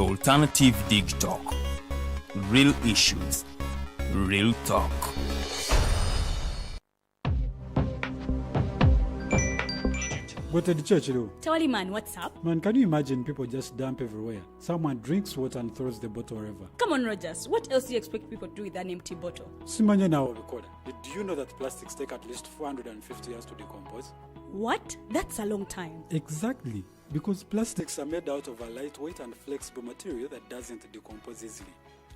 Alternative Dig Talk. Real issues, real talk. Go to the church, though. Tawali man, what's up? Man, can you imagine people just dump everywhere? Someone drinks water and throws the bottle wherever. Come on, Rogers. What else do you expect people to do with an empty bottle? Simanya now, do you know that plastics take at least 450 years to decompose? What? That's a long time. Exactly. Because plastics are made out of a lightweight and flexible material that doesn't decompose easily.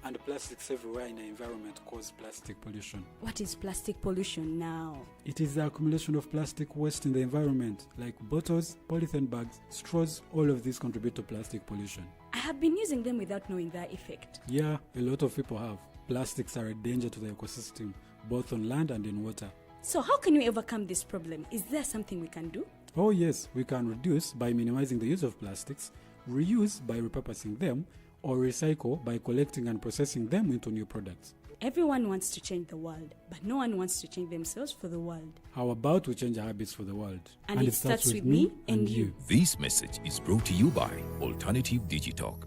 And plastics everywhere in the environment cause plastic pollution. What is plastic pollution now? It is the accumulation of plastic waste in the environment, like bottles, polythene bags, straws. All of these contribute to plastic pollution. I have been using them without knowing their effect. Yeah, a lot of people have. Plastics are a danger to the ecosystem, both on land and in water. So how can we overcome this problem? Is there something we can do? Oh yes, we can reduce by minimizing the use of plastics, reuse by repurposing them, or recycle by collecting and processing them into new products. Everyone wants to change the world, but no one wants to change themselves for the world. How about we change our habits for the world? And it starts with me and you. This message is brought to you by Alternative Digitalk.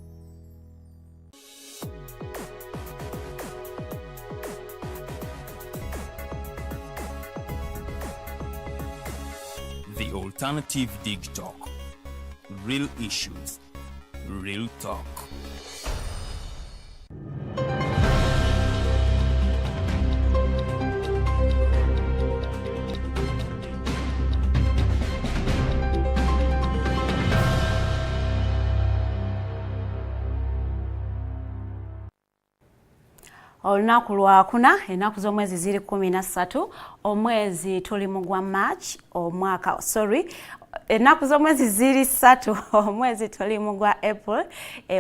The Alternative Dig Talk. Real issues, real talk. Olunaku lwakuna ennaku z'omwezi ziri 13 omwezi tuli mu gwa March omwaka ennaku z'omwezi ziri 3 omwezi tuli mu gwa April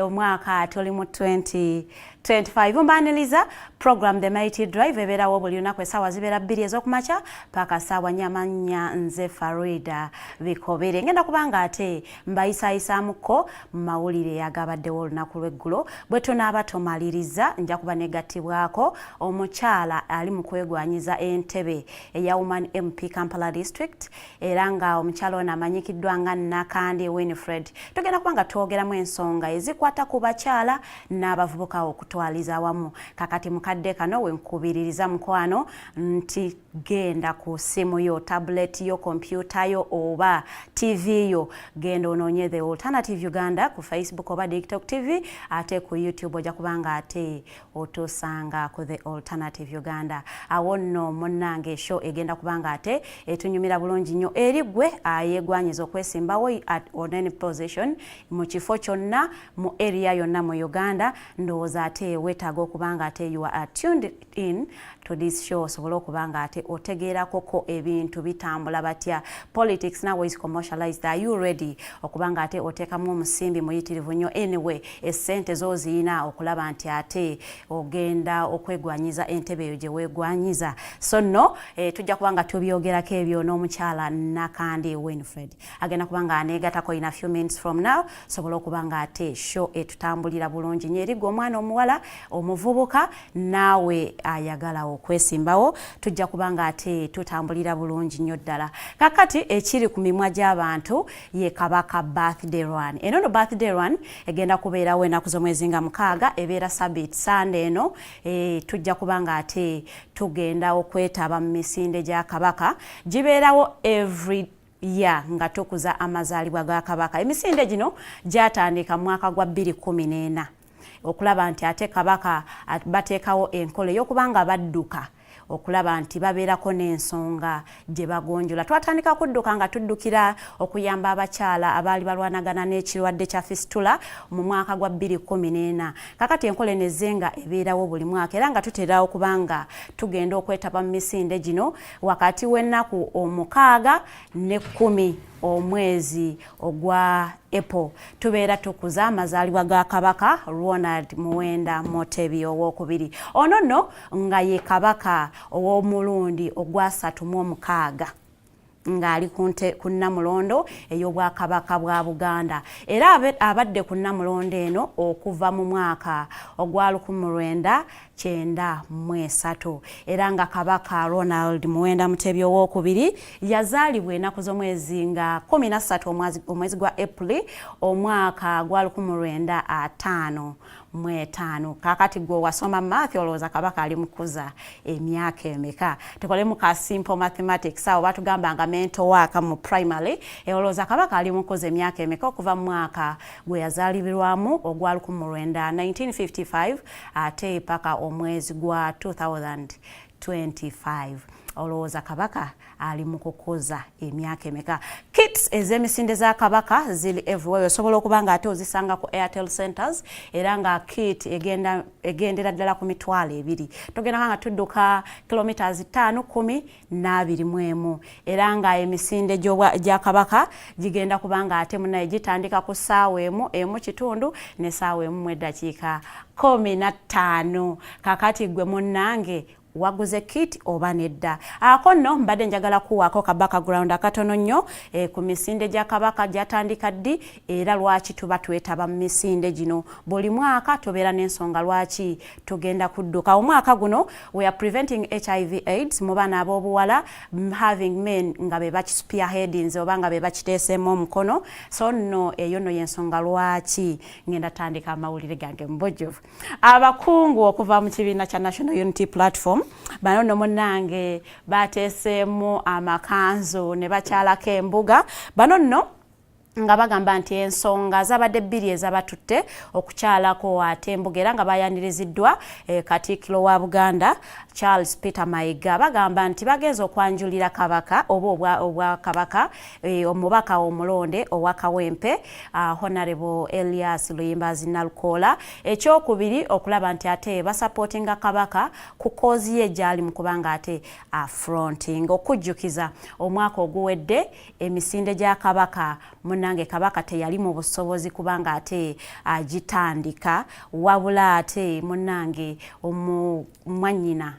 omwaka tuli mu 2025. Mbaniliza program The Mighty Drive ebeerawo buli lunaku essaawa zibeera 2 ez'okumakya paka ssaawa 4 nze Farida Bikobere. Ngenda kubanga ate mbayisaayisaamuko mu mawulire agabaddewo olunaku lw'eggulo bwe tunaaba tumaliriza nja kuba negattibwako omukyala ali mu kwegwanyiza entebe eya Woman MP Kampala District era nga omukyala ono amanyikiddwa nga Nakandi Winifred. Tugenda kubanga twogeramu ensonga ezikwata ku bakyala n'abavubuka okutwaliza awamu. Kakati mukadde kano wenkubiririza mukwano nti genda ku simu yo, tablet yo, computer yo oba TV yo, genda onoonye The Alternative Uganda ku Facebook oba TikTok TV ate ku YouTube ojja kubanga ate otosanga ku The Alternative Uganda. Awo nno munnange show egenda kubanga ate etunyumira bulungi nnyo eri gwe ayegwanyiza okwesimbawo on any position mu kifo kyonna mu area yonna mu Uganda. Ndowooza ate weetaaga okubanga ate you are tuned in to this show osobola okubanga ate otegeera koko ebintu bitambula batya. Politics now is commercialized. Are you ready okubanga ate oteekamu omusimbi muyitirivu nnyo anyway essente z'oziina okulaba nti ate ogenda okwegwanyiza entebe eyo gye weegwanyiza. So no tujja kubanga tubyogerako ebyo n'omukyala Nakandi Winifred agenda kubanga aneegatako in a few minutes from now sobola okubanga ate show etutambulira bulungi nnyo eri gwe omwana omuwala omuvubuka naawe ayagala okwesimbawo tujja kubanga ate tutambulira bulungi nnyo ddala. Kakati ekiri ku mimwa gy'abantu ye Kabaka birthday run. Eno no birthday run egenda kubeerawo ennaku z'omwezi nga 6 ebeera Sabbath Sunday eno tujja kubanga ate tugenda okwetaba mu misinde gya Kabaka gibeerawo every nga tukuza amazaalibwa ga Kabaka. Emisinde gino gyatandika mu mwaka gwa 2014 okulaba nti ate Kabaka bateekawo enkola ey'okubanga badduka okulaba nti babeerako n'ensonga gye bagonjola. Twatandika kudduka nga tuddukira okuyamba abakyala abaali balwanagana n'ekirwadde kya fistula mu mwaka gwa 2014. Kakati enkola enezenga ebeerawo buli mwaka era nga tutera okubanga tugenda okwetaba mu misinde gino wakati w'ennaku 6 ne 10 omwezi ogwa April. Tubeera tukuza amazaalibwa ga Kabaka Ronald Muwenda Mutebi ow'okubiri. Ono nno nga ye Kabaka ow'omulundi ogwa 36. ng'ali ku Namulondo ey'Obwakabaka bwa Buganda era abadde ku Namulondo eno okuva mu mwaka ogwa 1993 era nga Kabaka Ronald Muwenda Mutebi II yazaalibwa ennaku z'omwezi nga 13 omwezi gwa April omwaka gwa 1955. Kakati gwe wasoma math olowooza Kabaka ali mukuza emyaka emeka? Tukolemu ka simple mathematics awo batugamba nga mental work mu primary olowooza Kabaka ali mukuza emyaka emeka okuva mu mwaka gwe yazaalibirwamu ogwa 1955 ate paka omwezi gwa 2025. Olowooza Kabaka ali mu kukuza emyaka emeka? Kits ez'emisinde za Kabaka ziri everywhere. Osobola okuba nga ate ozisanga ku Airtel Centers era nga kit egendera ddala ku mitwalo 2. Togenda nga tudduka kilometers 5-10-21 era nga emisinde gya Kabaka gigenda kubanga ate munaye gitandika ku ssaawa emu kitundu ne ssaawa 1:15. Kakati gwe munnange waguze kit oba nedda? Akonno mbadde njagala kuwaako ka background akatono nnyo ku misinde gya Kabaka gyatandika ddi era lwaki tuba twetaba mu misinde gino. Buli mwaka tubeera n'ensonga lwaki tugenda kudduka. Omwaka guno we are preventing HIV/AIDS mu baana ab'obuwala, having men nga be bakispearheading oba nga be bakiteeseemu omukono. So nno eyo nno y'ensonga lwaki ngenda tandika amawulire gange mubujjuvu. Abakungu okuva mu kibiina kya National Unity Platform bano no munnange bateeseemu amakanzu ne bakyalako embuga. Bano nno nga bagamba nti ensonga zabadde 2 ezabatutte okukyalako ate embuga era nga bayaniriziddwa Katikkiro wa Buganda Charles Peter Mayiga. Bagamba nti bagenza okwanjulira Kabaka oba obwa Kabaka omubaka omulonde owa Kawempe Honorable Elias Luyimbazi Nalukola. Ekyokubiri okulaba nti ate basupportinga Kabaka ku kozi ye gyali mu kubanga ate affronting. Okujjukiza omwaka oguwedde emisinde gya Kabaka nange Kabaka teyali mu busobozi kubanga ate agitandika wabula ate munnange omwanyina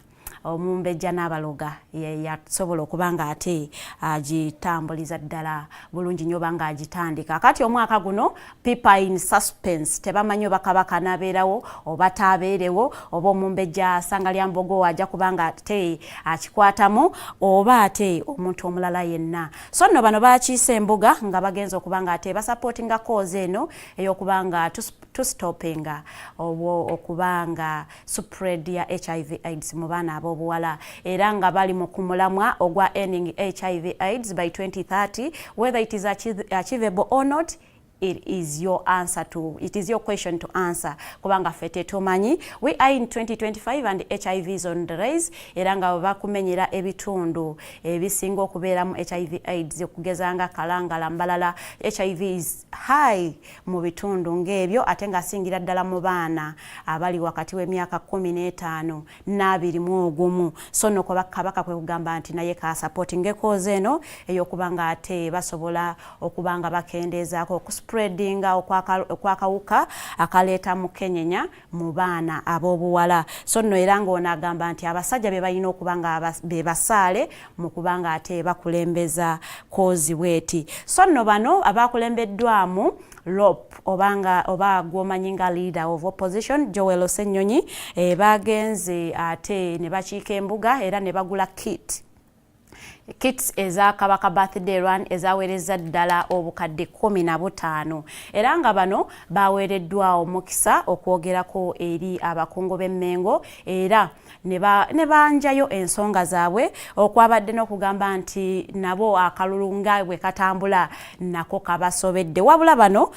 omumbejja n'abaloga yasobola okubanga ate agitambuliza ddala bulungi nnyo banga agitandika. Kati omwaka guno people in suspense tebamanyi oba Kabaka nabeerawo oba taabeerewo oba omumbejja Sangalya-Mbogo ajja kubanga ate akikwatamu oba ate omuntu omulala yenna. So nno bano bakiisa embuga nga bagenza okubanga ate basupportinga cause eno ey'okubanga tustopinga okubanga spread ya HIV/AIDS mu baana ab'obuwala era nga bali mu kumulamwa ogwa ending HIV/AIDS by 2030. Whether it is achievable or not, it is your question to answer kubanga fete tomanyi. We are in 2025 and HIV is on the rise era nga bakumenyera ebitundu ebisinga okubeeramu HIV/AIDS okugezanga Kalangala, Mbalala. HIV is high mu bitundu ng'ebyo ate nga asingira ddala mu baana abali wakati w'emyaka 15 n'21. So nno Kabaka kwe kugamba nti naye ka supporting cause eno ey'okubanga ate basobola okubanga bakendeezaako spreadinga okwakawuka akaleeta mukenyenya mu baana ab'obuwala. So nno era ng'ono agamba nti abasajja be balina okubanga be basaale mu kubanga ate bakulembeza kozi bweti. So nno bano abakulembeddwamu LOP oba gwomanyi nga leader of opposition Joel Osennyonyi bagenze ate ne bakiika embuga era ne bagula kits eza Kabaka birthday run ezaweereza ddala obukadde 15 era nga bano baweereddwa omukisa okwogerako eri abakungu b'Emmengo era ne banjayo ensonga zaabwe okwabadde n'okugamba nti nabo akalulu nga bwe katambula nako kabasobedde. Wabula bano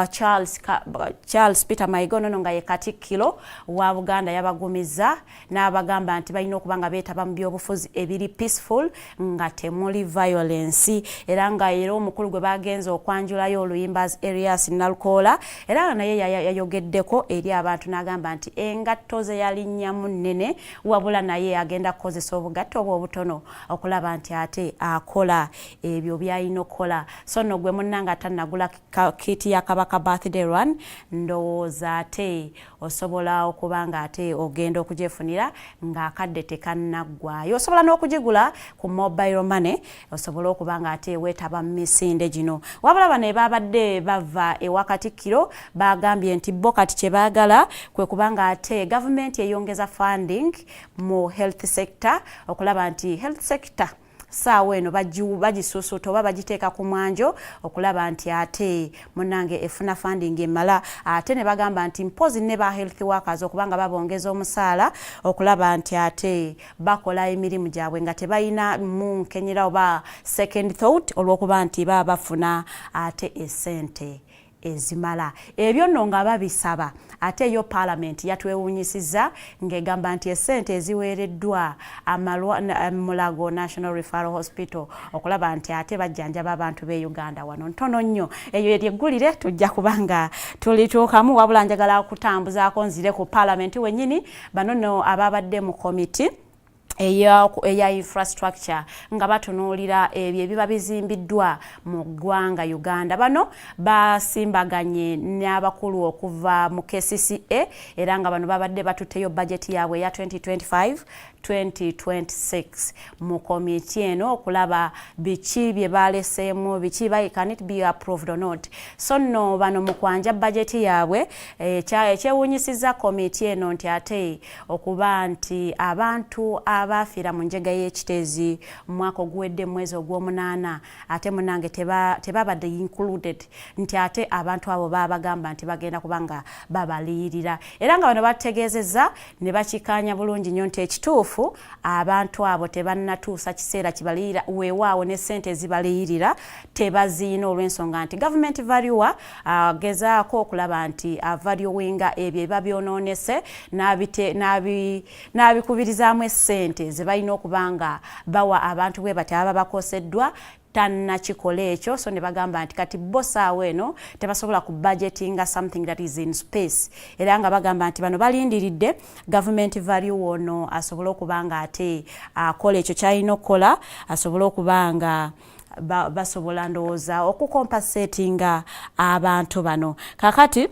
Charles Peter Mayiga ono nga ye Katikkiro wa Buganda yabagumiza n'abagamba nti balina okubanga beetaba mu byobufuzi ebiri peaceful nga temuli violence era nga era omukulu gwe bagenza okwanjulayo Oluyimbazi Elias Nalukola era naye yayogeddeko eri abantu n'agamba nti engatto ze yalinnyamu nnene wabula naye agenda kukozesa obugatto obutono okulaba nti ate akola ebyo by'alina okukola. So nno gwe munnanga tannagula kiti ya Kabaka birthday run ndowooza ate osobola okubanga ate ogenda okugyefunira ng'akadde tekannaggwayo. Osobola n'okugigula ku mobile mobile money osobola okubanga ate weetaba misinde gino. Wabula bano babadde bava ewakatikkiro bagambye nti bo kati kye baagala kwe kubanga ate government eyongeza funding mu health sector okulaba nti health sector saawa eno bagisuusuuta oba bagiteeka ku mwanjo okulaba nti ate munnange efuna funding emala ate ne bagamba nti mpozi ne ba health workers okubanga babongeza omusaala okulaba nti ate bakola emirimu gyabwe nga tebalina munkenyera oba second thought olw'okuba nti baba bafuna ate esente ezimala. Ebyo nno nga babisaba ate yo parliament yatwewunyisiza ng'egamba nti esente eziweereddwa Mulago National Referral Hospital okulaba nti ate bajjanjaba abantu b'e Uganda wano ntono nnyo. Eyo eryeggulire tujja kubanga tulituukamu wabula njagala kutambuzaako nzire ku parliament wennyini bano nno ababadde mu committee eya infrastructure nga batunuulira ebyo ebiba bizimbiddwa mu ggwanga Uganda. Bano basimbaganye n'abakulu okuva mu KCCA era nga bano babadde batutteyo budget yaabwe ya 2025-2026 mu komiti eno okulaba biki bye baleseemu biki can it be approved or not. So no bano mu kwanja budget yaabwe ekyewunyisiza komiti eno nti ate okuba nti abantu abafiira mu njega y'ekiteezi mu mwaka oguwedde mwezi ogw'omunaana ate munange tebabadde included nti ate abantu abo babagamba nti bagenda kubanga babaliyirira era nga bano bategeezezza ne bakikaanya bulungi nnyo nti ekituufu abantu abo tebannatuusa kiseera kibaliyira weewaawo ne ssente ezibaliyirira tebaziina olw'ensonga nti government valuer gezaako okulaba nti avaluinga ebyo ebiba byonoonese n'abikubirizaamu essente ze balina okubanga bawa abantu bwe bati ababa bakoseddwa tannakikola ekyo. So ne bagamba nti kati bo saawa eno tebasobola ku budgetinga something that is in space era nga bagamba nti bano balindiridde government value ono asobola okubanga ate akola ekyo kyalina okukola asobola okubanga basobola ndowooza okukompensatinga abantu bano kakati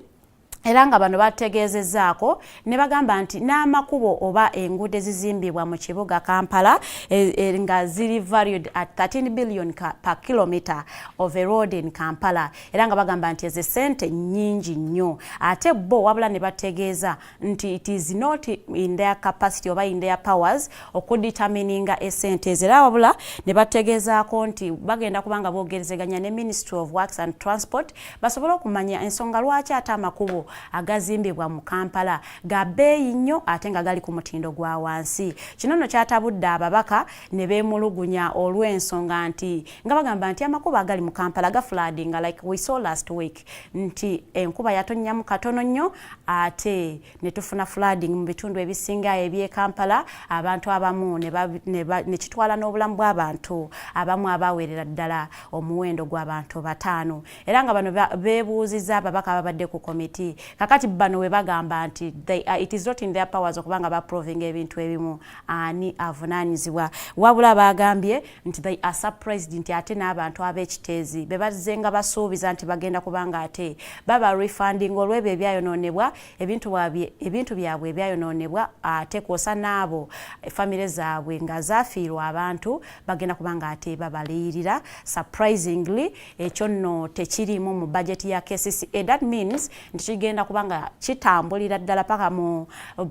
era nga bano bategeezezzaako ne bagamba nti n'amakubo oba enguudo ezizimbibwa mu kibuga Kampala nga ziri valued at 13 billion per kilometer of a road in Kampala era nga bagamba nti ezo sente nnyingi nnyo ate bo wabula ne bategeeza nti it is not in their capacity oba in their powers okudetermininga esente ezo era wabula ne bategeezaako nti bagenda kubanga boogerezeganya ne Ministry of Works and Transport basobole okumanya ensonga lwaki ate amakubo agazimbibwa mu Kampala ga bbeeyi nnyo ate nga gali ku mutindo gwa wansi. Kino nno kyatabudde ababaka ne beemulugunya olw'ensonga nti nga bagamba nti amakubo agali mu Kampala ga flooding like we saw last week nti enkuba yatonnyamu katono nnyo ate ne tufuna flooding mu bitundu ebisinga eby'e Kampala abantu abamu ne kitwala n'obulamu bw'abantu abamu abawerera ddala omuwendo gw'abantu 5 era nga bano beebuuzizza ababaka babadde ku komiti kakati bano we bagamba nti it is not in their powers okubanga baproving ebintu ebimu ani avunaanyizibwa wabula bagambye nti they are surprised nti ate n'abantu ab'ekiteezi be bazzenga basuubiza nti bagenda kubanga ate baba refunding olw'ebyo ebyayonoonebwa ebintu byabwe ebyayonoonebwa ate kwosa n'abo famire zaabwe nga zaafiirwa abantu bagenda kubanga ate babaliyirira. Surprisingly ekyo nno tekirimu mu budget ya KCCA. That means nti kigenda kubanga kitambulira ddala paka mu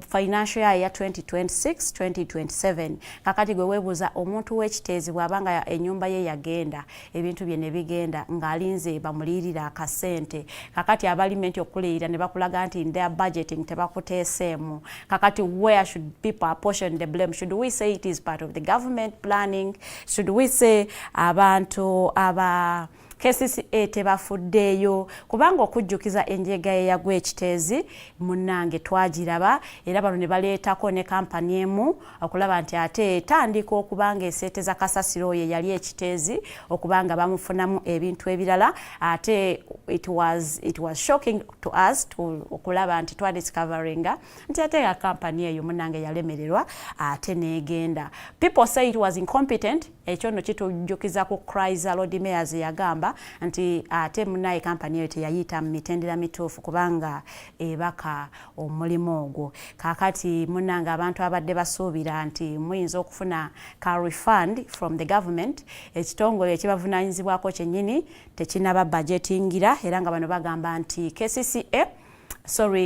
financial year ya 2026-2027 kakati gwe weebuuza omuntu w'ekiteezi bw'abanga ennyumba ye yagenda ebintu bye ne bigenda ng'alinze bamuliyirira akasente kakati abalimenti okuliyira ne bakulaga nti in their budgeting tebakuteeseemu kakati where should people apportion the blame? Should we say it is part of the government planning? Should we say abantu aba KCCA tebafuddeeyo kubanga okujjukiza enjega eyagwa ekiteezi munnange twagiraba era bano ne baleetako ne kampani emu okulaba nti ate etandika okubanga eseeteza kasasiro ye yali ekiteezi okubanga bamufunamu ebintu ebirala ate it was shocking to us okulaba nti twadiscoveringa nti ate ya kampani eyo munnange yalemererwa ate neegenda. People say it was incompetent ekyo nno kitujjukiza ku Chrysler Road Mayors yagamba agamba nti ate munaye kampani eyo teyayita mu mitendera mituufu kubanga ebaka omulimu ogwo. Kakati munnange abantu abadde basuubira nti muyinza okufuna ka refund from the government, ekitongole ekibavunaanyizibwako kyennyini tekinaba budgetingira era nga bano bagamba nti KCCA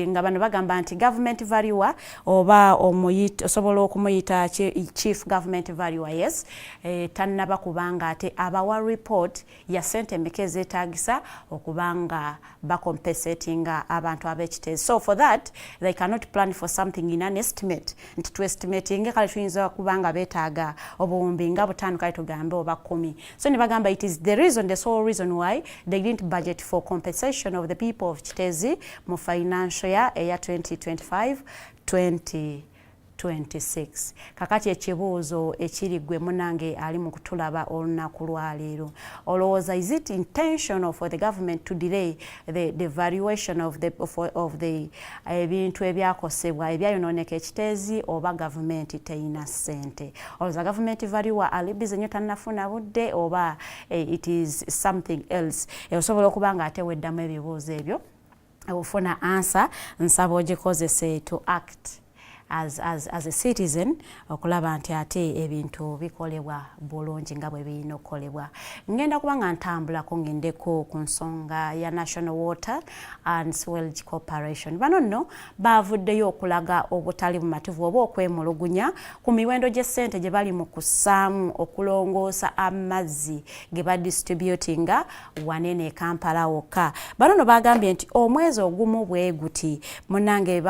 nga bano bagamba nti government valuer oba osobola okumuyita chief government valuer, yes, tannaba kubanga ate abawa report ya ssente mmeka ezeetaagisa okubanga bacompensatinga abantu ab'ekiteezo. So for that they cannot plan for something in an estimate nti tuestimatinge kale tuyinza kubanga beetaaga obuwumbi nga 5 kale tugambe oba 10. So ne bagamba it is the sole reason why they didn't budget for compensation of the people of Kitezi mu financial year 2025-2026. Kakati ekibuuzo ekiri gwe munange ali mu kutulaba olunaku lwaleero, olowooza is it intentional for the government to delay the valuation of the ebintu ebyakosebwa ebyayonooneka ekiteezi oba gavumenti teyina ssente? Olowooza gavumenti valuer ali busy nnyo tannafuna budde oba it is something else? Osobola okuba nga ate weddamu ebibuuzo ebyo ofuna answer, nsaba ogikozese to act as a citizen okulaba nti ate ebintu bikolebwa bulungi nga bwe birina okukolebwa. Ngenda kubanga ntambulako ngendeko ku nsonga ya National Water and Sewage Corporation. Bano nno bavuddeyo okulaga obutali bumativu oba okwemulugunya ku miwendo gy'essente gye bali mu kussaamu okulongoosa amazzi ge badistributinga wanene Kampala wokka. Bano nno bagambye nti omwezi ogumu bwe guti munnange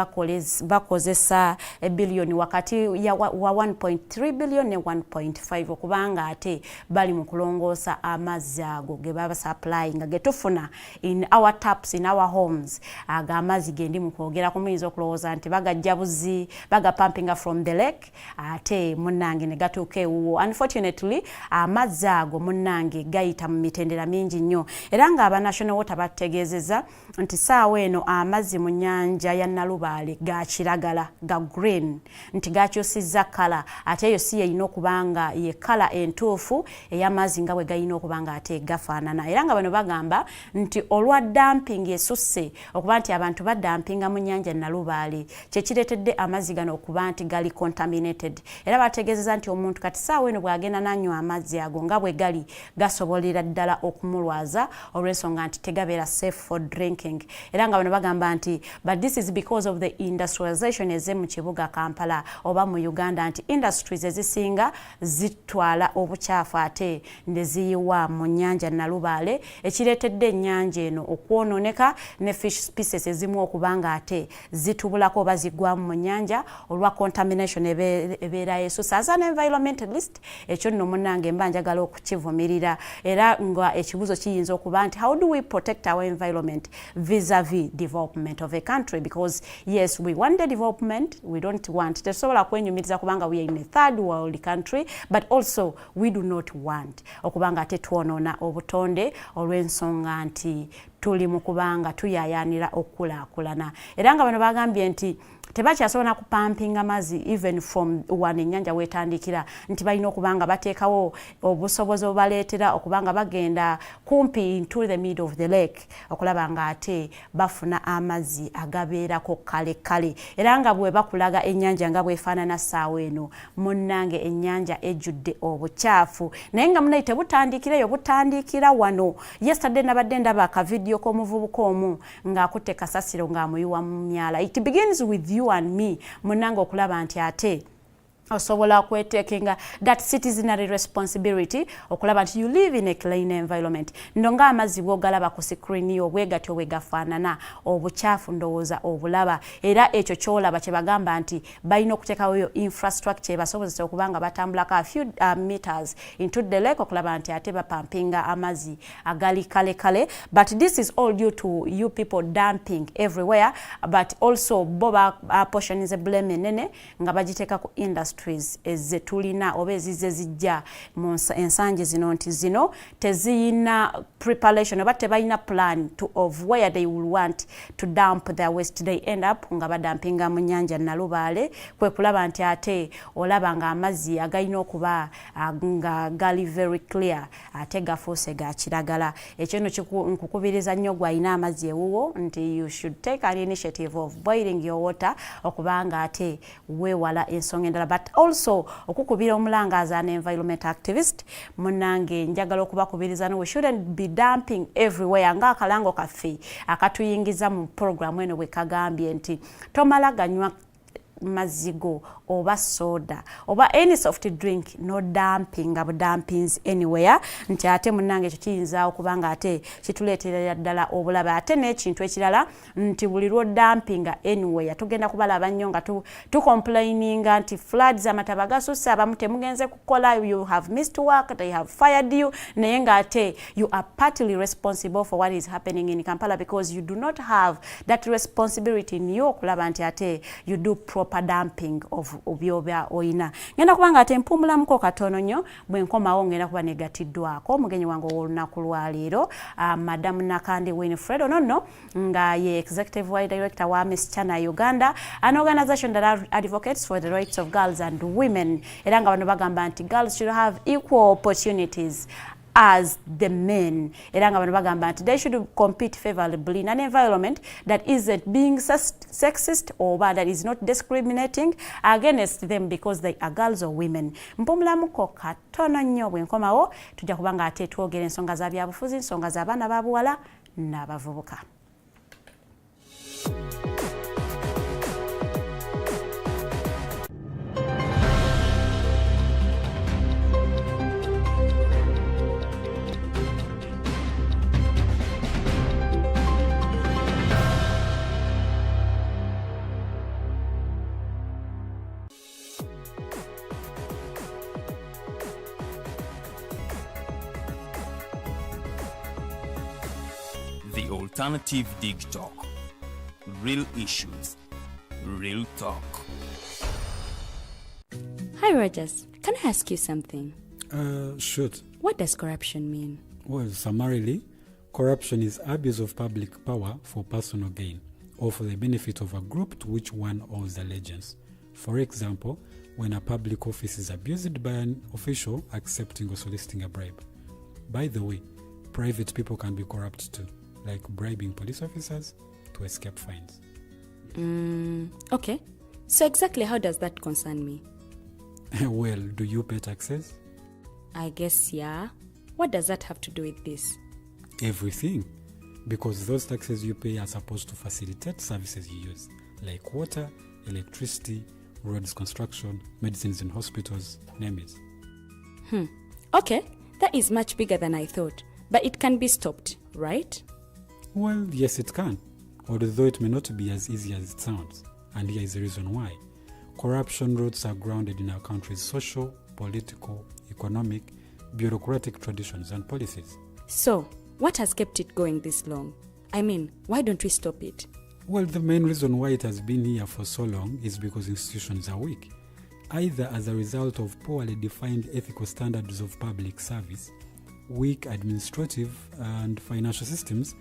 bakozesa billion wakati ya wa 1.3 billion ne 1.5 okubanga ate bali mu kulongoosa amazzi ago ge baba supplying getufuna in our taps in our homes. Aga amazzi gendi mu kwogera ku muyinza okulowooza nti bagajja buzi baga pumping from the lake ate munnange ne gatuuka ewuwo. Unfortunately amazzi ago munnange gayita mu mitendera mingi nnyo era nga aba National Water bategeezeza nti saawa eno amazzi mu nnyanja ya Nalubaale ga kiragala ga green nti gakyusizza kala ate eyo si yeyina okubanga ye kala entuufu ey'amazzi nga bwe gayina okubanga ate gafaanana. Era nga bano bagamba nti olwa dumping esusse okuba nti abantu badampinga mu nnyanja Nalubaale kyekireetedde amazzi gano okuba nti gali contaminated. Era bategeezeza nti omuntu kati saawa eno bw'agenda n'anywa amazzi ago nga bwe gali gasobolera ddala okumulwaza olw'ensonga nti tegabeera safe for drinking. Era nga bano bagamba nti but this is because of the industrialization eze mu kibuga Kampala oba mu Uganda nti industries ezisinga zitwala obukyafu ate ne ziyiwa mu nnyanja Nalubaale ekireetedde ennyanja eno okwonooneka ne fish species ezimu okubanga ate zitubulako oba ziggwamu mu nnyanja olwa contamination ebeera esusa. As an environmentalist ekyo nno munnange mba njagala okukivumirira era nga ekibuuzo kiyinza okuba nti how do we protect our environment vis-a-vis development of a country, because yes we want the development, we don't want tesobola kwenyumiriza kubanga we are in a third world country, but also we do not want okubanga ate twonoona obutonde olw'ensonga nti tuli mu kubanga tuyayaanira okukulaakulana. Era nga bano bagambye nti tebakyasobola kupampinga amazzi even from one ennyanja weetandikira nti balina okubanga bateekawo obusobozi obaleetera okubanga bagenda kumpi into the middle of the lake okulaba nga ate bafuna amazzi agabeerako kale. Era nga bwe bakulaga ennyanja nga bwefaanana ssaawa eno munnange ennyanja ejjudde obukyafu naye nga munayi tebutandikireyo butandikira wano. Yesterday nabadde ndaba akavidiyo k'omuvubuka omu ng'akutte kasasiro ng'amuyiwa mu myala. It begins with you and me munango okulaba nti ate osobola kwetekinga that citizenary responsibility okulaba nti you live in a clean environment. Ndonga amazzi bwogalaba ku screen yo bwegatyo bwegafaanana obukyafu ndowooza obulaba era ekyo kyolaba kye bagamba nti balina okuteekawo yo infrastructure ebasobozesa okubanga batambulako a few meters into the lake okulaba nti ate bapampinga amazzi agali kale. But this is all due to you people dumping everywhere, but also boba portion is a blame nene nga bagiteeka ku industry industries eze tulina oba ezize zijja mu ensangi zino nti zino teziyina preparation oba tebalina plan of where they will want to dump their waste. They end up nga badampinga mu nnyanja Nalubaale, kwe kulaba nti ate olaba nga amazzi agalina okuba nga gali very clear ate gafuuse ga kiragala. Ekyo nno nkukubiriza nnyo gw'alina amazzi ewuwo nti you should take an initiative of boiling your water okubanga ate weewala ensonga endala, but also okukubira omulanga as an environment activist munnange njagala okubakubiriza no we shouldn't be dumping everywhere nga akalango kaffe akatuyingiza mu program eno bwe kagambye nti tomala ganywa mazigo oba soda oba any soft drink no dumping of dumpings anywhere nti ate munnange ekyo kiyinza okubanga ate kituleeterera ddala obulabe ate n'ekintu ekirala nti buli lwo dumpinga anywhere tugenda kubalaba nnyo nga complaininga nti floods amataba gasusse abamu temugenze kukola, you have missed work, they have fired you, naye nga ate you are partly responsible for what is happening in Kampala because you do not have that responsibility in you okulaba nti ate you do proper dumping of obyoba oyina. Ngenda kubanga ate mpumulamuko katono nnyo bwe nkomawo ngenda kuba negatiddwako omugenyi wange ow'olunaku lwaleero Madam Nakandi Winifred nonno nga ye Executive Wide Director wa Miss China Uganda, an organization that advocates for the rights of girls and women. Era nga bano bagamba nti girls should have equal opportunities as the men. Era nga bano bagamba nti they should compete favorably in an environment that isn't being sexist or that is not discriminating against them because they are girls or women. Mpumulamuko katono nnyo bwe nkomawo tujja kubanga ate twogera ensonga za byabufuzi, ensonga z'abaana babuwala n'abavubuka. The Alternative Dig Talk. Real issues, real talk. Hi Rogers, can I ask you something? Shoot. What does corruption mean? Well, summarily, corruption is abuse of public power for personal gain or for the benefit of a group to which one owes allegiance. For example, when a public office is abused by an official accepting or soliciting a bribe. By the way, private people can be corrupt too, like bribing police officers to escape fines. Okay. So exactly how does that concern me? Well, do you pay taxes? I guess, yeah. What does that have to do with this? Everything. Because those taxes you pay are supposed to facilitate services you use, like water, electricity, roads construction, medicines in hospitals, name it. Okay, that is much bigger than I thought. But it can be stopped, right? Well, yes, it can, although it may not be as easy as it sounds. And here is the reason why. Corruption roots are grounded in our country's social, political, economic, bureaucratic traditions and policies. So, what has kept it going this long? I mean, why don't we stop it? Well, the main reason why it has been here for so long is because institutions are weak, either as a result of poorly defined ethical standards of public service, weak administrative and financial systems,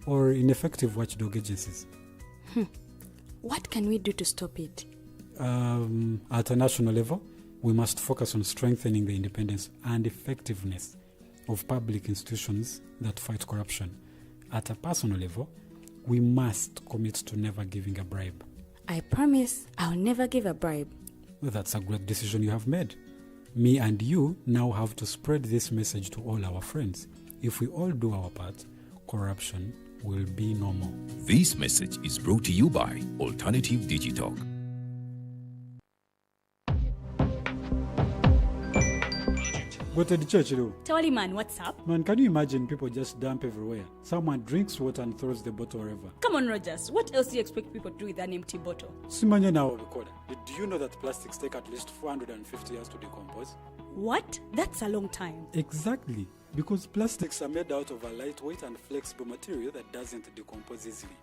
or ineffective watchdog agencies. What can we do to stop it? At a national level, we must focus on strengthening the independence and effectiveness of public institutions that fight corruption. At a personal level, we must commit to never giving a bribe. I promise I'll never give a bribe. Well, that's a great decision you have made. Me and you now have to spread this message to all our friends. If we all do our part, corruption will be no more. This message is brought to you by Alternative Digital. Go to the church, though. Tawali man, what's up? Man, can you imagine people just dump everywhere? Someone drinks water and throws the bottle wherever. Come on, Rogers. What else do you expect people to do with an empty bottle? Simanya now, recorder. Do you know that plastics take at least 450 years to decompose? What? That's a long time. Exactly. Because plastics are made out of a lightweight and flexible material that doesn't decompose easily.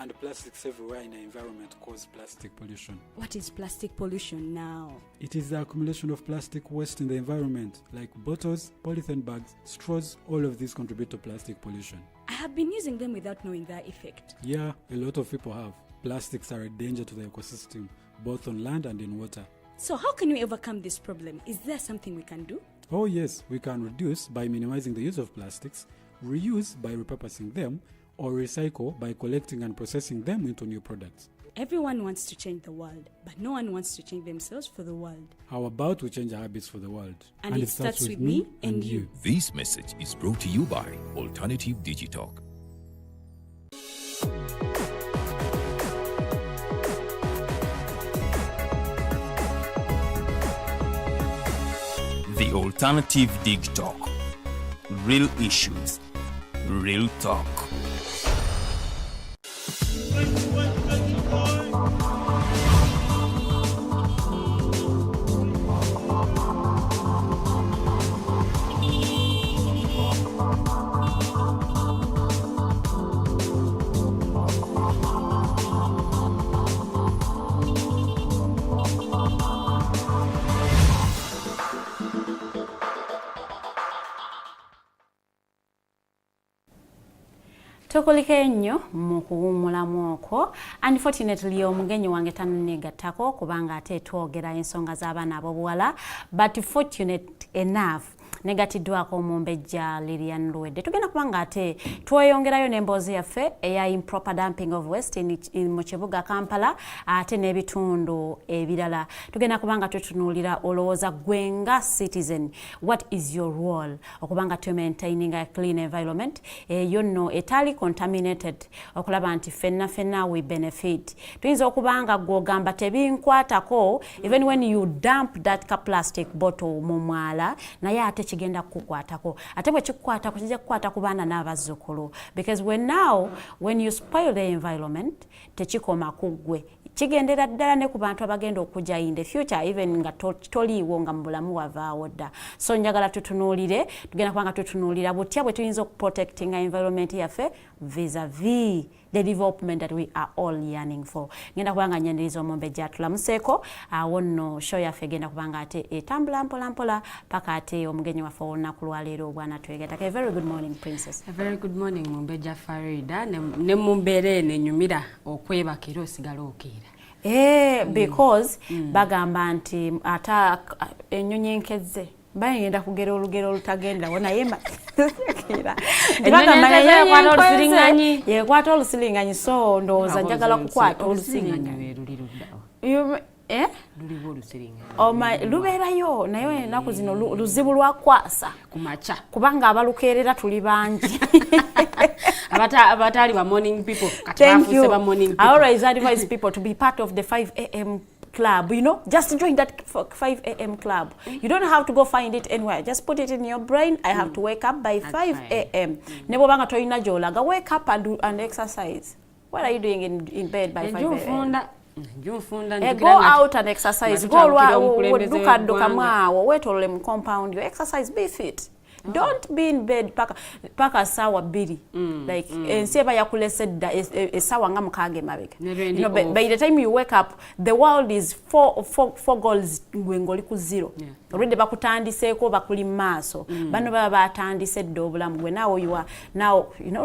And plastics everywhere in the environment cause plastic pollution. What is plastic pollution now? It is the accumulation of plastic waste in the environment, like bottles, polythene bags, straws. All of these contribute to plastic pollution. I have been using them without knowing their effect. Yeah, a lot of people have. Plastics are a danger to the ecosystem, both on land and in water. So how can we overcome this problem? Is there something we can do? Oh yes, we can reduce by minimizing the use of plastics, reuse by repurposing them, or recycle by collecting and processing them into new products. Everyone wants to change the world, but no one wants to change themselves for the world. How about we change our habits for the world? And it starts with me and you. This message is brought to you by Alternative Digital. The Alternative Dig Talk. Real issues, real talk. Tukulike nnyo mu kuwummulamu okwo. Unfortunately omugenyi wange tannegattako kubanga ate twogera ensonga z'abaana ab'obuwala, but fortunate enough negatiddwako omumbejja Lilian Luwedde. Tugenda kubanga ate tweyongerayo n'emboozi yaffe eya improper dumping of waste mu kibuga Kampala ate n'ebitundu ebirala. Tugenda kubanga tutunuulira olowooza gwe nga citizen, what is your role okubanga to maintaining a clean environment eyo nno etali contaminated, okulaba nti fenna we benefit. Tuyinza okubanga gw'ogamba tebinkwatako even when you dump that plastic bottle mu mwala, naye ate kigenda kukwatako. Ate bwe kikukwatako kijja kukwata ku baana n'abazzukulu, because when you spoil the environment tekikoma ku ggwe, kigendera ddala ne ku bantu abagenda okujja in the future even nga toliiwo nga mu bulamu wavaawo dda. So njagala tutunuulire, tugenda kubanga tutunuulira butya bwe tuyinza okuprotectinga environment yaffe vis-a-vis the development that we are all yearning for. Ngenda kubanga nnyenderiza omumbejja atulamuseeko, awo nno show yaffe egenda kubanga ate etambula mpola paka ate omugenyi waffe olunaku lwaleero obwana twegatako. A very good morning, Princess. A very good morning, Mumbejja Farida. Ne mumbeera eno enyumira okwebaka era osigala okeera. Because bagamba nti ata ennyonyi enkeze bayenda kugera olugero olutagenda naye yekwata olusiringanyi, so ndowooza njagala kukwata olusiringanyi. Lubeerayo naye ennaku zino luzibu lwakwasa kumaca kubanga abalukeerera tuli bangi. Abatali ba morning people kati bafuse ba morning people. I always advise people to be part of the 5 a.m. club, just join that 5 a.m. club. You don't have to go find it anywhere. Just put it in your brain. I have to wake up by 5 a.m. Nebo banga toyina jolaga, wake up and exercise. What are you doing in bed by 5 a.m.? Go out and exercise. Go duka mwawo, wetolole mu compound, you exercise, be fit. Don't be in bed paka sawa biri. Like enseba yakulese dda esawa nga mukage mabega. By the time you wake up, the world is four goals ngoli ku zero. Already bakutandiseeko bakuli maaso. Bano baba batandise dda obulamu gwe. Now you are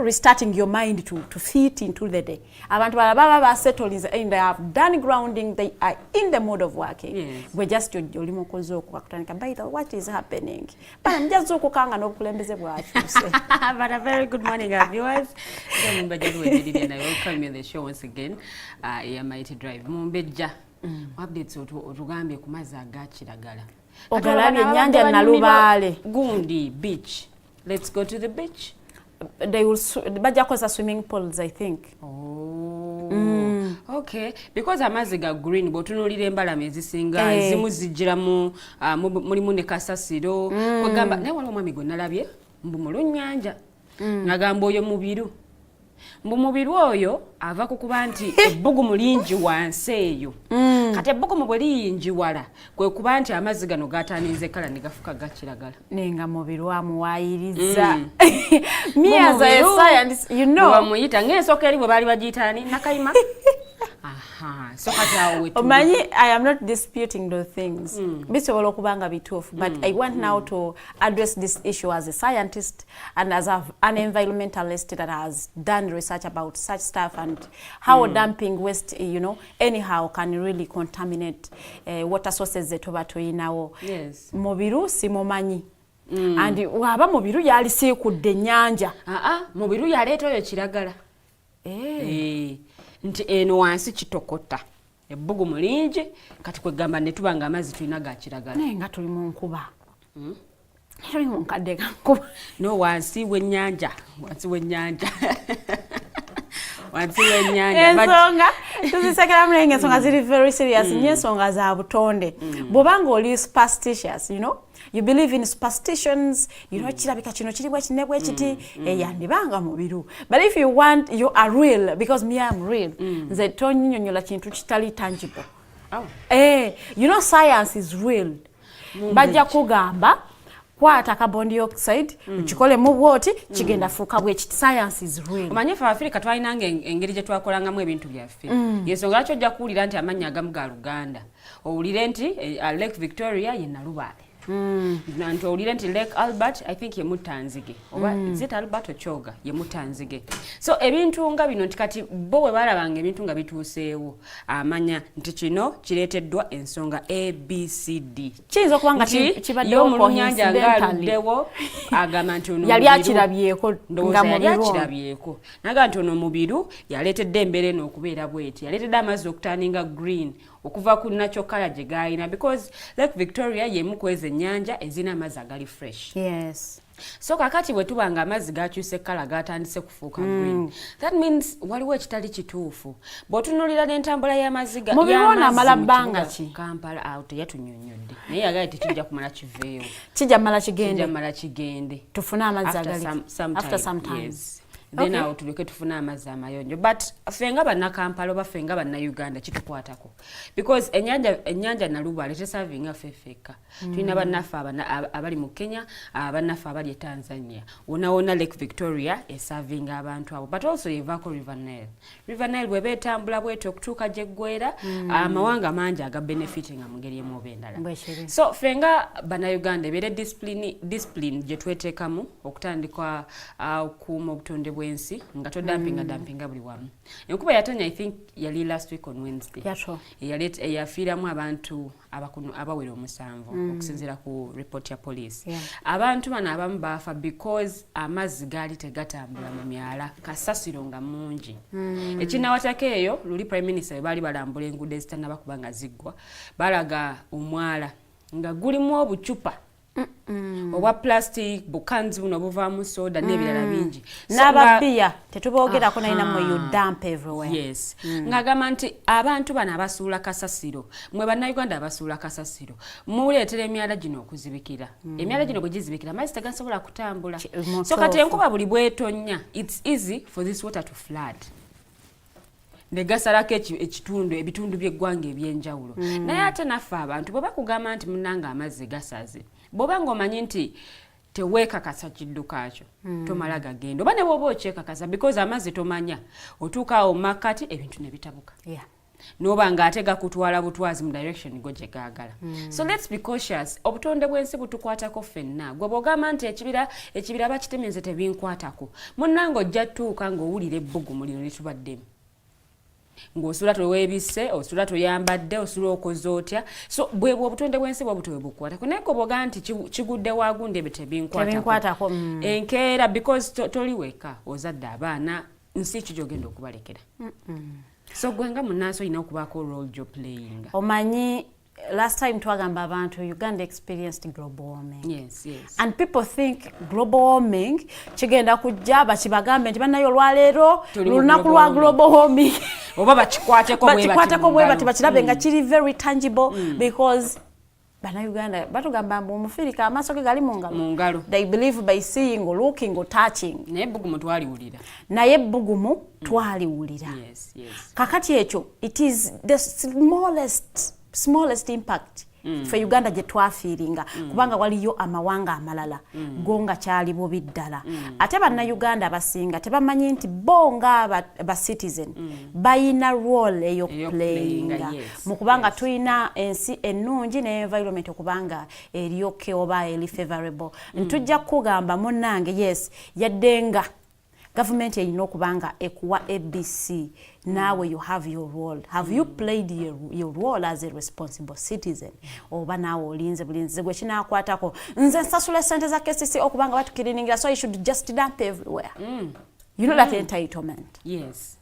restarting your mind to fit into the day. Abantu baba basettle and they have done grounding, they are in the mode of working. We just oli mukozi okutandika. By the what is happening? But I'm just but a very good morning, our viewers. And I welcome you on the show once again. Mighty Drive. Mumbejja. Updates otugambye ku mazzi agakiragala. Ogalabye ennyanja Nalubaale. Gundi beach. Let's go to the beach. They will bajja koza swimming pools, I think. Okay, because amazzi ga green botunulira embalama ezisinga ezimu zijjira mulimu ne kasasiro kwegamba naye waliwo omwami gwe nalabye mbu mu lunnyanja ng'agamba oyo mubiru mbu mubiri oyo ava kukuba nti ebbugumu lingi wansi eyo kati ebbugumu bwe liyingiwala kwe kuba nti amazzi gano gataniize kala ne gafuka gakiragala nenga mubiri wamuwayiriza me as a scientist you know bamuyita ng'ensooka eri bwe baali bagiyitaani nakayima so kati awo wetu omanyi I am not disputing those things bisobola okuba nga bituufu but I want now to address this issue as a scientist and as an environmentalist that has done research about such stuff and how dumping waste you know anyhow can really contaminate water sources zetu batoyinawo mubiru simumanyi and waba mubiru yali siikudde ennyanja mubiru yaleeta oyo kiragala nti eno wansi kitokota ebbugumu lingi kati kwegamba ne tuba nga amazzi tulina ga kiragala naye nga tuli mu nkuba tuli mu nkadde ga nkuba no wansi w'ennyanja ensonga tuzisekeramu naye ng'ensonga ziri very serious nnyo ensonga za butonde bw'obanga oli superstitious you know you believe in superstitions you know kirabika kino kiri bwe kinne bwe kiti yandibanga mubiru but if you want you are real because me I am real nze tonnyonnyola kintu kitali tangible you know science is real bajja kugamba kwata carbon dioxide ukikole mu bwoti kigenda fuuka bwe kiti science is real omanyi fa Africa twalinanga engeri gye twakolangamu ebintu byaffe yensonga lwaki ojja kuwulira nti amannya agamu ga Luganda owulire nti Lake Victoria ye Nalubaale nanto owulire nti Lake Albert I think ye Mutanzige oba is it Albert Ochoga ye Mutanzige so ebintu nga bino nti kati bo bwe balabanga ebintu nga bituuseewo amanya nti kino kireeteddwa ensonga ABCD kiyinza okuba nga kibaddewo mu nnyanja ngaaluddewo agamba nti ono yali akirabyeko nga yali akirabyeko naga nti ono mubiru yaleetedde embeera eno okubeera bweti yaleetedde amazzi okutaaninga green okuva ku natural color gye gayina because Lake Victoria yemu kweza ennyanja ezina amazzi agali fresh so kakati bwe tuba nga amazzi gakyuse kala gatandise kufuuka green that means waliwo ekitali kituufu bw'otunuulira n'entambula y'amazzi mubibona amala bbanga ki Kampala out yatunnyonnyodde naye yagaye tetujja kumala kiveewo kijja mala kigende tufune amazzi agali after some time then awo tuleke tufuna amazzi amayonjo but fenga bannakampala oba fenga bannayuganda kitukwatako because ennyanja Nalubaale tesavinga fefeka tulina bannaffe abali mu Kenya bannaffe abali e Tanzania wona Lake Victoria esavinga abantu abo but also evaako River Nile bweba etambula bwetyo okutuuka gye ggwera amawanga mangi aga benefitinga mu ngeri emu oba endala so fenga bannayuganda ebeere discipline gye tweteekamu okutandika okuuma obutonde bwensi nga dampinga buli wamu enkuba yatonya I think yali last week on Wednesday yafiiramu abantu abawera 7 okusinziira ku report ya police abantu bano abamu baafa because amazzi gaali tegatambula mu myala kasasiro nga mungi ekinawatako eyo luli prime minister baali balambula enguudo ezitannaba kuba nga ziggwa balaga omwala nga gulimu obucupa obwa plastic bukanzi buno buvaamu soda n'ebirala bingi n'abapiya tetuboogerako nayinamu you dump everywhere ng'agamba nti abantu bano abasuula kasasiro mwe bannayuganda abasuula kasasiro muleetera emyala gino okuzibikira emyala gino bwe gizibikira amazzi tegasobola kutambula so kati enkuba buli bwetonya it's easy for this water to flood negasalako ebitundu by'eggwanga ebyenjawulo naye ate naffe abantu bwe bakugamba nti munnanga amazzi gasaze bw'oba ng'omanyi nti teweekakasa kidduka kyo tomala gagenda oba ne bw'oba okyekakasa because amazzi tomanya otuuka awo makkati ebintu ne bitabuka n'oba ng'ate gakutwala butwazi mu direction go gye gaagala so let's be cautious obutonde bw'ensi butukwatako ffenna gwe bw'ogamba nti ekibira bakitemenze tebinkwatako munnanga ojja tuuka ng'owulira ebbugumu lino litubaddemu ng'osula toweebisse osula toyambadde osula okoze otya so bwebwe obutonde bw'ensi bwabutwe bukwatako naye goboga nti kigudde waagundi ebyo tebinkwatako enkeera because toliweka ozadde abaana nsi ki gy'ogenda okubalekera so gwe nga munnansi olina okubaako role gy'oplaying omanyi last time twagamba abantu Uganda experienced global warming and people think global warming kigenda kujja bakibagambe nti bannayo olwaleero lunaku lwa global warming oba bakikwateko bwe bati bakirabe nga kiri very tangible because bana Uganda batugamba mbu omufirika amaaso ge gali mu ngalo. They believe by seeing or looking or touching. Naye bugumu twaliwulira. Naye bugumu twaliwulira. Yes, yes. Kakati ekyo it is the smallest impact for Uganda gye twafiiringa kubanga waliyo amawanga amalala gonga kyali bubi ddala ate bannayuganda abasinga tebamanyi nti bo nga ba citizen bayina role eyo playinga mu kubanga tuyina ensi ennungi ne environment okubanga eriyoke oba eri favorable ntujja kugamba munnange yes yaddenga government erina okubanga ekuwa ABC now you have your role. Have you played your role as a responsible citizen? Oba nawo olinze bulinze gwe kinakwatako nze nsasula sente za KCC okubanga batukiriningira so you should just dump everywhere. You know that entitlement. Yes.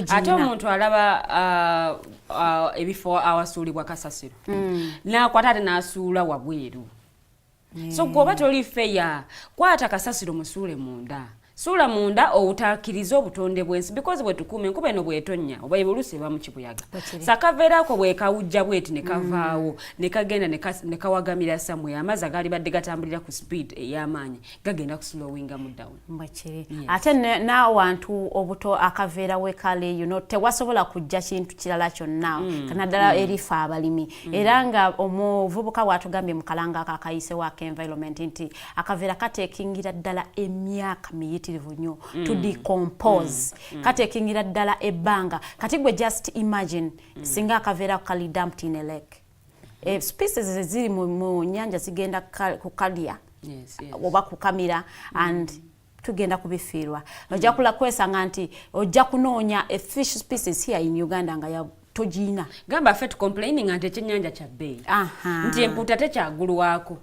Ate omuntu alaba ebifo awasuulibwa kasasiro nakwata ate n'asuula wabweru so gwoba toli fair kwata kasasiro musuule munda sula munda outakiriza obutonde bwensi because bwe tukume nkuba eno bwetonya oba ebuluse ba mu kibuyaga sakavera ko bwe kawujja bweti ne kavaawo ne kagenda ne kawagamira samwe amaza gali badde gatambulira ku speed ey'amaanyi gagenda kuslowinga mu down mbakiri ate na wantu obuto akavera we kale you know tewasobola kujja kintu kirala kyonna kanadala erifa abalimi era nga omuvubuka watugambye mu kalanga akakayise wa environment nti akavera katekingira ddala emyaka miyiti nnyo to decompose katekingira ddala ebbanga kati gwe just imagine singa akavera kali dumped in a lake species eziri mu nyanja zigenda kukalya oba kukamira and tugenda kubifiirwa ojja kula kwesanga nti ojja kunoonya a fish species here in Uganda nga ya tojina gamba ffe complaining ante ekyennyanja kya bbeeyi nti empuuta tekyagulwako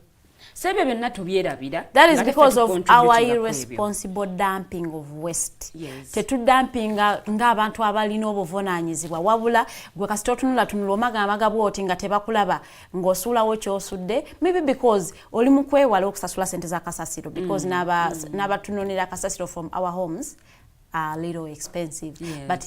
Sebe byonna tubyerabira. That is because of our irresponsible dumping of waste. Yes. Tetudumpinga ng'abantu abalina obuvunaanyizibwa wabula gwe kasito tunula amaga bwoti nga tebakulaba ng'osuulawo ky'osudde maybe because oli mu kwewala okusasula sente za kasasiro because n'abatunonera kasasiro from our homes are a little expensive. Yes. But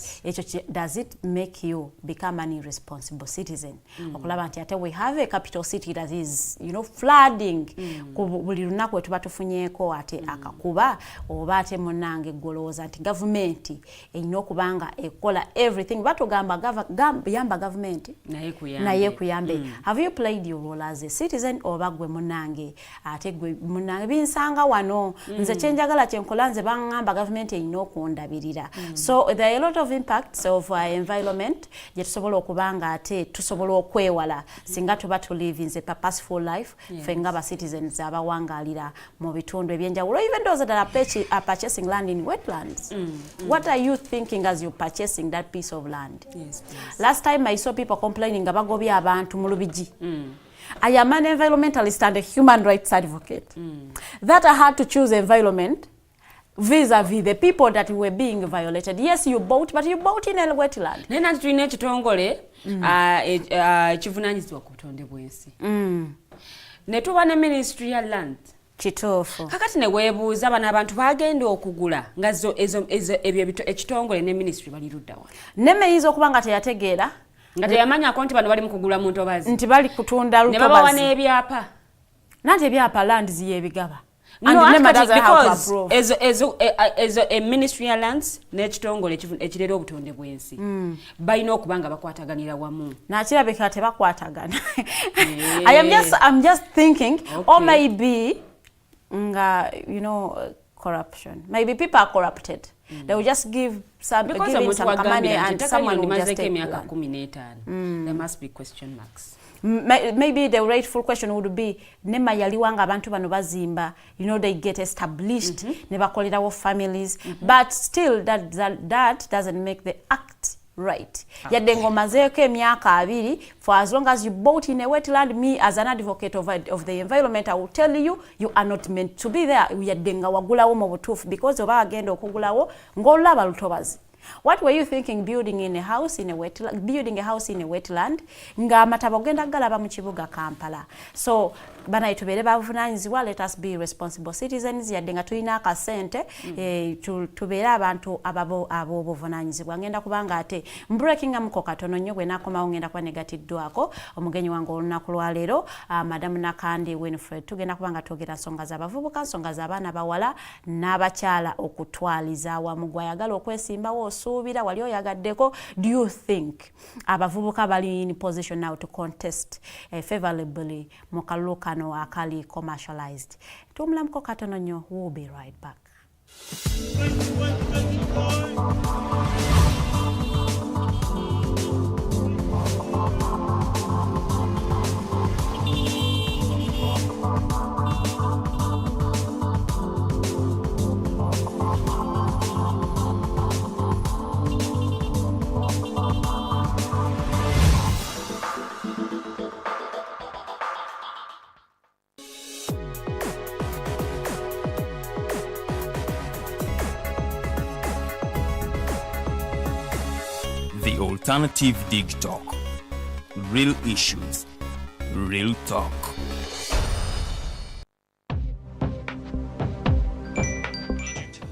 does it make you become an irresponsible citizen? Okulaba nti ate we have a capital city that is, you know, flooding. Buli lunaku wetuba tufunyeeko ate akakuba oba ate munange golooza nti government erina okubanga ekola everything. Batugamba yamba government naye kuyambe. Have you played your role as a citizen oba gwe munange ate gwe munange binsanga wano nze kyenjagala kyenkola nze bangamba government erina okundabirira. So there are a lot of impacts of our environment je tusobola okubanga ate tusobola okwewala singa tuba to live in a purposeful life fenga ba citizens abawangalira mu bitundu ebyenjawulo even those that are purchasing land in wetlands. What are you thinking as you're purchasing that piece of land? Yes, last time I saw people complaining abagobya abantu mu lubiji. I am an environmentalist and a human rights advocate. That I had to choose environment vis-a-vis the people that were being violated. Yes, you bought, but you bought in a wetland. Nena tulina ekitongole ekivunanyizibwa ku butonde bw'ensi. Ne tuba ne ministry ya land. Kituufu. Kakati ne weebuuza bano abantu bagenda okugula nga ebyo ekitongole ne ministry bali ludda wa. Nemmeyinza okuba nga teyategeera. Nga teyamanyako nti bano bali mu kugula mu ntobazi. Nti bali kutunda lutobazi. Ne babawa n'ebyapa. Nanti ebyapa land ziyebigaba. And because as a ministry of lands n'ekitongole ekirera obutonde bw'ensi balina okubanga bakwataganira wamu nakirabika tebakwatagana. I'm just thinking or maybe you know corruption, maybe people are corrupted. They will just give some money and someone will just take it. There must be question marks. Maybe the rightful question would be nema yaliwanga abantu bano bazimba, you know, they get established, never call it our families, but still that doesn't make the act right. Yadde ngoma zeko emyaka 2 for as long as you bought in a wetland, me as an advocate of the environment I will tell you are not meant to be there. Yadde nga wagulawo mu butuufu because oba agenda okugulawo ng'olaba lutobazi What were you thinking building a house in a wetland nga amataba ogenda galaba mu kibuga Kampala? So bana itubere bavunanyizibwa, let us be responsible citizens yadde nga tulina akasente tubere abantu abo buvunanyizibwa. Ngenda kubanga ate breaking amuko katono nnyo gwe nakomawo ngenda kwa negatiddwako omugenyi wange olunaku lwa leero Madam Nakandi Winifred. Tugenda kubanga twogera nsonga z'abavubuka, nsonga z'abaana bawala n'abakyala okutwaliza awamu. Gwayagala okwesimbawo osuubira wali oyagaddeko. Do you think abavubuka bali in position now to contest favorably mu kalulu kano akali commercialized? Tumulamuko katono nnyo. We'll be right back. The Alternative Dig Talk. Real issues, real talk.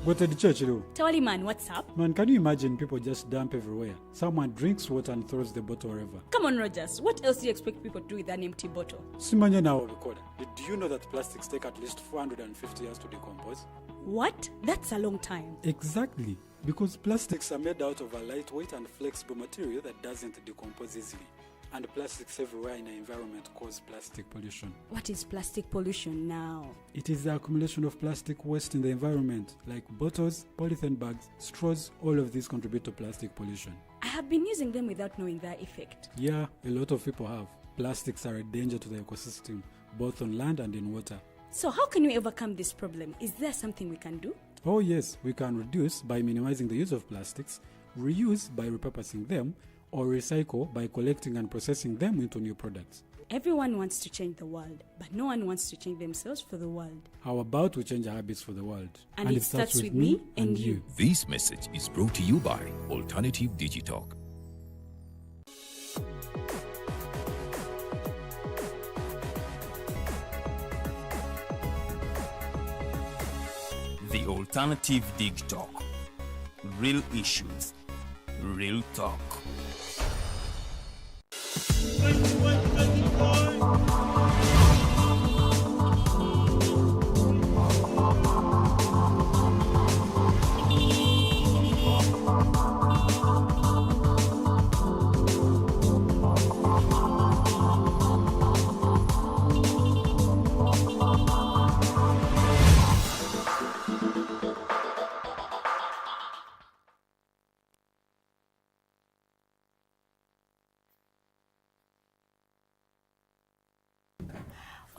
Go to the church, though. Tawali man, what's up? Man, can you imagine people just dump everywhere? Someone drinks water and throws the bottle wherever. Come on, Rogers. What else do you expect people to do with an empty bottle? Simanya now, recorder. Did you know that plastics take at least 450 years to decompose? What? That's a long time. Exactly. Because plastics are made out of a lightweight and flexible material that doesn't decompose easily. And plastics everywhere in the environment cause plastic pollution. What is plastic pollution now? It is the accumulation of plastic waste in the environment, like bottles, polythene bags, straws. All of these contribute to plastic pollution. I have been using them without knowing their effect. Yeah, a lot of people have. Plastics are a danger to the ecosystem, both on land and in water. So how can we overcome this problem? Is there something we can do? Oh yes, we can reduce by minimizing the use of plastics, reuse by repurposing them, or recycle by collecting and processing them into new products. Everyone wants to change the world, but no one wants to change themselves for the world. How about we change our habits for the world? And it starts with me and you. This message is brought to you by Alternative Digitalk. The Alternative Dig Talk. Real issues, real talk.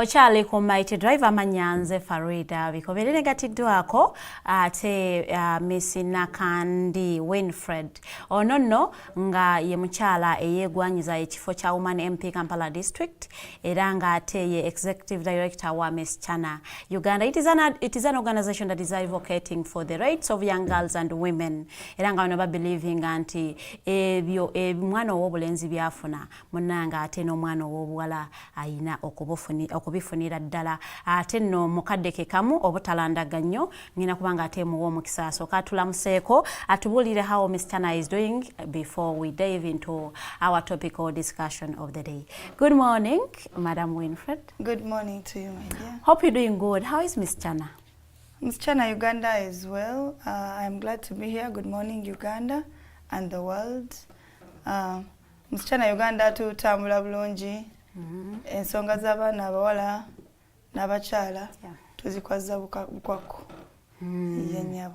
Okyali ku Mighty Driver Manyanze Farida Bikobere negatiddwako ate Miss Nakandi Winifred ono nga ye mukyala eyegwanyiza ekifo kya Woman MP Kampala District era nga ate ye Executive Director wa Miss Chana Uganda. It is an organization that is advocating for the rights of young girls and women era nga bano believing anti ebyo mwana w'obulenzi byafuna munanga ate n'omwana w'obuwala ayina okubifunira ddala ate nno mukadde ke kamu obutalanda nnyo ngina kubanga ate muwo omukisa so katulamuseeko atubulire how Miss Chana is doing before we dive into our topical discussion of the day. Good morning, Madam Winifred. Good morning to you, my dear. Hope you're doing good. How is Miss Chana? Miss Chana Uganda as well. I'm glad to be here. Good morning, Uganda and the world. Miss Chana Uganda tutambula bulungi. Ensonga z'abaana abawala n'abakyala tuzikwaza bukwako yenyabo.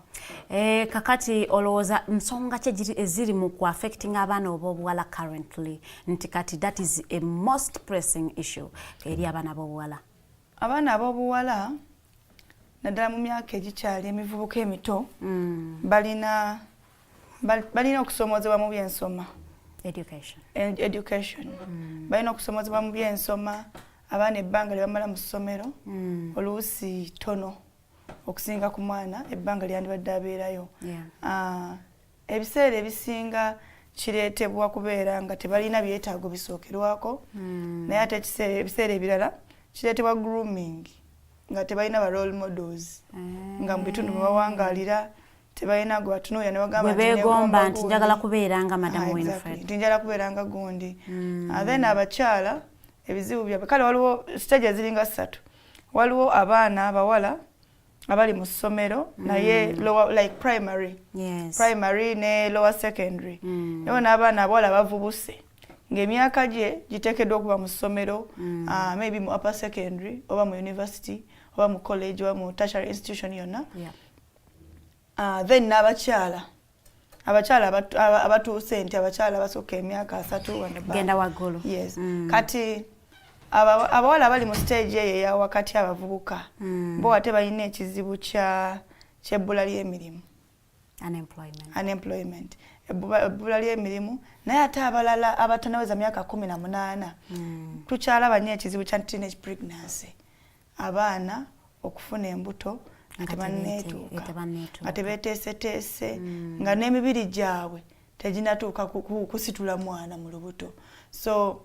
Kakati olowooza nsonga ki eziri mu ku affecting abaana ab'obuwala currently nti kati that is a most pressing issue eri abaana ab'obuwala? Abaana ab'obuwala naddala mu myaka egikyali emivubuka emito balina okusomoozebwa mu byensoma. Education. Balina okusomozebwa mu byensoma abaana ebbanga lye bamala mu ssomero oluusi tono okusinga ku mwana ebbanga lyandibadde abeerayo. ebiseera ebisinga kireetebwa kubeera nga tebalina byetaago bisookerwako naye ate ebiseera ebirala kireetebwa grooming nga tebalina ba role models nga mu bitundu mwe bawangaalira tebalina gwe batunuulira ne bagamba begomba nti njagala kubeera nga Madam Winifred nti njagala kubeera nga gundi then abakyala ebizibu byabwe kale waliwo stage eziringa 3 waliwo abaana abawala abali mu ssomero naye like primary ne lower secondary naye n'abaana abawala bavubuse ng'emyaka gye giteekeddwa okuba mu ssomero maybe mu upper secondary oba mu university oba mu college oba mu tertiary institution yonna then n'abakyala abatuuse nti abakyala basooka emyaka 3 genda waggulu yes kati abawala bali mu stage eyo eya wakati abavubuka bo ate balina ekizibu ky'ebbula ly'emirimu unemployment ebbula ly'emirimu naye ate abalala abatanaweza myaka 18 tukyalaba nnyo ekizibu kya teenage pregnancy abaana okufuna embuto nga tebanneetuuka nga tebeeteeseteese nga n'emibiri gyabwe teginatuuka kusitula mwana mu lubuto so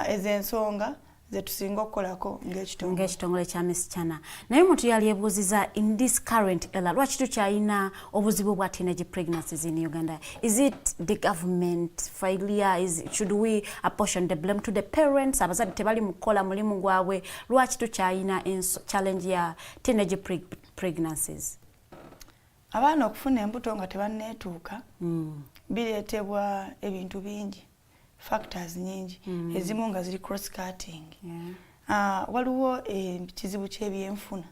ezo ensonga ze tusinga okukolako ng'ekitongole kya Miss Chana naye omuntu yali ebuuziza in this current era lwaki tukyalina obuzibu bwa teenage pregnancies in Uganda? Is it the government failure? Should we apportion the blame to the parents? Abazadde tebali mukola mulimu gwabwe lwaki tukyalina challenge ya teenage pregnancies? Abaana okufuna embuto nga tebanneetuuka bireetebwa ebintu bingi factors nyingi ezimu nga ziri cross cutting waliwo ekizibu ky'ebyenfuna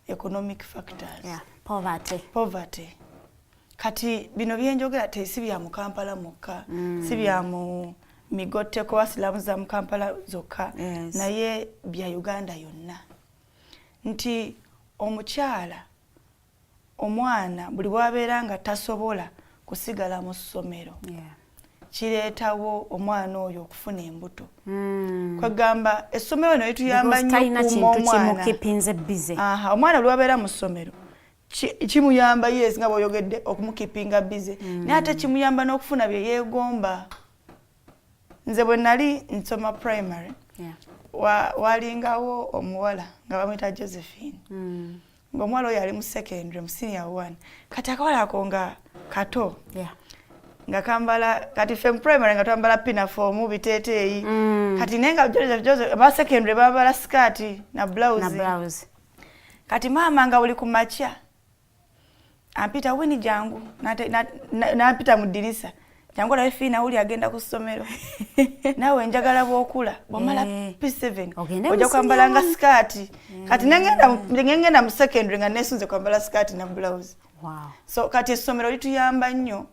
economic factors poverty kati bino byenjogera si bya mu Kampala mokka si bya mu migotteko wasilamu za mu Kampala zokka naye bya Uganda yonna nti omukyala omwana buli bwabeera nga tasobola kusigala mu ssomero kireetawo omwana oyo okufuna embuto kwegamba essomero eno lituyamba nnyo omwana buli wabeera mu ssomero kimuyamba yes nga bw'oyogedde okumukipinga bize naye ate kimuyamba n'okufuna bye yeegomba. Nze bwe nali nsoma primary walingawo omuwala nga bamuyita Josephine ng'omuwala oyo ali mu secondary mu senior 1 kati akawala ako nga kato nga kambala kati fem primary nga twambala pinafore biteeteeyi kati nenga Joseph ba secondary bambala skirt na blouse kati mama nga uli kumacha ampita wini jangu napita mu dirisa jangu la fina uli agenda ku ssomero nawe njagala bw'okula bwamala P7 oja kwambala nga skirt kati ngenda mu secondary nga nesunze kwambala skirt na blouse so kati essomero lituyamba nnyo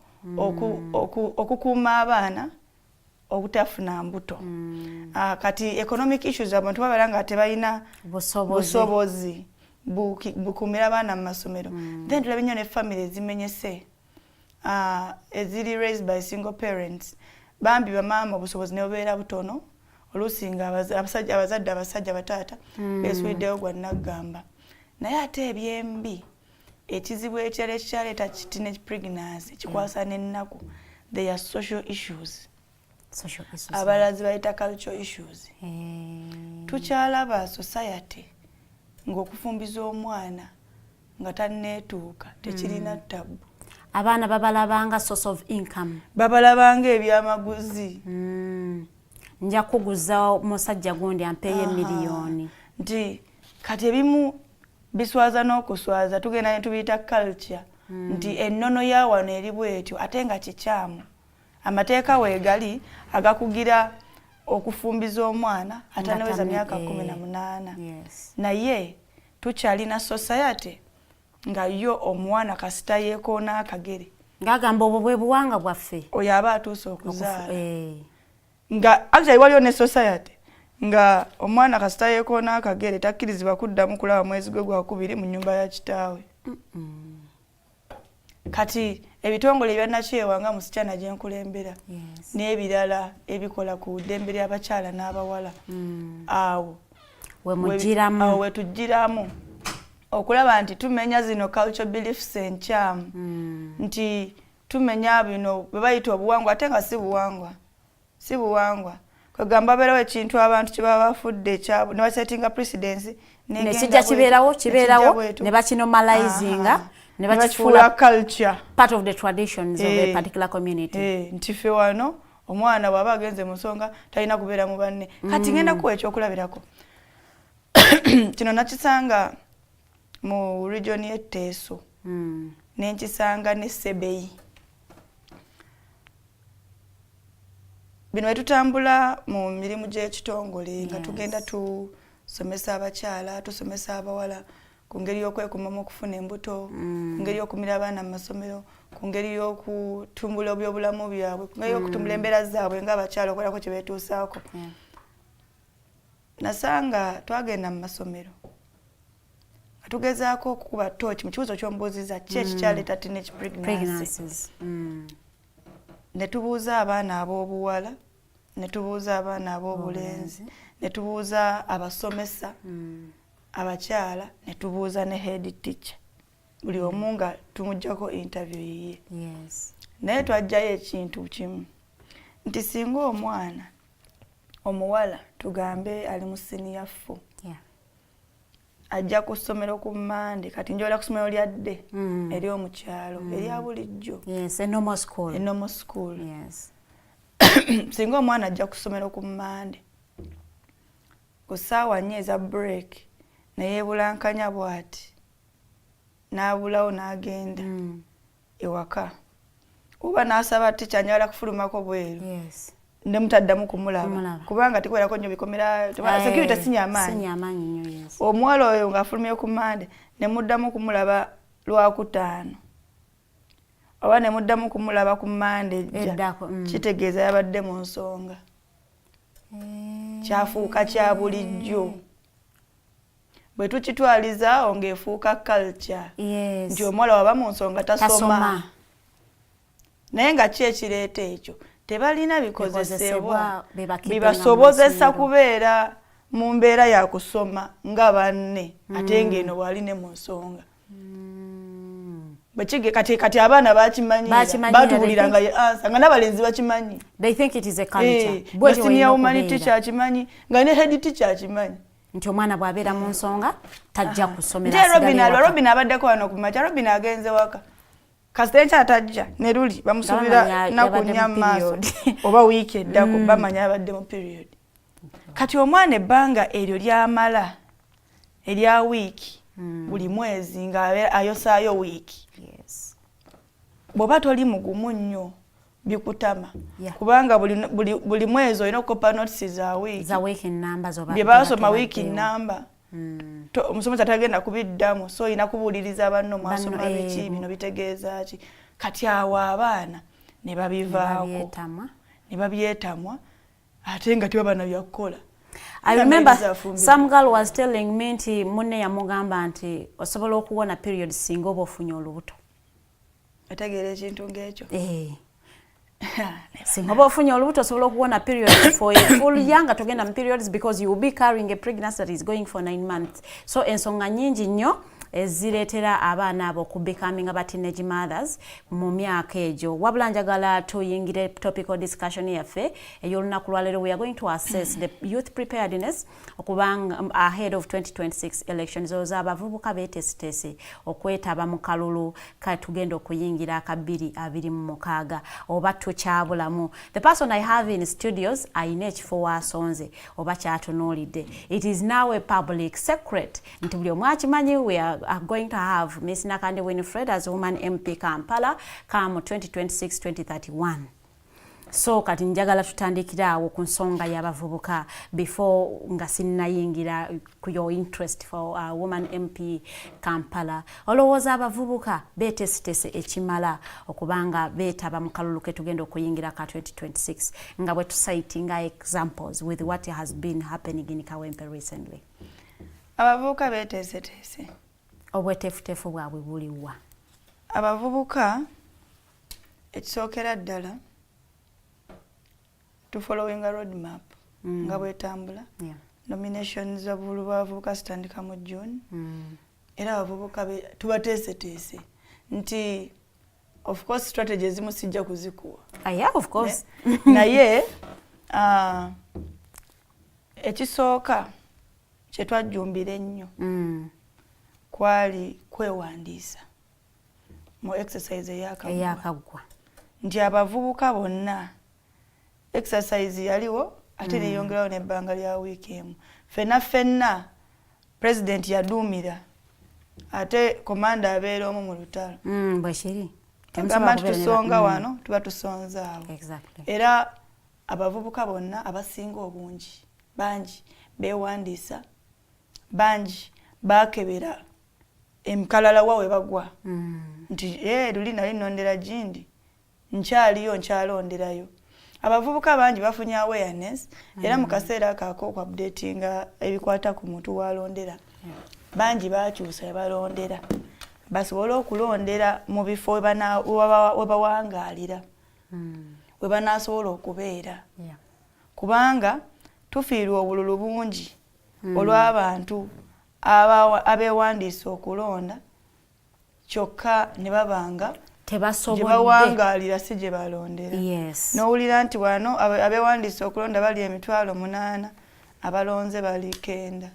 okukuuma abaana obutafuna mbuto kati economic issues abantu babala nga tebalina busobozi bukumira abaana mu masomero then tulaba nnyo ne family ezimenyese eziri raised by single parents bambi bamaama obusobozi ne bubeera butono oluusi nga abazadde abasajja bataata besuuliddeyo gwa naggamba naye ate ebyembi ekizibu ekyaleeta teenage pregnancy kikwasa n'ennaku they are social issues abalazi bayita cultural issues tukyalaba society ng'okufumbiza omwana nga tanneetuuka tekirina tabu abaana babalabanga source of income babalabanga ebyamaguzi nja kuguza musajja gundi ampeeye miliyoni nti kati ebimu biswaza n'okuswaza tugenda ne tubiyita culture nti ennono ya wano eri bwetyo ate nga kikyamu amateeka weegali agakugira okufumbiza omwana atanaweza myaka 18 naye tukyalina society nga yo omwana kasita yeekoona akagere ngagamba obwo bwe buwanga bwaffe oyo aba atuuse okuzaala nga actually waliyo ne society nga omwana kasita yeekoona akagere takkirizibwa kuddamu kulaba mwezi gwe gwakubiri mu nnyumba ya kitaawe kati ebitongole ebyannakyewanga mu sikyana gye nkulembera n'ebirala ebikola ku ddembe ly'abakyala n'abawala awo we tujjiramu okulaba nti tumenya zino cultural beliefs enkyamu nti tumenya bino bwe bayita obuwangwa ate nga si buwangwa kwegamba beerawo ekintu abantu kye baba bafudde ekyabwe ne basetinga precedence nekijja kibeerawo ne bakinomalizinga ne bakifuula culture part of the traditions of a particular community. Nti ffe wano omwana bw'aba agenze mu nsonga talina kubeera mu banne kati ngenda kuwa ekyokulabirako kino nakisanga mu region y'Etteeso nenkisanga ne Sebeyi. Bino etutambula mu mirimu gy'ekitongole nga tugenda tusomesa abakyala tusomesa abawala ku ngeri y'okwekumamu okufuna embuto ku ngeri y'okumira abaana mu masomero ku ngeri y'okutumbula ebyobulamu byabwe ku ngeri y'okutumbula embeera zaabwe ng'abakyala okukolako kye beetuusaako. Nasanga twagenda mu masomero nga tugezaako okukuba tooki mu kibuuzo ky'ombuuziza ki ekikyaleeta teenage pregnancies. Ne tubuuza abaana ab'obuwala ne tubuuza abaana ab'obulenzi ne tubuuza abasomesa abakyala ne tubuuza ne head teacher buli omu nga tumuggyako interview yiye. Naye twajjayo ekintu kimu nti singa omwana omuwala tugambe ali mu senior 4 ajja ku ssomero ku Monday kati njola ku ssomero lyadde eri omukyalo erya bulijjo normal school. Singa omwana ajja ku ssomero ku Monday ku ssaawa 4 eza break neyeebulankanya bw'ati n'abulawo n'agenda ewaka oba n'asaba ticca njagala kufulumako bweru ne mutaddamu kumulaba kubanga tikubeerako nnyo bikomera security sinyamaanyi. Omuwala oyo ng'afulumye ku Monday ne muddamu kumulaba Lwakutaano oba ne muddamu kumulaba ku Monday kitegeeza yabadde mu nsonga kyafuuka kya bulijjo. Bwe tukitwaliza ng'efuuka culture nti omuwala waba mu nsonga tasoma naye nga ki ekireeta ekyo tebalina bikozesebwa bibasobozesa kubeera mu mbeera ya kusoma nga banne ate ng'eno bw'ali ne mu nsonga. Bwekige kati abaana bakimanyira batubulira nga ye answer nga n'abalenzi bakimanyi. They think it is a culture. Senior woman teacher akimanyi nga ne head teacher akimanyi. Nti omwana bw'abeera mu nsonga tajja kusomera. Robin abaddeko wano ku makya. Robin agenze waka kasitencha atajja ne luli bamusuubira nakunya mu maaso oba wiiki eddako bamanya abadde mu period. Kati omwana ebbanga eryo lyamala erya wiiki buli mwezi nga ayosaayo wiiki. Bw'oba toli mugumu nnyo bikutama kubanga buli mwezi olina okukopa notices za wiiki bye basoma wiiki namba omusomesa tagenda kubiddamu so olina kubuuliriza banno mwasoma biki bino bitegeeza ki. Kati awo abaana ne babivaako ne babyetamwa ate nga tebaba na byakukola. I remember some girl was telling me nti munne yamugamba nti osobola okuwona period singa oba ofunye olubuto. Ategeera ekintu ng'ekyo. Singa oba ofunye olubuto osobola okuwona period for a full year nga togenda mu periods because you will be carrying a pregnancy that is going for 9 months. So ensonga nnyingi nnyo ezireetera abaana abo okubecoming aba teenage mothers mu myaka egyo. Wabula njagala tuyingire topical discussion yaffe ey'olunaku lwaleero. We are going to assess the youth preparedness okubanga ahead of 2026 elections. Oza abavubuka beeteesiteese okwetaba mu kalulu ka tugenda okuyingira ka 2026 oba tukyabulamu. The person I have in studios ayina ekifo waasonze oba kyatunuulidde. It is now a public secret nti buli omu akimanyi we are going to have Miss Nakandi Winifred as Woman MP Kampala come 2026-2031. So kati njagala tutandikira awo ku nsonga y'abavubuka before nga sinnayingira ku your interest for Woman MP Kampala. Olowooza abavubuka beeteesiteese ekimala okubanga beetaba mu kalulu ke tugenda okuyingira ka 2026 nga bwe tucitinga examples with what has been happening in Kawempe recently. Abavubuka beeteeseteese. Obweteefuteefu bwabwe buliwa? Abavubuka ekisookera ddala to following a road map nga bwetambula. Nominations z'abavubuka zitandika mu June. era abavubuka tubateeseteese nti of course strategy ezimu sijja kuzikuwa. Yeah, of course. Naye ekisooka kye twajjumbira ennyo kwali kwewandiisa mu exercise eyakaggwa nti abavubuka bonna exercise yaliwo ate neyongerawo n'ebbanga lya wiiki emu. Ffenna president yaduumira ate komanda abeera omu mu lutalo. Bwekiri tugamba nti tusonga wano tuba tusonze awo. Era abavubuka bonna abasinga obungi bangi beewandiisa, bangi baakebera emkalala wa we bagwa nti luli nali nnondera gindi nkyaliyo nkyalonderayo. Abavubuka bangi bafunye awareness era mu kaseera akaako ku updatinga ebikwata ku muntu walondera. Bangi bakyusa balondera basobola okulondera mu bifo we bawangaalira we banaasobola okubeera kubanga tufiirwa obululu bungi olw'abantu abeewandiisa okulonda kyokka ne babanga gye bawangaalira si gye balondera. N'owulira nti wano abeewandiisa okulonda bali 8,000 abalonze bali 9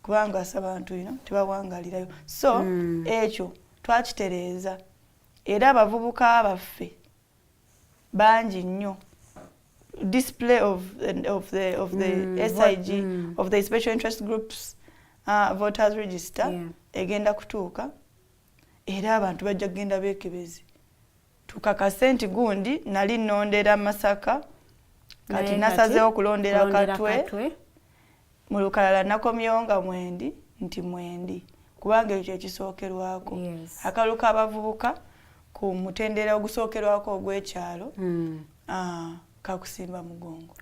kubanga abantu tebawangaalirayo. So ekyo twakitereeza era abavubuka baffe bangi nnyo. Display of the SIG of the special interest groups voters register egenda kutuuka era abantu bajja kugenda beekebezi. Tukakase nti gundi nali nnondera Masaka kati nasazeewo kulondera Katwe mu lukalala nakomyewo nga mwendi nti mwendi kubanga ekyo ekisookerwako. Akalu k'abavubuka ku mutendera ogusookerwako ogw'ekyalo kakusimba mugongo.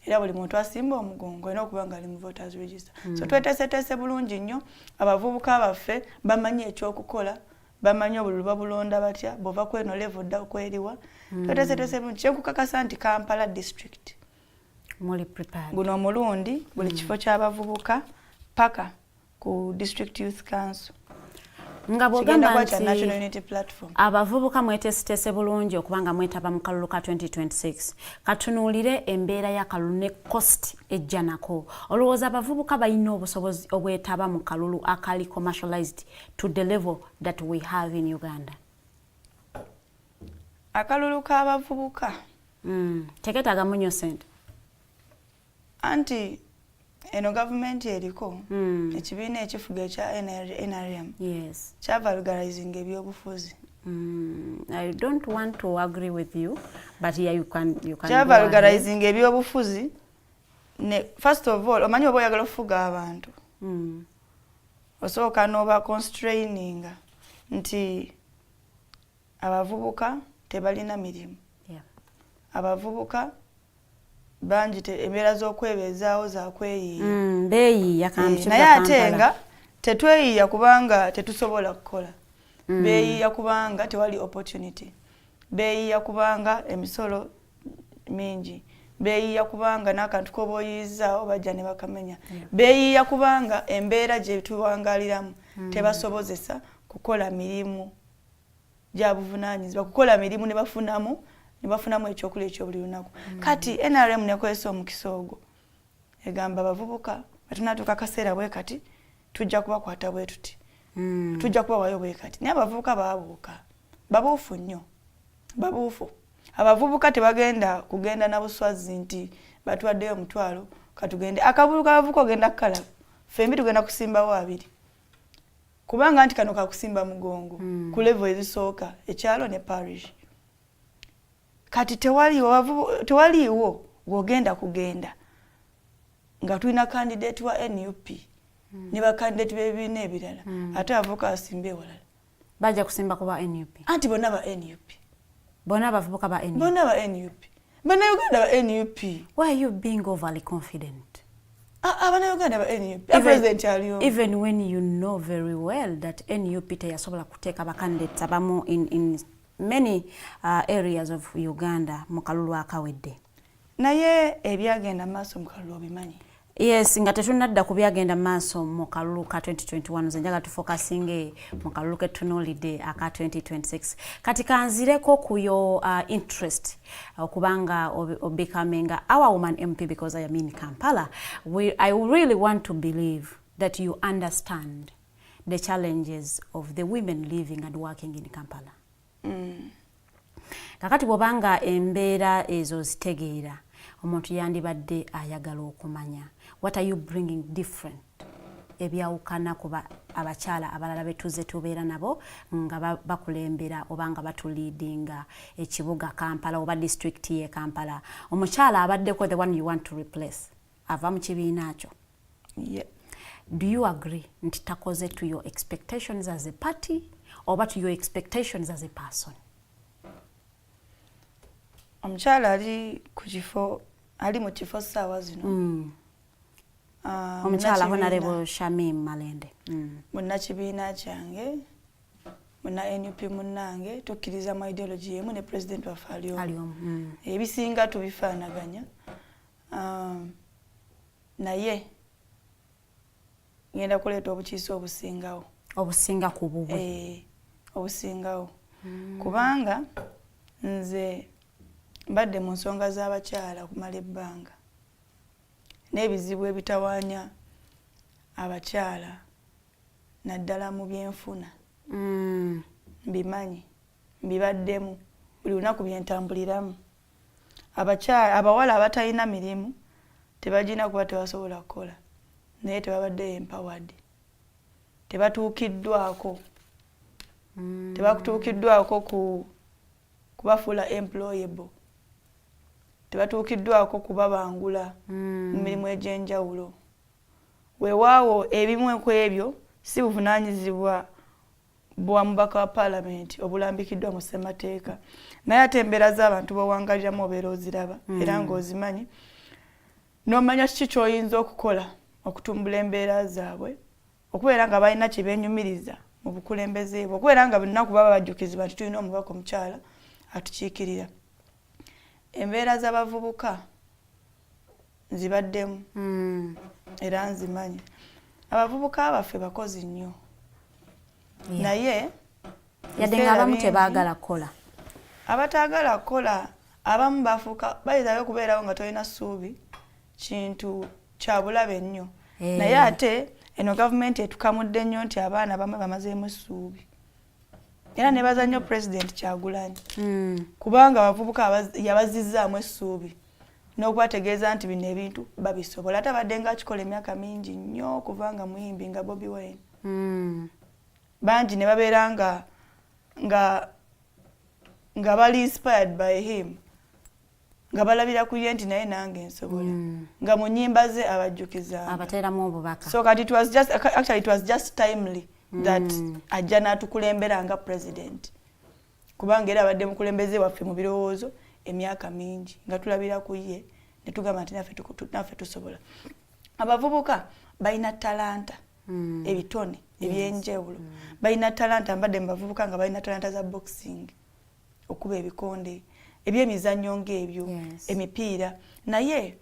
Era buli muntu asimba omugongo alina okuba nga ali mu voters register. So tweteeseteese bulungi nnyo abavubuka baffe bamanyi ekyokukola, bamanyi obululu babulonda batya, bw'ova kweno level dda kweriwa. Tweteeseteese bulungi. Kyekukakasa nti Kampala district muli prepared. Guno omulundi buli kifo ky'abavubuka paka ku district youth council. Nga bw'ogamba nti abavubuka mweteeseteese bulungi okubanga mwetaba mu kalulu ka 2026 katunuulire embeera y'akalulu ne cost ejja nako. Olowooza abavubuka balina obusobozi obwetaba mu kalulu akali commercialized to the level that we have in Uganda? Akalulu k'abavubuka teketaaga nnyo ssente anti eno gavumenti eriko ekibiina ekifuga ekya NRM kya vulgarizing ebyobufuzi. I don't want to agree with you, but yeah, you can kya vulgarizing ebyobufuzi. First of all, omanyi oba oyagala okufuga abantu osooka n'oba constraining nti abavubuka tebalina mirimu. Abavubuka bangi embeera z'okwebeezaawo zakweyiiya. Naye ate nga tetweyiiya kubanga tetusobola kukola. Beeyiiya kubanga tewali opportunity. Beeyiiya kubanga emisolo mingi. Beeyiiya kubanga n'akantu koba oyiyizzaawo bajja ne bakamenya. Beeyiiya kubanga embeera gye tuwangaaliramu tebasobozesa kukola mirimu gya buvunaanyizibwa, kukola mirimu ne bafunamu ekyokulya ekyobuli lunaku. Kati NRM nekozesa omukisa ogwo egamba abavubuka batunatuuka akaseera bwe kati tujja kubakwata bwe tuti, tujja kubawayo bwe kati. Naye abavubuka baabuuka, babuufu nnyo, babuufu. Abavubuka tebagenda kugenda na buswazi nti batuwaddeyo omutwalo katugende. Akabulu k'abavubuka ogenda kukalaba, ffembi tugenda kusimbawo 2 kubanga nti kano kakusimba mugongo ku level ezisooka ekyalo ne parish. Kati tewaliiwo wogenda kugenda nga tulina candidate wa NUP ne bakandidate b'ebibiina ebirala ate abavubuka basimba ewalala. Bajja kusimba kuba NUP. Anti bonna ba NUP. Bonna abavubuka ba NUP. Bonna ba NUP. Bannayuganda ba NUP. Why are you being overly confident? Bannayuganda ba NUP. President aliyo. Even when you know very well that NUP teyasobola kuteeka bakandidates abamu in many areas of Uganda mu kalulu akawedde. Naye ebyagenda maaso mu kalulu obimanyi. Yes, nga tetunadda ku byagenda maaso mu kalulu ka 2021 nze njaga tufokasinge mu kalulu ketunuulidde aka 2026 kati kanzireko ku your interest okubanga becoming our woman MP because I am in Kampala. I really want to believe that you understand the challenges of the women living and working in Kampala. Kakati bwobanga embeera ezo zitegeera omuntu yandibadde ayagala okumanya what are you bringing different ebyawukana kuba abakyala abalala betuze tubeera nabo nga bakulembera obanga batuleadinga ekibuga Kampala oba district ye Kampala omukyala abaddeko the one you want to replace ava mu kibiina kyo. Yeah. Do you agree nti takoze to your expectations as a party or to your expectations as a person? Omukyala ali mu kifo ssaawa zino. Omukyala Honorable Shamim Malende. Munnakibiina kyange muna NUP munnange tukkiriza mu ideology yemu ne president waffe aliyo. Ebisinga tubifaanaganya. Naye ngenda kuleeta obukiise obusingawo. Obusinga ku bubwe. Obusingawo. Kubanga nze mbadde mu nsonga z'abakyala kumala ebbanga n'ebizibu ebitawaanya abakyala naddala mu byenfuna mbimanyi mbibaddemu buli lunaku byentambuliramu. Abawala abatalina mirimu tebagina kuba tebasobola kukola naye tebabadde empowered, tebatuukiddwako kubafuula employable, tebatuukiddwako kubabangula mu mirimu egy'enjawulo. Weewaawo ebimu ku ebyo si buvunaanyizibwa bwa mubaka wa paalamenti obulambikiddwa mu ssemateeka naye ate embeera z'abantu b'owangaliramu obeera oziraba era ng'ozimanyi n'omanya kiki ky'oyinza okukola okutumbula embeera zaabwe okubeera nga balina kye beenyumiriza mu bukulembeze bwe okubeera nga bunaku baba bajjukizibwa nti tulina omubaka omukyala atukiikirira. Embeera z'abavubuka nzibaddemu era nzimanyi. Abavubuka baffe bakozi nnyo naye yadde nga abamu tebaagala kukola. Abataagala kukola abamu bafuuka bayinza okubeerawo nga tolina ssuubi kintu kya bulabe nnyo naye ate eno gavumenti etukamudde nnyo nti abaana bamwe bamazeemu essuubi era ne baza nnyo President Kyagulanyi kubanga abavubuka yabazizzaamu essuubi n'okubategeeza nti bino ebintu babisobola. Ate abadde nga akikola emyaka mingi nnyo kubanga muyimbi nga Bobi Wine. Bangi ne babeera nga bali inspired by him nga balabira ku ye nti naye nange nsobola nga mu nnyimba ze abajjukizanga abateeramu obubaka. So kati it was just timely that ajja n'atukulembera nga president kubanga era abadde mukulembeze waffe mu birowoozo emyaka mingi nga tulabira ku ye ne tugamba nti naffe tusobola. Abavubuka balina talanta ebitone ebyenjawulo. Balina talanta mbadde mu bavubuka nga balina talanta za boxing okuba ebikonde ebyemizannyo ng'ebyo emipiira naye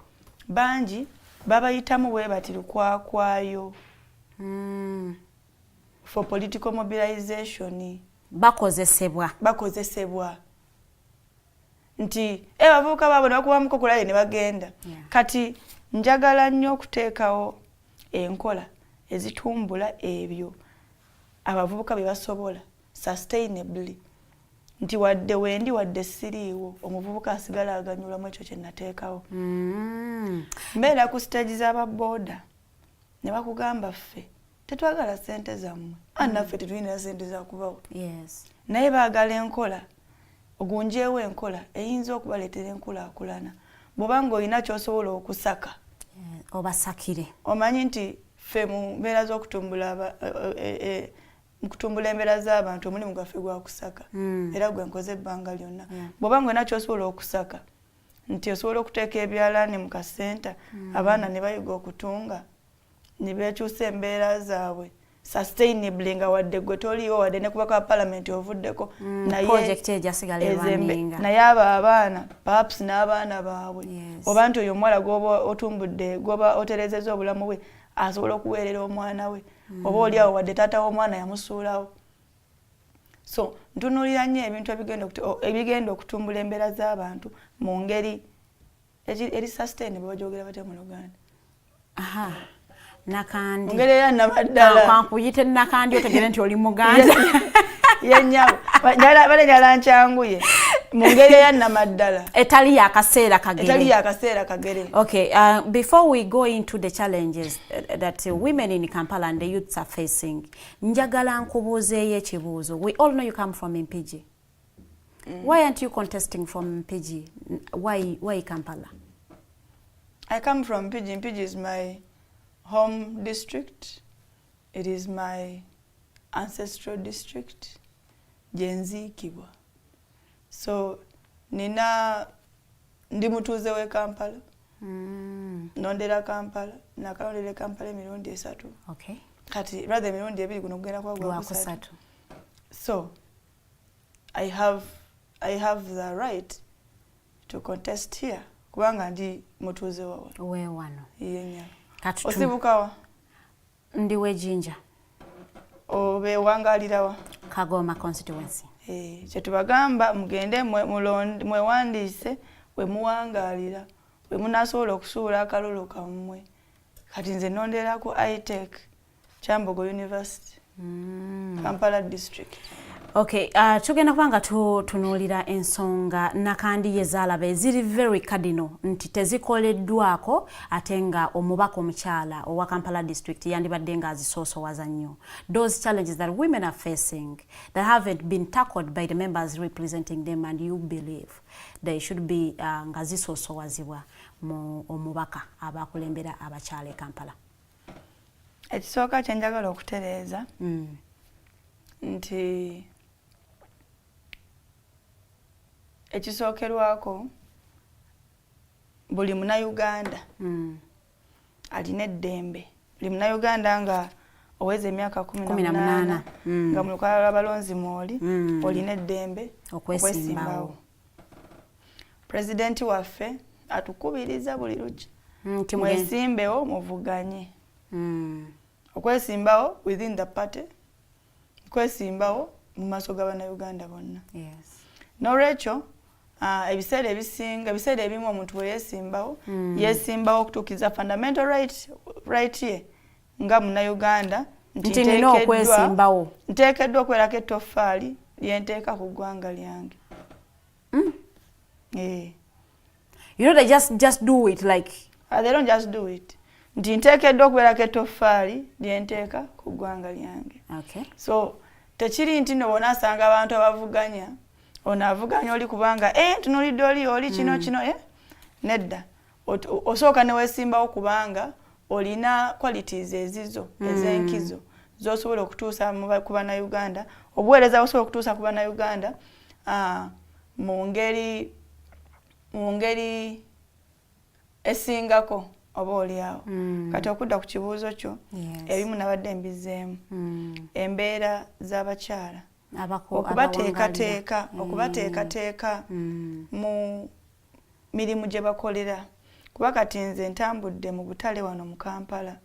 bangi babayitamu bwe bati lukwakwayo for political mobilization bakozesebwa nti abavubuka baabo ne bakubamuko kulaye ne bagenda. Kati njagala nnyo okuteekawo enkola ezitumbula ebyo abavubuka bye basobola sustainably nti wadde wendi wadde siriiwo omuvubuka asigala aganyulwamu ekyo kye nateekawo. Mbeera ku stage z'ababooda ne bakugamba ffe tetwagala ssente zammwe naffe tetulina ssente zakubawa naye baagala enkola ogunjeewo enkola eyinza okubaleetera enkulaakulana bw'obanga olina ky'osobola okusaka obasakire. Omanyi nti ffe mu mbeera z'okutumbula mukutumbula embeera z'abantu omulimu gwaffe gwa kusaka era gwe nkoze ebbanga lyonna. Bw'obanga olina ky'osobola okusaka nti osobola okuteeka ebyalaani mu kasenta abaana ne bayiga okutunga ne beekyusa embeera zaabwe sustainably nga wadde gwe toliyo wadde ne kubaka parliament ovuddeko project ejasigala erwanninga naye abo abaana perhaps n'abaana baabwe oba nti oyo omuwala gwoba otumbudde gwoba oterezeza obulamu bwe asobola okuweerera omwana we oba oliawo wadde taata w'omwana yamusuulawo so ntunuulira nnyo ebintu ebigenda okutumbula embeera z'abantu mu ngeri eri sustainable bagyogera batya mu Luganda Nakandi ngeri ya namaddala kankuyite Nakandi otegere nti oli Muganda yennyabo bale nyala ncyanguye mu ngeri ya namaddala etali yakaseera kagere. Okay, before we go into the challenges that women in Kampala and the youths are facing, njagala nkubuuzeeyo ekibuuzo. We all know you come from Mpigi. Why aren't you contesting from Mpigi? Why Kampala? I come from Mpigi. Mpigi is my home district. It is my ancestral district. Jenzi Kibwa. So nina ndi mutuuze we Kampala. Nondera Kampala. Nakalondera Kampala emirundi 3. Okay. Kati rather emirundi 2 kuno kugenda kwa gwa 3. So I have the right to contest here. Kubanga ndi mutuuze wawa. We wano. Yenya. Osibukawa? Ndi we Jinja. Obe wangalirawa? Kagoma constituency. Kyetubagamba mugende mwewandiise we muwangalira we munasobola okusuula akalolo kammwe kati nze nonderako ITEC Kyambogo University Kampala district. Okay, tugenda kubanga tunuulira ensonga Nakandi yezaalaba eziri very cardinal nti tezikoleddwako ate nga omubaka omukyala owa Kampala district yandibadde nga azisoosowaza nnyo. Those challenges that women are facing that haven't been tackled by the members representing them, and you believe they should be nga zisoosowazibwa mu omubaka abakulembera abakyala e Kampala. Ekisooka kye njagala okutereeza nti ekisookerwako buli Munnayuganda alina eddembe. Buli Munnayuganda nga oweza emyaka 18 nga mu lukalala lw'abalonzi mw'oli olina eddembe okwesimbawo. Pulezidenti waffe atukubiriza buli luki mwesimbewo muvuganye. Okwesimbawo within the party, kwesimbawo mu maaso g'Abannayuganda bonna. N'olwekyo ebiseera ebimu omuntu bwe yeesimbawo yeesimbawo okutuukiza fundamental right ye nga Munnayuganda nti nteekeddwa okwerako ettoffaali lyenteeka ku ggwanga lyange. You know, they just do it like they don't just do it. Nti nteekeddwa okwerako ettoffaali lyenteeka ku ggwanga lyange. Okay. So tekiri nti no bonasanga abantu abavuganya onavuganya oli kubanga tunulidde oli kino nedda osooka ne weesimbawo kubanga olina qualities ezizo ez'enkizo z'osobola okutuusa ku Bannayuganda, obuweereza busobola okutuusa ku Bannayuganda mu ngeri esingako oba oliawo. Kati okudda ku kibuuzo kyo ebimu nabadde mbizzeemu embeera z'abakyala okubateekateeka mu mirimu gye bakolera. Kuba kati nze ntambudde mu butale wano mu Kampala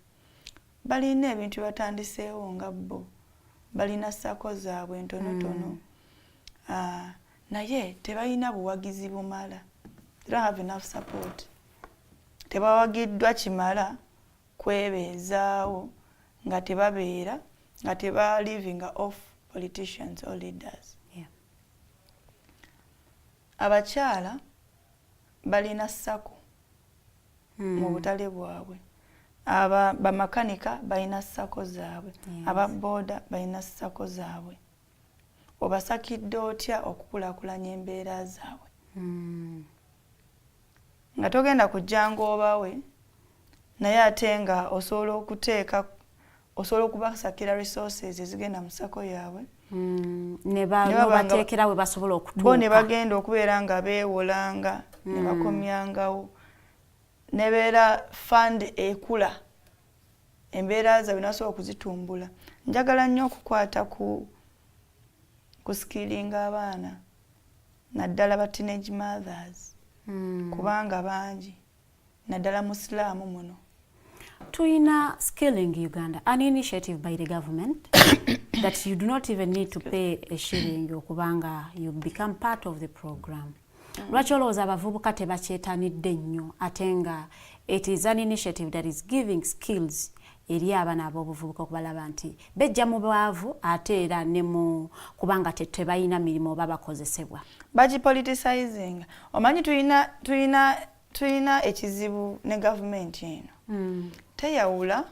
balina ebintu batandiseewo nga bo, balina ssako zaabwe ntonotono naye tebalina buwagizi bumala. They don't have enough support. Tebawagiddwa kimala kwebeezaawo nga tebabeera nga teba living off politicians or leaders. Abakyala balina ssako mu butale bwabwe, bamakanika balina ssako zaabwe, ababooda balina ssako zaabwe. Obasakidde otya okukulaakulanya embeera zaabwe nga togenda kujjanga obawe naye ate nga osobola okubasakira resources ezigenda mu ssako yaabwe ne bateekera we basobola okutuuka bo ne bagenda okubeera nga beewolanga ne bakomyangawo nebeera fund ekula embeera zaabwe nasobola okuzitumbula. Njagala nnyo okukwata ku skilling abaana naddala ba teenage mothers kubanga bangi naddala Musiraamu muno. Tuina skilling Uganda, an initiative by the government that you do not even need to pay a shilling okubanga you become part of the program. Lwaki olowooza abavubuka tebakyetanidde nnyo ate nga it is an initiative that is giving skills eri abaana ab'obuvubuka okubalaba nti bejja mu bwavu ate era ne mu kubanga tebalina mirimu oba bakozesebwa. Bagipoliticizing. Omanyi tulina ekizibu ne gavumenti eno. Teyawula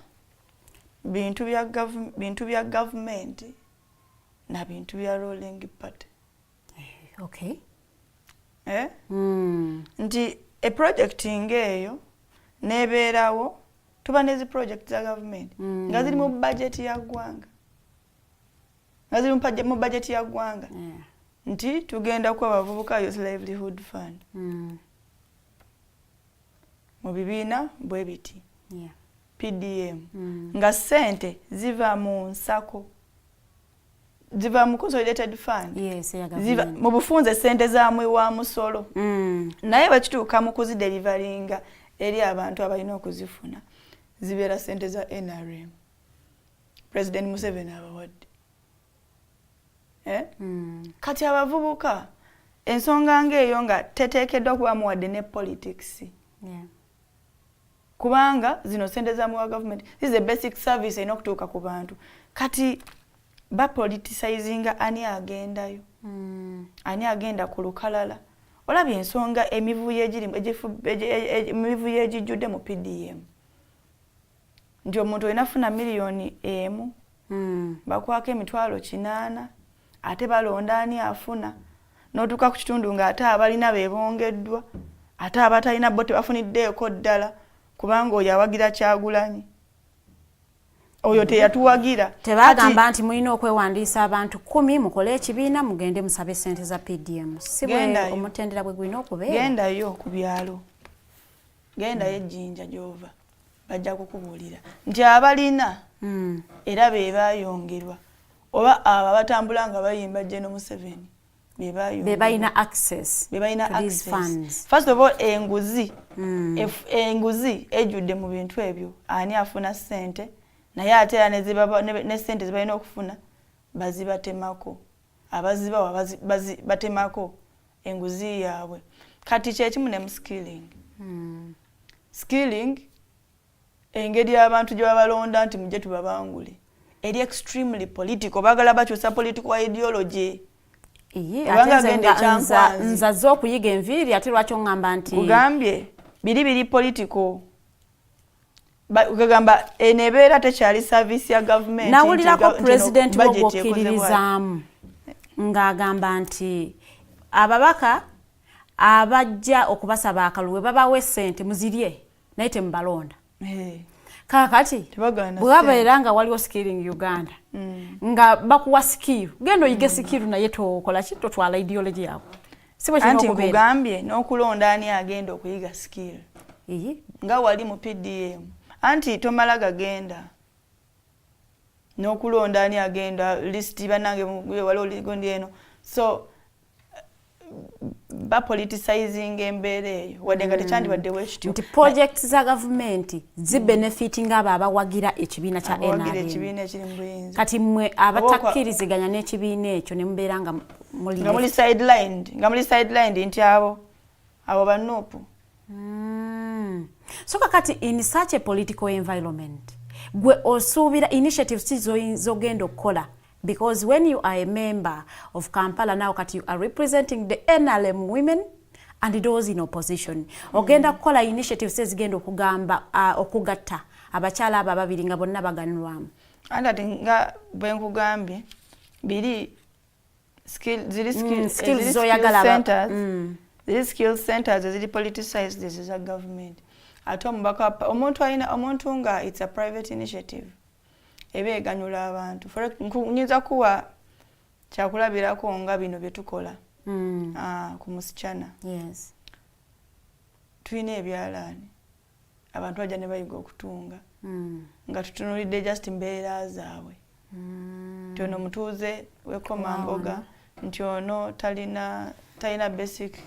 bintu bya gavumenti na bintu bya ruling party. Okay. Nti a project ngeeyo nebeerawo tuba nezi project za government nga ziri mu budget ya ggwanga. Nga ziri mu budget ya ggwanga. Nti tugenda kuwa abavubuka Youth Livelihood Fund. Mu bibiina bwe biti. PDM. Nga sente ziva mu nsako. Ziva mu consolidated fund. Yes, ziva mu bufunze sente zaamwe wa musolo. Naye bakituuka mu kuzidelivaringa eri abantu abalina okuzifuna. Zibeera sente za NRM. President Museveni abawadde. Kati abavubuka ensonga ng'eyo nga teteekeddwa kuba muwadde ne politics. Kubanga zino sente za muwa government, this is a basic service erina okutuuka ku bantu. Kati bapoliticizinga ani agendayo. Ani agenda ku lukalala. Olabye ensonga emivuyo egijjudde mu PDM. Nti omuntu olina funa miliyoni emu bakwako emitwalo 8 ate balonda ani afuna n'otuuka ku kitundu ng'ate abalina beebongeddwa ate abatalina bo tebafuniddeeko ddala kubanga oyo awagira Kyagulanyi oyo teyatuwagira. Tebagamba nti mulina okwewandiisa abantu 10 mukole ekibiina mugende musabe sente za PDM. Si bwe omutendera bwe gulina okubeera. Gendayo ku byalo. Gendayo ejjinja gy'ova. Bajja kukubuulira nti abalina era be baayongerwa oba abo batambula nga bayimba General Museveni be balina access to these funds. First of all, enguzi ejjudde mu bintu ebyo ani afuna sente naye ate ne sente zibalina okufuna bazibatemako abazibawa batemako enguzi yaabwe. Kati kyekimu ne mu skilling engeri abantu gye babalonda nti mujje tubabangule eri extremely political bagala bakyusa political ideology. Nzaze okuyiga enviiri ate lwaki oŋŋamba nti kugambye biri political. Kugamba enebeera tekyali service ya government. Nawulirako president w'okukiririzaamu ng'agamba nti ababaka abajja okubasaba akalulu babawe ssente muzirye naye temubalonda. Kakati bwabaera nga waliwo skilling Uganda nga bakuwa skill genda oyige skill naye tokola ki totwala ideology yako. Anti kugambye n'okulonda ani agenda okuyiga skill nga wali mu PDM anti tomala gagenda n'okulonda ani agenda list banange waliwo ligondi eno so bapoliticizing embeera eyo wadde nga tekyandibadde bwekityo nti projects za gavumenti zibenefitinga abo abawagira ekibiina kya NRM. Kati mmwe abatakkiriziganya n'ekibiina ekyo ne mubeera nga muli sidelined nti abo ba NUP. So kakati in such a political environment gwe osuubira initiatives zogenda okukola. Because when you are a member of Kampala now, you are representing the NLM women and those in opposition. Ogenda kukola initiatives ezigenda okugamba okugatta abakyala abo ababiri nga bonna baganulwamu. Andi nga bwe nkugambye biri skills zoyagala centers. These skill centers eziri politicized this is a government. Ate omubaka omuntu nga it's a private initiative. Ebe eganyula abantu. Nyinza kuwa kyakulabirako nga bino bye tukola ku musichana. Yes. Tulina ebyalaani. Abantu bajja ne bayiga okutunga. nga tutunulidde just mbeera zaabwe nti ono mutuuze w'Ekomamboga nti ono talina basic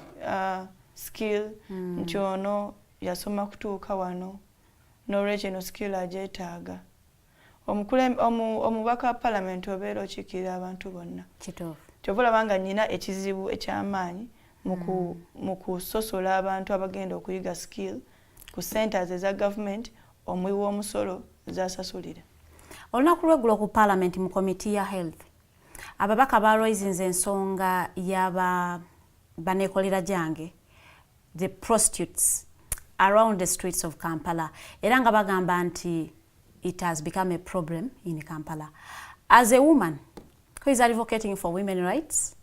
skill nti ono yasoma kutuuka wano n'olwekyo eno skill agyetaaga. Omubaka wa Parliament obeera okiikirira abantu bonna. Kyova olaba nga nnyina ekizibu eky'amaanyi mu kusosola abantu abagenda okuyiga skill ku centers eza government omwi w'omusolo zasasulira. Olunaku lw'eggulo ku Parliament mu komiti ya health ababaka balwaizinze ensonga baneekolera gyange the prostitutes around the streets of Kampala era nga bagamba nti it has become a problem in Kampala. As a woman who is advocating for women's rights,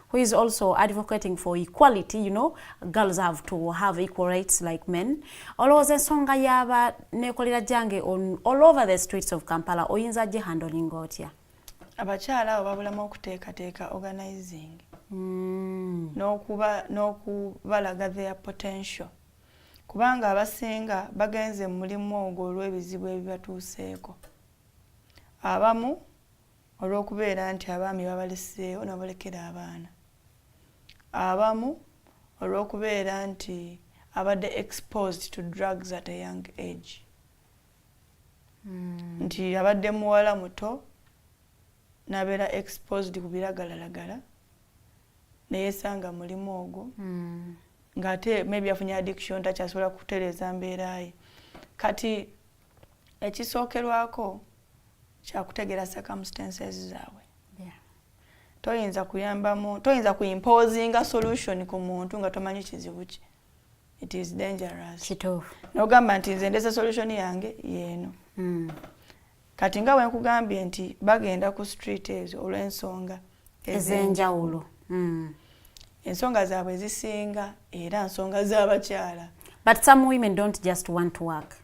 who is also advocating for equality, you know, girls have to have equal rights like men. Olowooza ensonga yaba neekolera gyange all over the streets of Kampala oyinza gye handling otya? Abakyala abo babulamu okuteekateeka organizing n'okubalaga their potential. Kubanga abasinga bagenze mu mulimu ogwo olw'ebizibu ebibatuuseeko. Abamu olw'okubeera nti abaami babaleseewo n'abalekera abaana. Abamu olw'okubeera nti abadde exposed to drugs at a young age. Nti abadde muwala muto n'abeera exposed ku biragalalagala neyeesanga mulimu ogwo ng'ate maybe afunye addiction takyasobola kutereeza mbeera ye. Kati ekisookerwako kyakutegeera circumstances zaabwe. Toyinza kuimposinga solution ku muntu nga tomanyi kizibu ki. It is dangerous. N'ogamba nti nze ndese solution yange yeeno. Kati nga bwenkugambye nti bagenda ku street ezo olw'ensonga ez'enjawulo. Ensonga zaabwe ezisinga era nsonga z'abakyala. But some women don't just want to work.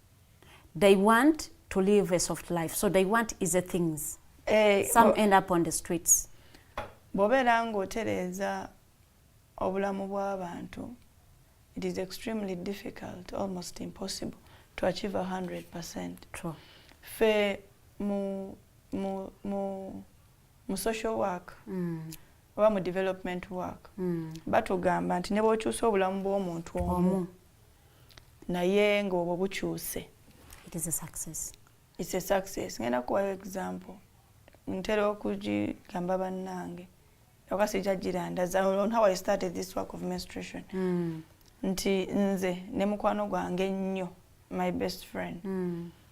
They want to live a soft life. So they want easy things. Some end up on the streets. Bw'obeera ng'otereeza obulamu bw'abantu, it is extremely difficult, almost impossible, to achieve 100%. True. Fe mu social work, oba mu development work, batugamba nti ne bw'okyusa obulamu bw'omuntu omu, naye ng'obwo bukyuse. It is a success. It's a success. Ngenda kuwayo example. Ntera okugigamba bannange. Okasijja girandaza on how I started this work of menstruation. Nti nze ne mukwano gwange nnyo, my best friend.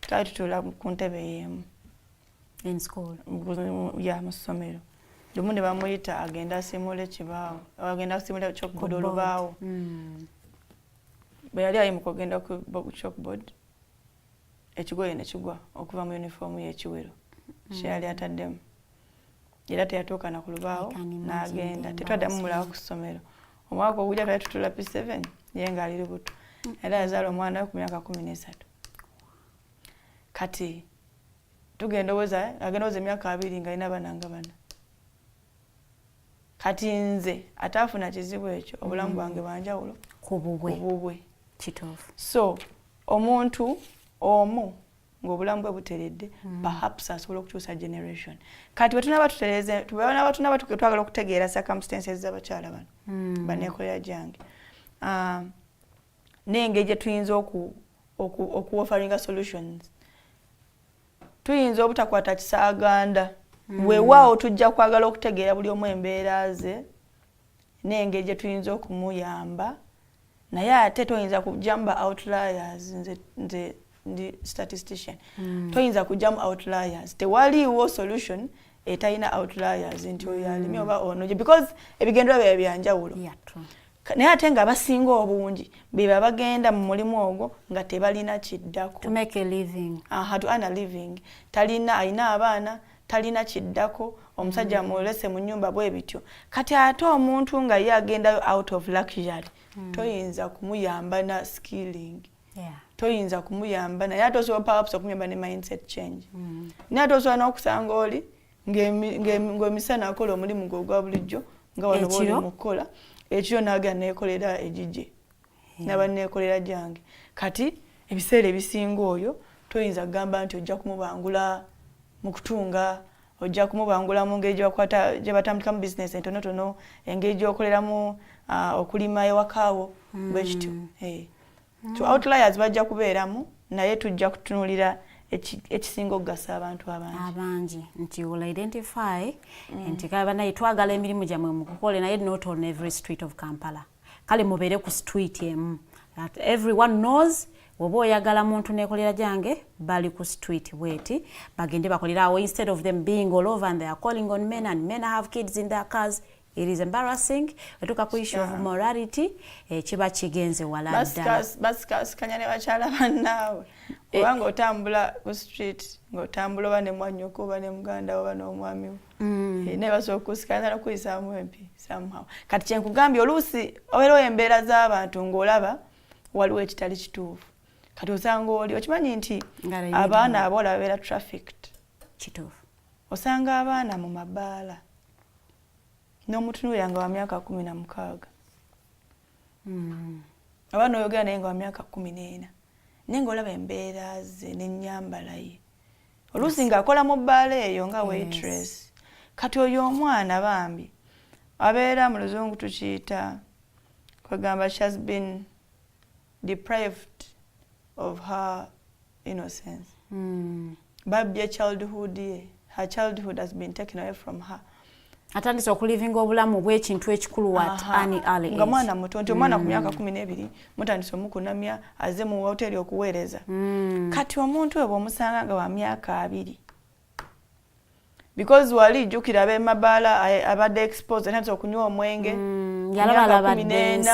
Twali tutula ku ntebe y'emu. In school? Yeah, mu ssomero. Lumu ne bamuyita agenda asimula ekibaawo. Agenda asimula chalkboard olubaawo. Bwe yali ali mu kugenda ku chalkboard, ekigoye ne kigwa okuva mu uniform y'ekiwero. Kyali ataddemu. Era teyatuuka na ku lubaawo n'agenda. Tetwaddamu mulaba ku ssomero. Omwaka ogujja twali tutula P7 ye ng'ali lubuto. Era yazaala omwana we ku myaka 13. Kati agenda oweza emyaka 2 ng'alina abaana nga bana. Kati nze ataafuna kizibu ekyo obulamu bwange bwanjawulo ku bubwe. Kituufu. So omuntu omu ng'obulamu bwe buteredde perhaps asobola okukyusa generation. Kati bwe tunaba twagala okutegeera circumstances z'abakyala bano baneekolera gyange, n'engeri gye tuyinza okuofaringa solutions. Tuyinza obutakwata kisaaganda, weewaawo tujja kwagala okutegeera buli omu embeera ze n'engeri gye tuyinza okumuyamba, naye ate toyinza kujjamu ba outliers. Nze ndi statistician. Toyinza kujjamu outliers. Tewaliiwo solution etalina outliers nti oyo alimi oba ono, because ebigendera bya byanjawulo. Naye ate nga basinga obungi beba bagenda mu mulimu ogwo nga tebalina kiddako. To make a living. To earn a living. Alina abaana, talina kiddako, omusajja mulese mu nnyumba bwe bityo. Kati ate omuntu nga ye agendayo out of luxury, toyinza kumuyamba na skilling. Toyinza kumuyamba naye ate osobola perhaps okumuyamba ne mindset change. Naye ate osobola n'okusanga oli ng'emisana akola omulimu gwe ogwa bulijjo nga wano bw'oli mukola. Ekyo naga neekolera ejije. Naba neekolera gyange. Kati ebiseera ebisinga oyo toyinza kugamba nti ojja kumubangula mu kutunga ojja kumubangula mu ngeri gye batambulika mu bizinesi entonotono engeri gy'okoleramu okulima ewakaawo bwekityo. So outliers bajja kubeeramu naye tujja kutunuulira ekisinga okugasa abantu abangi nti will identify nti banaye twagala emirimu gyammwe mukukole naye not on every street of Kampala kale mubeere ku street emu that everyone knows oba oyagala muntu nekolera jange bali ku street bweti bagende bakolerawo instead of them being all over and they are calling on men and men have kids in their cars. It is embarrassing. Etuka ku issue of morality kiba kigenze wala ddala. Basikanya ne bakyala bannawe. Obanga otambula ku street ng'otambula oba ne mwannyoko oba ne muganda oba n'omwami we. Ne basobola okusikanya n'okuyisaamu MP somehow. Kati kyenkugambye oluusi obeera embeera z'abantu ng'olaba waliwo ekitali kituufu. Kati osanga oli okimanyi nti abaana abawala babeera trafficked. Kituufu. Osanga abaana mu mabaala. N'omutunuulira nga wa myaka 16. Abaana oyogera naye nga wa myaka 14. Naye ng'olaba embeera ze n'ennyambala ye. Oluusi ng'akola mu bbaala eyo nga waitress. Kati oyo omwana bambi abeera mu luzungu tukiyita kwegamba she has been deprived of her innocence. Babye childhood ye. Her childhood has been taken away from her. Atandise okulivinga obulamu bw'ekintu ekikulu at any early age. Nga mwana muto nti omwana ku myaka 12 mutandise omukunamya aze mu hoteli okuweereza. Kati omuntu we bw'omusanga nga wa myaka 2. Because wali jjukira ab'emabaala abadde exposed atandise okunywa omwenge.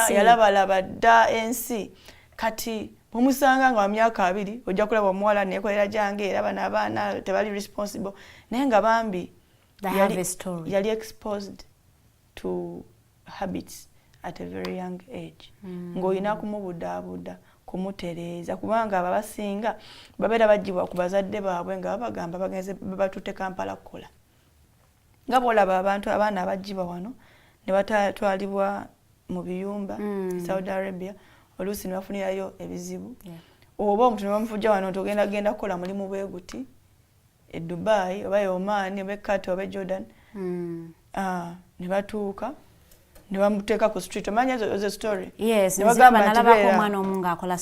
Yalabalaba dda ensi. Kati bw'omusanga nga wa myaka 2 ojja kulaba omuwala neekolera jange era bano abaana tebali responsible. Naye nga bambi yali exposed to habits at a very young age. Ng'olina kumubudaabuda kumutereeza kubanga abasinga babeera baggyibwa ku bazadde baabwe nga babagamba bagenze babatutte Kampala kukola. Nga bw'olaba abaana abaggyibwa wano ne batwalibwa mu biyumba Saudi Arabia oluusi ne bafunirayo ebizibu. Oba omuntu ne bamufujja wano nti ogenda kukola mulimu bwe guti e Dubai oba e Oman oba e Qatar oba e Jordan. Ne batuuka ne bamuteeka ku street. Omanya ezo story? Yes, ne bagamba nalabako omwana omu ng'akola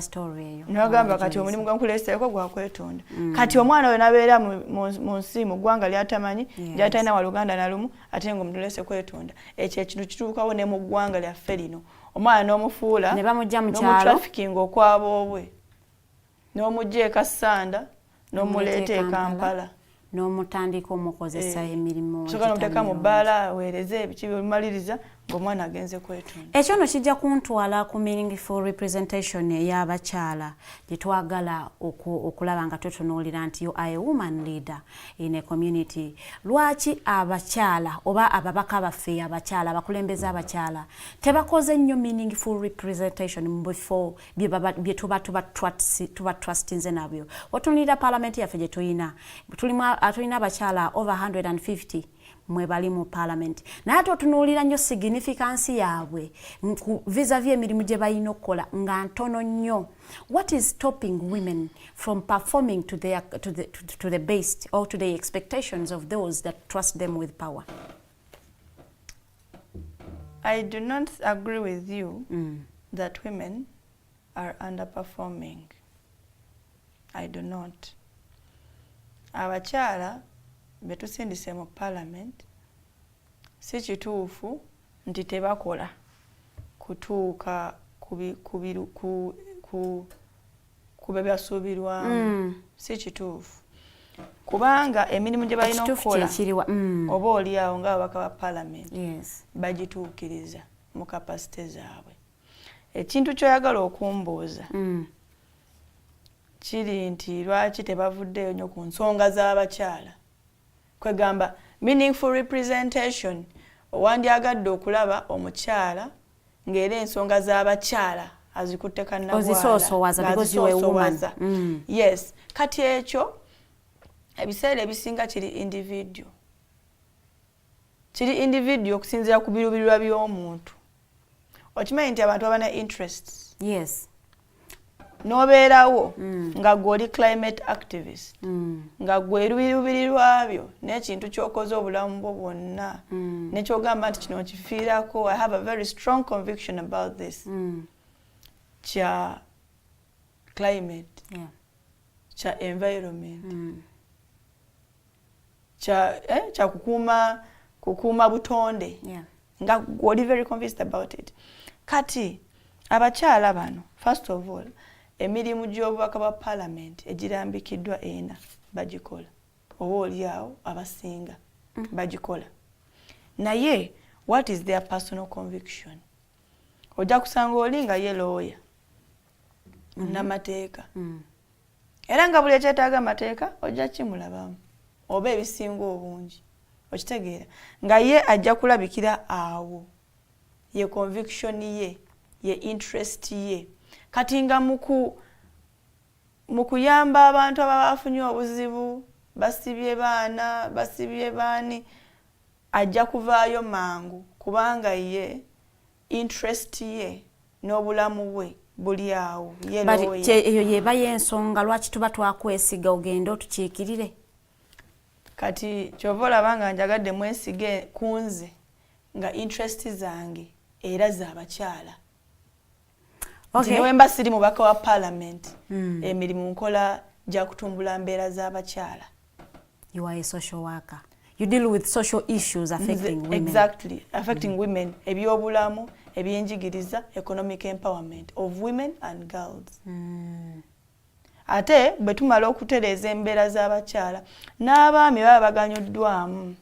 story eyo. Ne bagamba kati omulimu gwankuleeseeko gwa kwetonda. Kati omwana oyo n'abeera mu nsi mu ggwanga ly'atamanyi ly'atalina wa Luganda na lumu ate ng'omutuleese kwetonda. Ekyo ekintu kituukawo ne mu ggwanga lyaffe lino. Omwana n'omufuula ne bamujja mu kyalo n'omutrafikinga okw'aboobwe n'omugya e Kassanda n'omuleeta e Kampala n'omutandika omukozesa emirimu soka n'omuteeka mu bbaala aweereze ebiki bimaliriza ng'omwana agenze kwetonda. Ekyo no kijja kuntwala ku meaningful representation ey'abakyala gye twagala okulaba nga tutunuulira nti you are a woman leader in a community. Lwaki abakyala oba ababaka baffe abakyala abakulembeze abakyala tebakoze nnyo meaningful representation mu bifo bye tuba trustinze nabyo? Otunuulira parliament yaffe gye tulina abakyala over 150 mwe bali mu parliament. Naye ate otunuulira nnyo significance yaabwe vis-a-vis emirimu gye balina okukola nga ntono nnyo. What is stopping women from performing to the best or to the expectations of those that trust them with power? I do not agree with you that women are underperforming. I do not. Abakyala betusindise mu parliament si kituufu nti tebakola kutuuka ku byasuubirwamu. Si kituufu kubanga emirimu gye balina okukola oba oli awo ng'ababaka ba parliament bagituukiriza mu kapasite zaabwe. Ekintu ky'oyagala okumbuuza kiri nti lwaki tebavuddeyo nnyo ku nsonga z'abakyala. Kwegamba meaningful representation owandyagadde okulaba omukyala ng'era ensonga z'abakyala azikutte kannabwala. Yes, kati ekyo ebiseera ebisinga kiri individual. Kiri individual okusinziira ku biruubirirwa by'omuntu. Okimanyi nti abantu babana interests. Yes. nobeerawo nga gwe climate activist nga gwe lubiri lwabyo n'ekintu ky'okoze obulamu bwo bwonna n'ekyogamba nti kino kifiirako. I have a very strong conviction about this. Kya climate, kya environment, kya kukuuma butonde, nga gwe very convinced about it. Kati abakyala bano, first of all, emirimu gy'obubaka bwa parliament egirambikiddwa ena bagikola, oba oliawo abasinga bagikola. Naye what is their personal conviction? Ojja kusanga oli nga ye lawyer n'amateeka, era nga buli ekyetaaga amateeka ojja kimulabamu oba ebisinga obungi, okitegeera nga ye ajja kulabikira awo, ye conviction ye, ye interest ye. Kati nga mu kuyamba abantu abafunye obuzibu, basibye baana, basibye baani, ajja kuvaayo mangu kubanga ye interest ye n'obulamu bwe buli awo. Eyo yeba y'ensonga lwaki tuba twakwesiga ogenda otukiikirire. Kati kyova olaba nga njagadde mwesige kunze nga interest zange era z'abakyala. Okay. Wemba siri mubaka wa parliament, emirimu nkola gya kutumbula mbeera z'abakyala. You are a social worker. You deal with social issues affecting women. Exactly, affecting women. Ebyobulamu, ebyenjigiriza, economic empowerment of women and girls. Ate bwe tumala okutereeza embeera z'abakyala, n'abaami baba baganyuddwamu.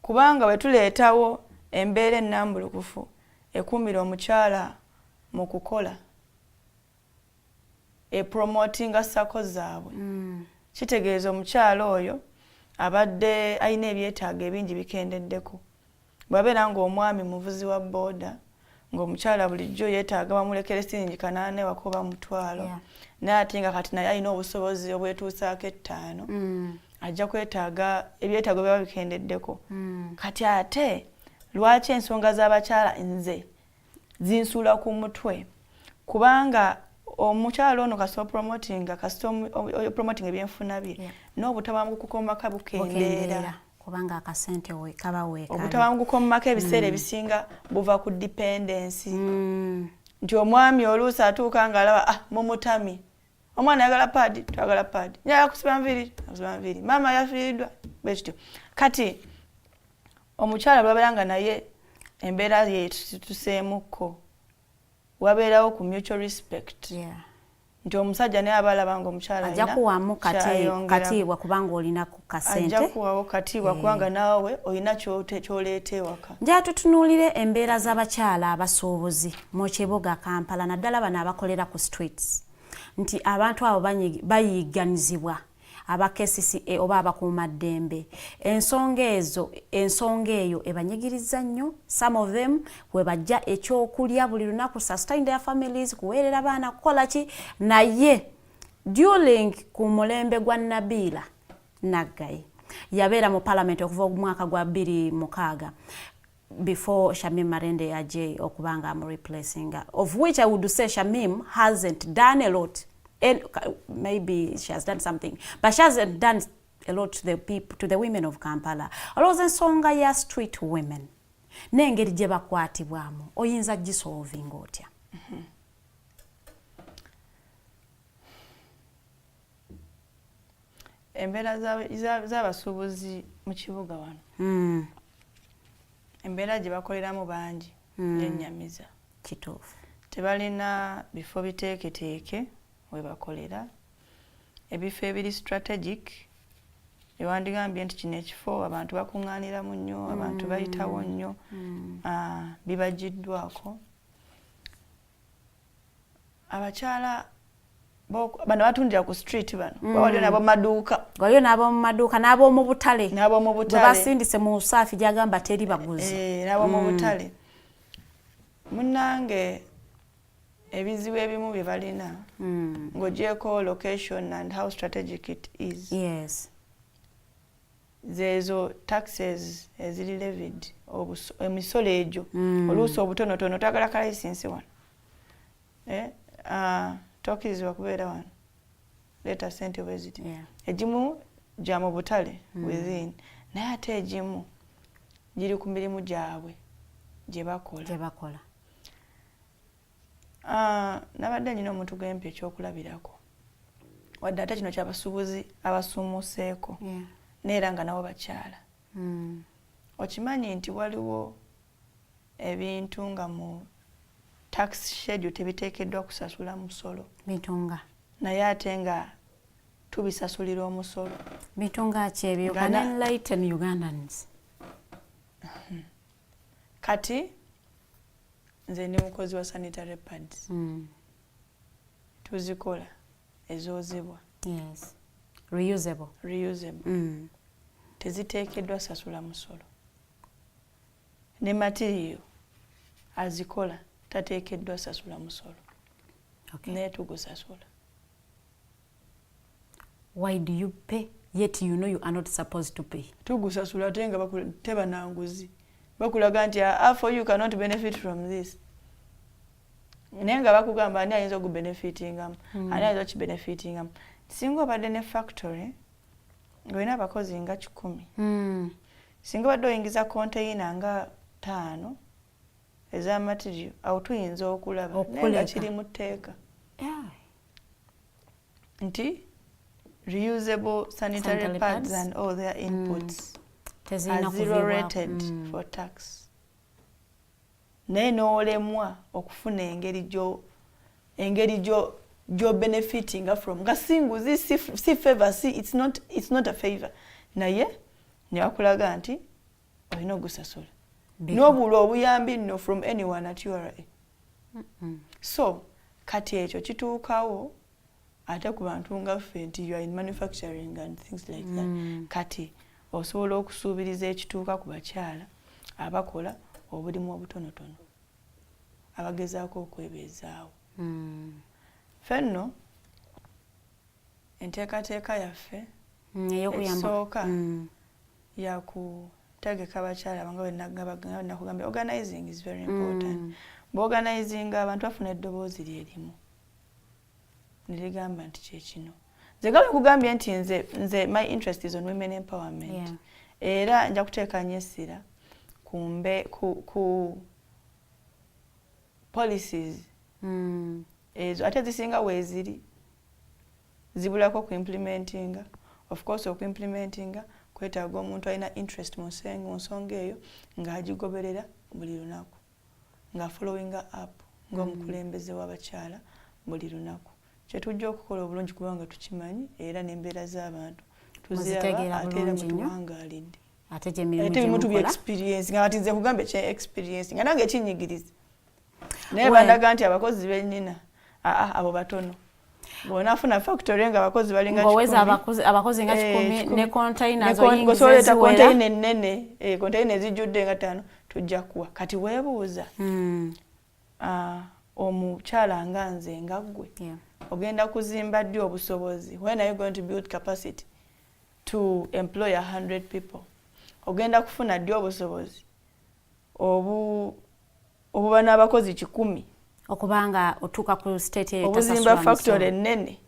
Kubanga bwe tuleetawo embeera ennambulukufu ekumira omukyala mu kukola, promotinga sako zaabwe, kitegeeza omukyala oyo abadde alina ebyetaago ebingi bikendeddeko. Bw'abeera ng'omwami muvuzi wa booda, ng'omukyala bulijjo yeetaaga bamulekere siringi 8 wakoba mutwalo, naye ate nga kati naye alina obusobozi obwetuusaako 5, ajja kwetaaga ebyetaago byaba bikendeddeko. Kati ate lwaki ensonga z'abakyala nze zinsuula ku mutwe? Kubanga omukyala ono kasita promoting ebyenfuna bye n'obutabanguko mu maka bukendeera. Kubanga akasente kaba weekali. Obutabanguko mu maka ebiseera ebisinga buva ku dependence. Nti omwami oluusi atuuka ng'alaba mumutami, omwana ayagala paadi, twagala paadi, njagala kusiba nviiri, maama yafiiriddwa, bwekityo. Kati omukyala bw'abeera nga naye embeera ye tuseemukko, wabeerawo ku mutual respect. Nti omusajja naye aba alaba nga omukyala ajja kuwamu katiibwa kubanga olina ku kasente. Ajja kuwawo katiibwa kubanga naawe olina ky'oleeta ewaka. Njala tutunuulire embeera z'abakyala abasuubuzi mu kibuga Kampala, naddala bano abakolera ku streets, nti abantu abo bayiganizibwa aba KCCA oba abakuumaddembe. Ensonga eyo ebanyigiriza nnyo. Some of them we bajja ekyokulya buli lunaku, sustain their families, kuweerera abaana, kukola ki. Naye during ku mulembe gwa Nabiila Naggayi yabeera mu parliament okuva mu mwaka gwa 2006 before Shamim Marende yaje okubanga am replacing her, of which I would say Shamim hasn't done a lot. And maybe she has done something, but she hasn't done a lot to the people, to the women of Kampala. Olowooza ensonga ya street women n'engeri gye bakwatibwamu oyinza gisolvinga otya? Embeera z'abasuubuzi mu kibuga wano, embeera gye bakoleramu bangi yennyamiza. Kituufu. Tebalina bifo biteeketeeke we bakolera, ebifo ebiri strategic ewandigambye nti kino ekifo abantu bakuŋŋaaniramu nnyo, abantu bayitawo nnyo, bibagiddwako. Abakyala bano batundira ku street bano, waliyo n'ab'omu maduuka, waliyo n'ab'omu maduuka, n'ab'omu butale, gwe basindise mu Usaafi gy'agamba teri baguzi, n'ab'omu butale. Munnange ebizibu ebimu bye balina ng'ogyeko location and how strategic it is. Yes. Zezo taxes eziri levied, emisolo egyo oluusi obutonotono twagala ka license wano. tokkirizibwa kubeera wano leeta ssente bwe ziti Yeah. egimu gya mu butale within naye ate egimu giri ku mirimu gyabwe gye bakola. Nabadde nyina omuntu gwempa ekyokulabirako wadde ate kino kyabasuubuzi abasuumuuseeko neera nga nabo bakyala. Okimanyi nti waliwo ebintu nga mu tax schedule tebiteekeddwa kusasula musolo naye ate nga tubisasulira omusolo. Bintu nga ki ebyo? Can enlighten Ugandans? Kati nze ndi mukozi wa sanitary pads. Tuzikola ezoozebwa. Yes. Reusable. Teziteekeddwa sasula musolo. Ne material azikola tateekeddwa sasula musolo. Naye tugusasula. Why do you pay yet you know you are not supposed to pay? Tugusasula ate nga teba nanguzi. Bakulaga nti for you cannot benefit from this. Naye nga bakugamba ani ayinza okubenefitingamu, ani ayinza okukibenefitingamu. Singa obadde ne factory ng'olina abakozi nga 10. Singa obadde oyingiza konteyina nga 5 ez'amaterial awo tuyinza okulaba naye nga kiri mu tteeka nti reusable sanitary pads and all their inputs are zero rated for tax. Naye n'olemwa okufuna engeri gyo benefitinga from nga singuzi si favor, it's not a favor. Naye ne bakulaga nti olina ogusasula n'obulwa obuyambi nno from anyone at URA. So kati ekyo kituukawo ate ku bantu nga ffe nti you are in manufacturing and things like that. Kati osobola okusuubiriza ekituuka ku bakyala abakola obulimu obutonotono abagezaako okwebeezaawo. Fenno enteekateeka yaffe esooka yakutegeka abakyala banga nakugambye organizing is very important. B'organizing abantu bafuna eddoboozi lyerimu neligamba nti kyekino. Nze nga kugambye nti nze my interest is on women empowerment. Era nja kuteeka nnyo essira ku policies ezo ate zisinga weeziri zibulako ku implementinga. Of course okuimplementinga kwetaaga omuntu alina interest mu nsonga eyo ng'agigoberera buli lunaku nga followinga up ng'omukulembeze w'abakyala buli lunaku. Kyetujja okukola obulungi kubanga tukimanyi era n'embeera z'abantu tuziraba ate era mutuwangaalidde ate gyemirimu experience nga nze kugamba ekya experience nga nange ekinyigiriza naye bandaga nti abakozi bennina abo batono bona afuna factory nga abakozi balinga 10 abakozi nga 10 ne container zo yingi gosoleta container ennene container ezijjudde nga 5 tujja kuwa. Kati weebuuza omukyala nga nze nga ggwe ogenda kuzimba ddi obusobozi? When are you going to build capacity to employ 100 people? Ogenda kufuna ddi obusobozi obuba n'abakozi 10 okubanga otuuka ku state eyo obuzimba factory ennene?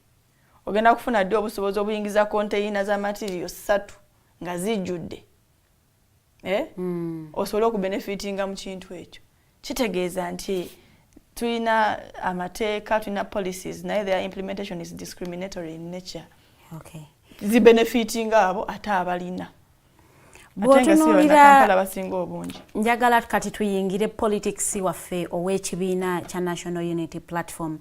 Ogenda kufuna ddi obusobozi obuyingiza konteyina za material 3 nga zijjudde osobola okubenefitinga mu kintu ekyo? Kitegeeza nti tulina amateeka, tulina policies naye their implementation is discriminatory in nature. Zibenefitinga abo ate abalina bw'otunuulira njagala kati tuyingire politics waffe ow'ekibiina kya National Unity Platform,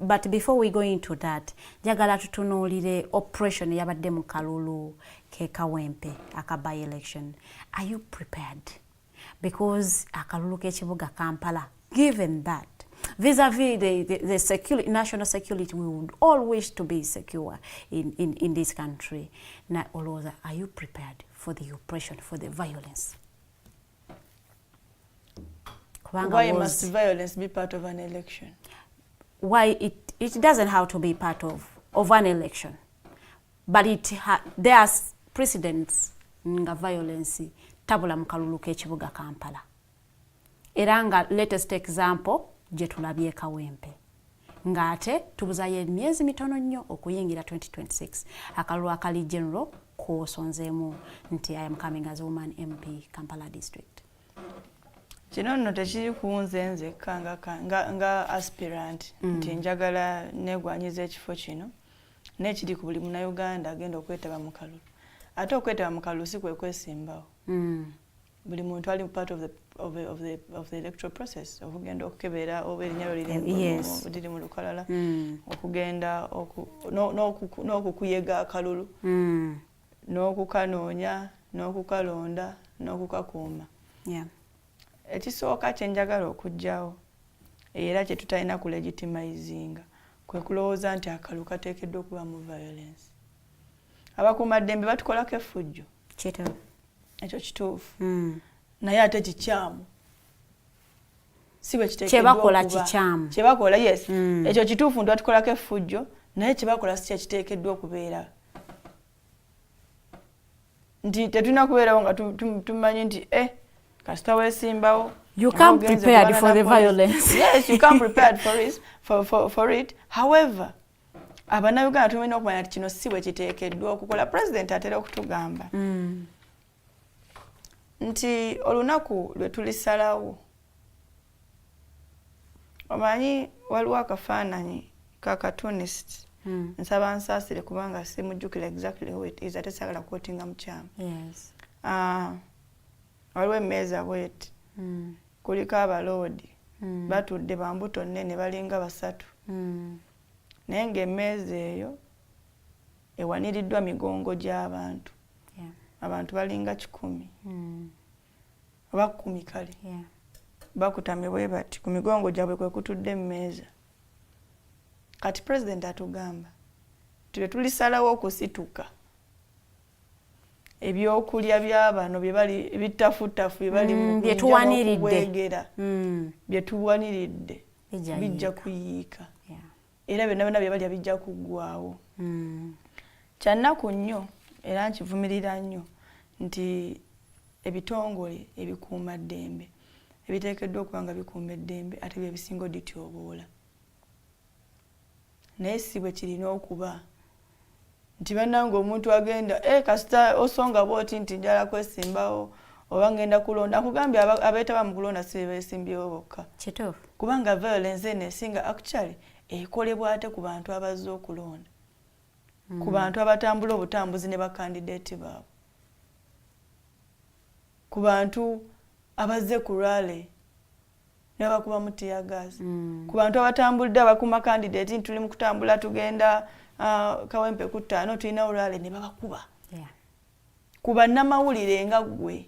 but before we go into that njagala tutunuulire operation yabadde mu kalulu ke Kawempe aka by election. Are you prepared? Because akalulu k'ekibuga Kampala, given that vis-a-vis the security, national security, we would all wish to be secure in this country. Now, Oloza, are you prepared for the oppression, for the violence? Why must violence be part of an election? Why it doesn't have to be part of an election, but there are precedents nga violence tabula mu kalulu k'ekibuga Kampala. Era nga latest example gye tulabye Kawempe. ng'ate tubuzayo emyezi mitono nnyo okuyingira 2026 akalulu akali general kosonzeemu nti I am coming as a woman MP Kampala district. Kino nno tekiri kunze nzekka nga aspirant nti njagala negwanyiza ekifo kino n'ekiri ku buli munnayuganda agenda okwetaba mu kalulu. Ate okwetaba mu kalulu si kwe kwesimbawo. Buli muntu ali part of the electoral process okugenda okukebera oba erinnya liri mu lukalala okugenda n'okukuyega akalulu n'okukanoonya n'okukalonda n'okukakuuma. Ekisooka kye njagala okugyawo era kye tutalina ku legitimizinga kwe kulowooza nti akalulu kateekeddwa okuba mu violence. Abakuumaddembe batukolako effujjo. Ekyo kituufu. Naye ate kikyamu. Si bwe kiteekeddwa okuba. Kyebakola yes. Ekyo kituufu nti batukolako effujjo naye kyebakola si kiteekeddwa okubeera. Nti tetulina kubeerawo nga tumanyi nti kasita weesimbawo. You come prepared for the violence. Yes, you come prepared for it. However, Abannayuganda tulina okumanya nti kino si bwe kiteekeddwa okukola. President atera okutugamba nti olunaku lwe tulisalawo omanyi waliwo akafaananyi ka cartoonist nsaba nsaasire kubanga simujjukira exactly who it is ate sagala kwotinga mukyama. Waliwo emmeeza bweti kuliko abaloodi batudde bambuto nnene balinga basatu naye ng'emmeeza eyo ewaniriddwa migongo gy'abantu. Abantu balinga 10 oba 10 kale bakutamye bwe bati ku migongo gyabwe kwe kutudde emmeeza. Kati president atugamba tube tulisalawo okusituka ebyokulya by'abano bye bali bitafutafu bye bali mu bye tuwaniridde bijja kuyiika era byonna bye balya bijja kuggwawo. Kyannaku nnyo era nkivumirira nnyo nti ebitongole ebikuuma ddembe ebiteekeddwa okuba nga bikuuma eddembe ate bye bisinga oddityoboola. Naye si bwe kirina okuba nti bannange omuntu agenda kasita osonga bwoti nti njala kwesimbawo oba ngenda kulonda. Akugambye abeetaba mu kulonda si beesimbyewo bokka. Kubanga violence eno esinga actually ekolebwa ate ku bantu abazze okulonda. Ku bantu abatambula obutambuzi ne bakandidate baabwe. Ku bantu abazze ku rally ne bakuba mu tear gas. Ku bantu abatambulidde abakuma candidate nti tuli mu kutambula tugenda Kawempe ku ttaano tulina rally ne babakuba. Ku bannamawulire nga ggwe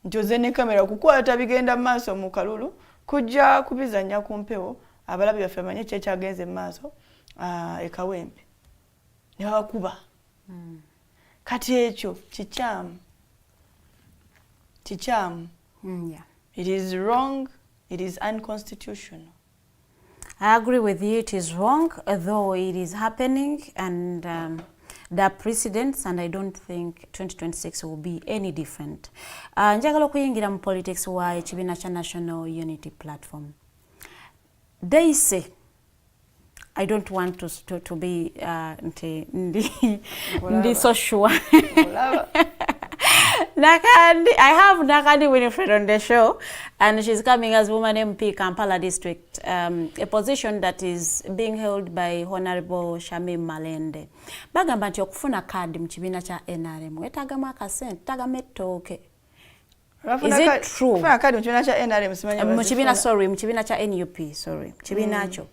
nti ozze ne kamera okukwata bigenda mu maaso mu kalulu kujja kubizannya ku mpewo abalabi baffe bamanye kyekyagenze mu maaso e Kawempe ne babakuba. Kati ekyo kikyamu. It is wrong, it is unconstitutional. I agree with you, it is wrong, though it is happening, and there are precedents, and I don't think 2026 will be any different. Njagala okuyingira mu politics wa ekibiina kya National Unity Platform. They say, I don't want to be ndi so sure. Nakandi, I have Nakandi Winifred on the show, and she's coming as Woman MP Kampala District, a position that is being held by Honorable Shamim Malende. Bagamba nti okufuna kadi mu kibiina kya NRM wetagamu akasente tagamu ettooke. Is it true? Kufuna kadi mu kibiina kya NRM simanyi mu kibiina kya NUP, kibiina kyo.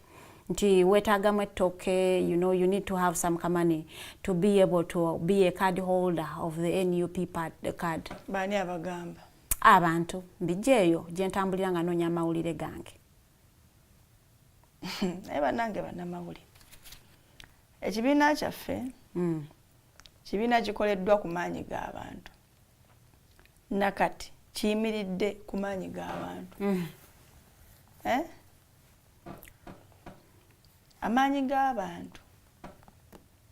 Nti wetagamu ettooke, you know, you need to have some money to be able to be a card holder of the NUP card. Bani abagamba? Abantu bijeyo gye ntambulira nga noonya amawulire gange. Naye bannange bannamawulire. Ekibiina kyaffe kibiina kikoleddwa ku maanyi g'abantu. Nakati kiyimiridde ku maanyi g'abantu. Amaanyi g'abantu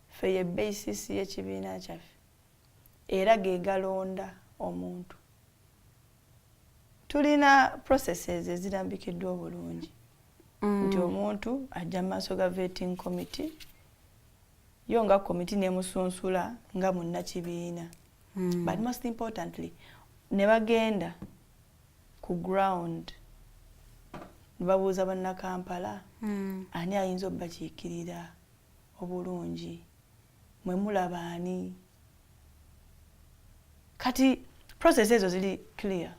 ffe ye basis y'ekibiina kyaffe era ge galonda omuntu. Tulina processes ezirambikiddwa obulungi. nti omuntu ajja maaso ga vetting committee yo nga committee nemusunsula nga munnakibiina but most importantly ne bagenda ku ground babuuza bannakampala ani ayinza obbakiikirira obulungi mwe mulaba ani kati process ezo ziri clear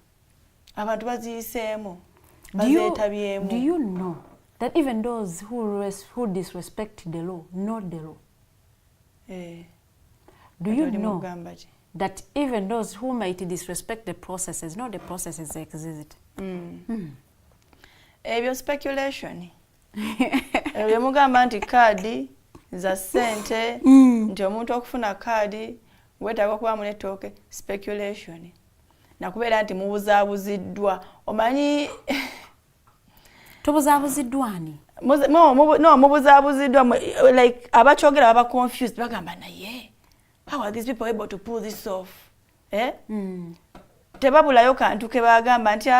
abantu baziyiseemu bazeetabyemu. Do you know that even those who disrespect the law know the law? Do you know that even those who might disrespect the processes know the processes exist? Ebyo speculation. Ebyo mugamba nti kaadi za ssente nti omuntu okufuna kaadi wetaaga kuba mu netooke speculation. Nakubeera nti mubuzaabuziddwa omanyi tubuzaabuziddwani no mubuzaabuziddwa like abakyogera baba confused bagamba naye how are these people able to pull this off tebabulayo kantu ke bagamba nti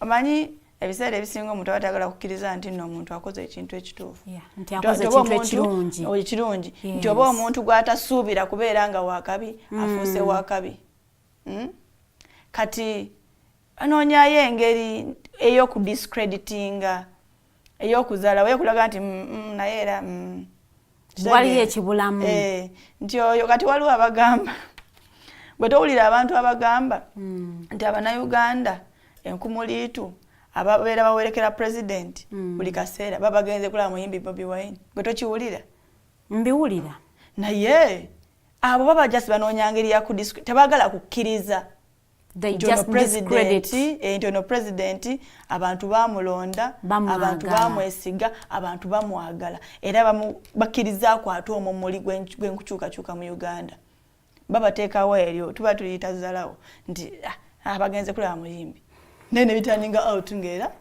omanyi ebiseera ebisinga omuntu abatagala kukkiriza nti nno omuntu akoze ekintu ekituufu nti akoze ekintu ekirungi nti oba omuntu gw'atasuubira kubeera nga wakabi afuuse wakabi kati anoonyayo engeri ey'okudiscreditinga ey'okuzaalawo ey'okulaga nti naye era waliyo ekibulamu nti oyo kati waliwo abagamba bwe towulira abantu abagamba nti Abannayuganda enkumuliitu ababeera bawerekera president buli kaseera babagenze kulaba muyimbi Bobi Wine gwe tokiwulira? Mbiwulira naye abo baba just banoonya ngeri ya tebagala kukkiriza they just discredit nti ono president abantu bamulonda abantu bamwesiga abantu bamwagala era bakkirizaako ate omumuli gwenkukyukakyuka mu Uganda babateekawo eryo tuba tuliyita zalawo nti abagenze kulaba muyimbi nene bitaninga out ngera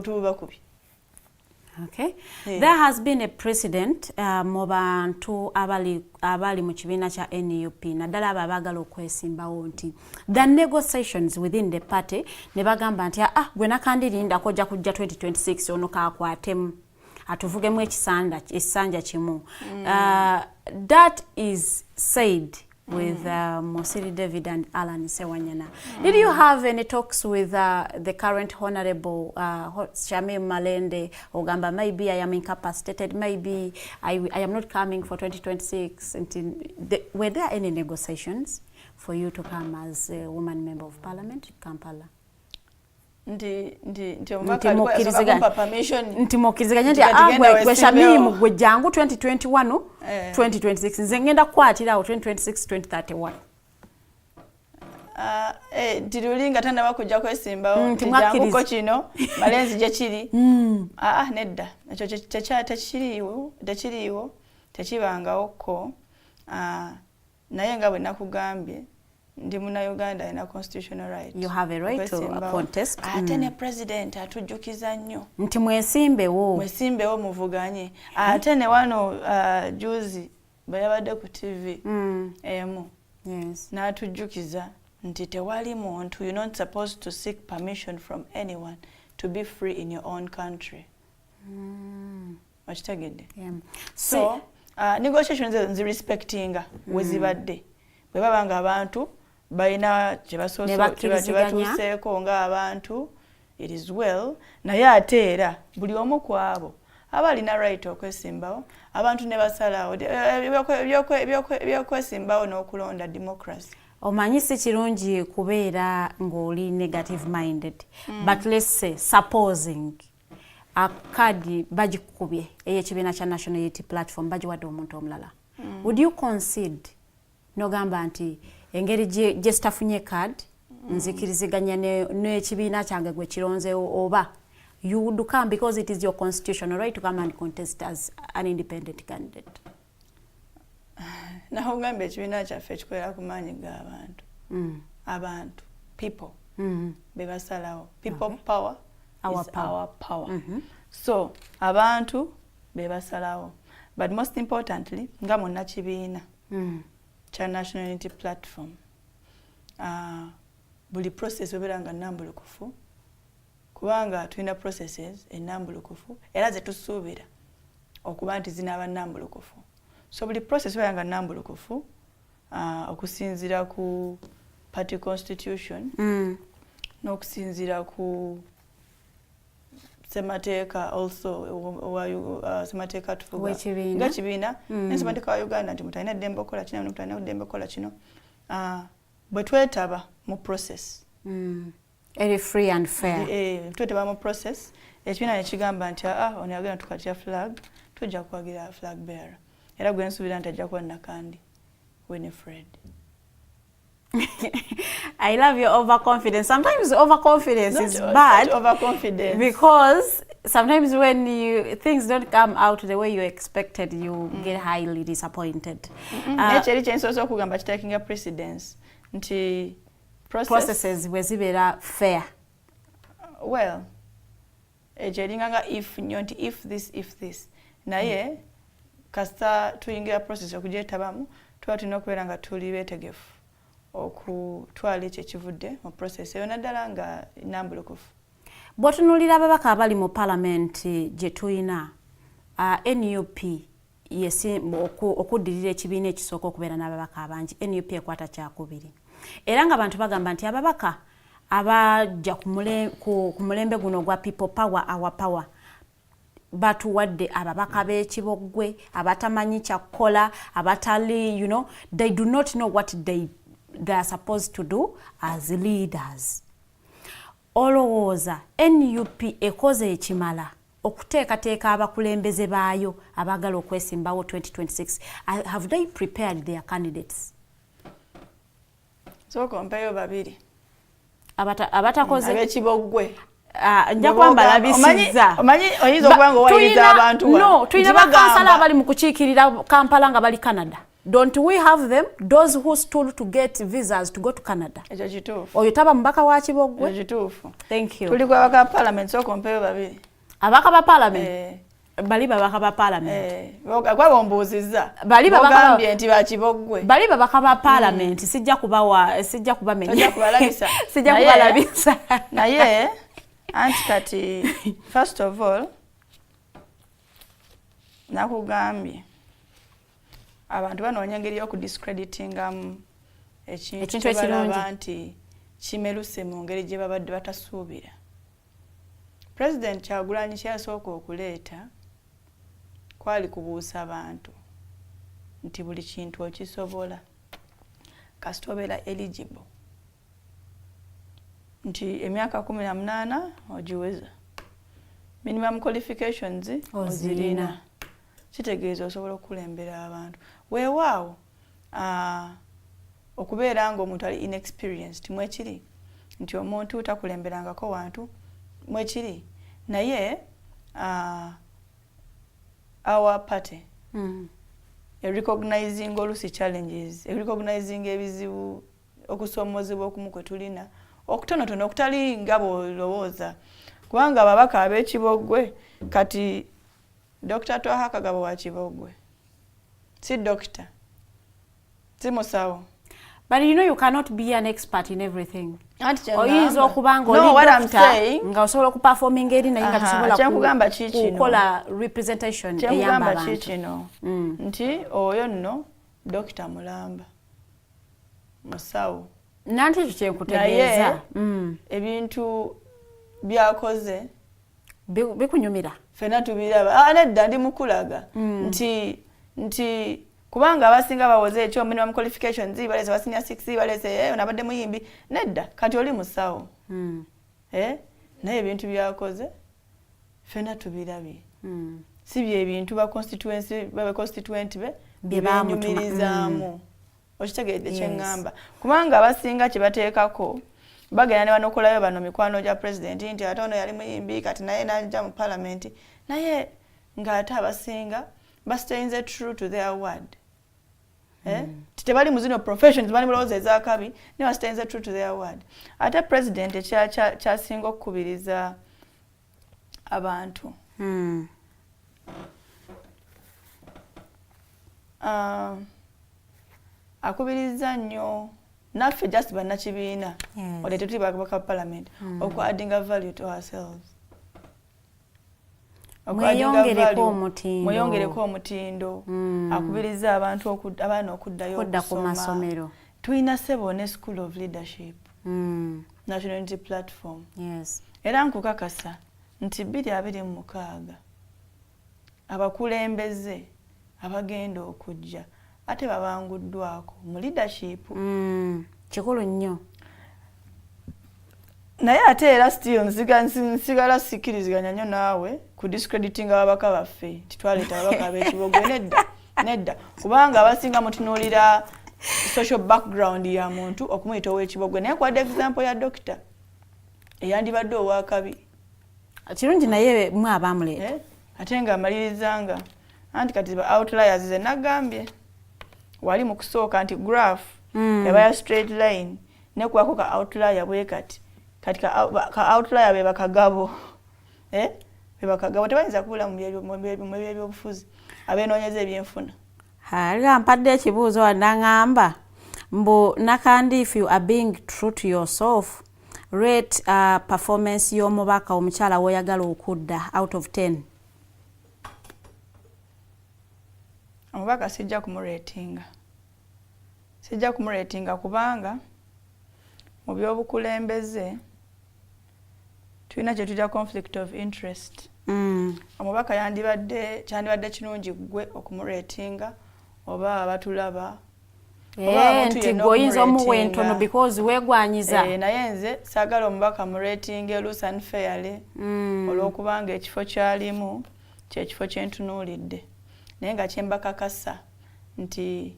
tuba kubi. Okay. There has been a precedent mu bantu abali mu kibiina kya NUP naddala abo abaagala okwesimbawo nti the negotiations within the party ne bagamba nti gwe Nakandi kojja kujja 2026 ono kaakwatemu atuvugemu ekisanja kimu. That is said with Mosiri David and Alan Sewanyana. Did you have any talks with the current Honorable Shamim Malende Ogamba? Maybe I am incapacitated, maybe I am not coming for 2026. Were there any negotiations for you to come as a woman member of parliament, Kampala? Nti mokiriziganya nti gwe Shamimu gwe jangu 2021 2026 nze ngenda kukwatirawo 2026 2031 tirulinga tannaba kujja kwesimbawo janguko kino malenzi gye kiri nedda ekyo tekiriiwo tekibangawoko naye nga bwe nakugambye ndi Munnayuganda alina constitutional right. You have a right to contest. Ate ne president atujjukiza nnyo nti mwesimbewo muvuganye. Ate ne wano juzi bayabadde ku TV emu n'atujjukiza nti tewali muntu, you're not supposed to seek permission from anyone to be free in your own country. Wakitegedde? So negotiations nzirespectinga wezibadde bwe baba nga abantu balina kyebatuuseeko ng'abantu, it is well, naye ate era buli omu ku abo aba alina right okwesimbawo, abantu ne basalawo byokwesimbawo n'okulonda democracy. Omanyi si kirungi kubeera ng'oli negative minded, but let's say supposing akadi bagikubye ey'ekibiina kya National Unity Platform bagiwadde omuntu omulala, would you concede nogamba nti engeri gye stafunye card nzikiriziganya n'ekibiina kyange gwe kironzeewo, oba you would come because it is your constitutional right to come and contest as an independent candidate? Nakugamba ekibiina kyaffe kikolera ku maanyi g'abantu. Abantu, people, be basalawo. People power is our power. So abantu be basalawo. But most importantly, nga munnakibiina kya National Unity Platform, buli process webeera nga nnambulukufu kubanga tulina processes ennambulukufu era ze tusuubira okuba nti zinaaba nnambulukufu. So buli process wayanga nnambulukufu okusinziira ku party constitution n'okusinziira ku semateeka also semateeka tufuga nga kibiina n'ensemateeka wa Uganda nti mutalina ddembe okukola kino mutalina ddembe okukola kino bwe twetaba mu process eri free and fair twetaba mu process ekibiina ne kigamba nti ono yagenda tukatya flag tujja kuwagira flag bearer era gwe nsuubira nti ajja kuba Nakandi Winifred. I love your overconfidence. Sometimes overconfidence is bad. Overconfidence. Because sometimes when things don't come out the way you expected, you get highly disappointed. Actually, change also kugamba taking a precedence. Nti processes wezibera fair. Well, ejeringanga if this. Naye kasta tuyingira process okujetabamu twatino okuberanga tuli betegefu okutwala ekyo ekivudde mu process eyo naddala nga nnambulukufu. Bw'otunuulira ababaka abali mu palamenti gye tuyina NUP okuddirira ekibiina ekisooka okubeera n'ababaka abangi NUP ekwata kyakubiri era nga abantu bagamba nti ababaka abajja ku mulembe guno ogwa people power our power batuwadde ababaka b'ekiboggwe abatamanyi kyakukola abatali they do not know what they are supposed to do as leaders. Olowooza NUP ekoze ekimala okuteekateeka abakulembeze baayo abaagala okwesimbawo 2026. Have they prepared their candidates? So kompeyo babiri abatakoze ab'ekiboggwe nja kwamba labisiza omanyi oyinza okuba nga owayiriza abantu no tulina bakansala abali mu kukiikirira Kampala nga bali Canada. Don't we have them, those who stood to get visas to go to Canada? Ekyo kituufu. Oyo taba mubaka wa Kiboggwe? Ekyo kituufu. Thank you. Tuli kwa abaka ba parliament so kompeyo babiri. Abaka ba parliament? Bali babaka ba parliament. Kwa bombuuziza. Bali babaka bagambye nti ba Kiboggwe. Bali babaka ba parliament sijja kubamenya. Sijja kubalabisa. Sijja kubalabisa. Naye anti kati first of all nakugambye abantu banoonya engeri y'okudiscreditingamu ekintu balaba nti kimeruse mu ngeri gye babadde batasuubira. President Kyagulanyi kyasooka okuleeta kwali kubuusa abantu nti buli kintu okisobola kasita obeera eligible nti emyaka 18 ogiweza minimum qualifications ozirina kitegeeza osobola okulembera abantu. Weewaawo okubeera ng'omuntu ali inexperienced mwekiri nti omuntu takulemberangako wantu mwekiri naye our party recognizing olusi challenges recognizing ebizibu okusoomozebwa okumu kwe tulina okutonotono okutali nga bw'olowooza kubanga ababaka ab'ekiboggwe kati Dr. Twaha Kagabo wa Kiboggwe si doctor si musawo. But you cannot be an expert in everything. Oyinza okubanga oli doctor nga osobola okuperforming eri naye nga tosobola kukola representation eyamba abantu. Kino nti oyo nno Dr. Mulamba musawo nanti ekyo kyenkutegeeza ebintu byakoze bikunyumira fena tubiraba nedda ndi mukulaga nti kubanga abasinga bawoze ekyo minimum qualifications balese basinya 6 balese nabadde muyimbi nedda kati oli musawo naye ebintu byakoze fena tubirabye si bye ebintu ba constituent be benyumirizaamu okitegeedde kyeŋŋamba kubanga abasinga kye bateekako bagenda ne banokolayo bano mikwano gya president nti ate ono yali muyimbi kati naye najja mu parliament naye ng'ate abasinga bastayinze true to their word tebali mu zino professions bali mulowooza ezakabi ne bastayinze true to their word. Ate president kyasinga okukubiriza abantu akubiriza nnyo naffe just bannakibiina Yes. ode tetuli bakabaka parliament oku adding a value to ourselves. Mweyongereko omutindo akubiriza abantu abaana okuddayo okusoma. Tulina ssebo ne School of Leadership, National Unity Platform. Yes. Era nkukakasa nti 2026 abakulembeze abagenda okujja ate babanguddwako mu leadership. Kikulu nnyo. Naye ate era still nsigala sikkiriziganya nnyo naawe ku discrediting ababaka baffe titwaleeta ababaka ab'ekibogo. Nedda kubanga abasinga mutunuulira social background ya muntu okumuyita ow'ekibogo. Naye kwadde example ya doctor eyandibadde owakabi kirungi naye mwe abamuleeta ate nga amalirizanga anti kati ba outliers ze nagambye wali mu kusooka nti graph eba ya straight line ne kwako ka outlier bwe kati ka outlier be bakagabo be bakagabo tebayinza kubula mu by'obufuzi abenoonyeza ebyenfuna. Haliga mpadde ekibuuzo wadangamba mbu Nakandi, if you are being true to yourself, rate performance y'omubaka omukyala woyagala okudda out of 10. Omubaka sijja kumuratinga kubanga mu by'obukulembeze tulina kye tuyita conflict of interest. Omubaka kyandibadde kirungi gwe okumuratinga oba abatulaba nti goyinza omuwa entono because weegwanyiza. Naye nze saagala omubaka muratinge loose and fairly olw'okubanga ekifo kyalimu kyekifo kyentunuulidde naye nga kyembakakasa nti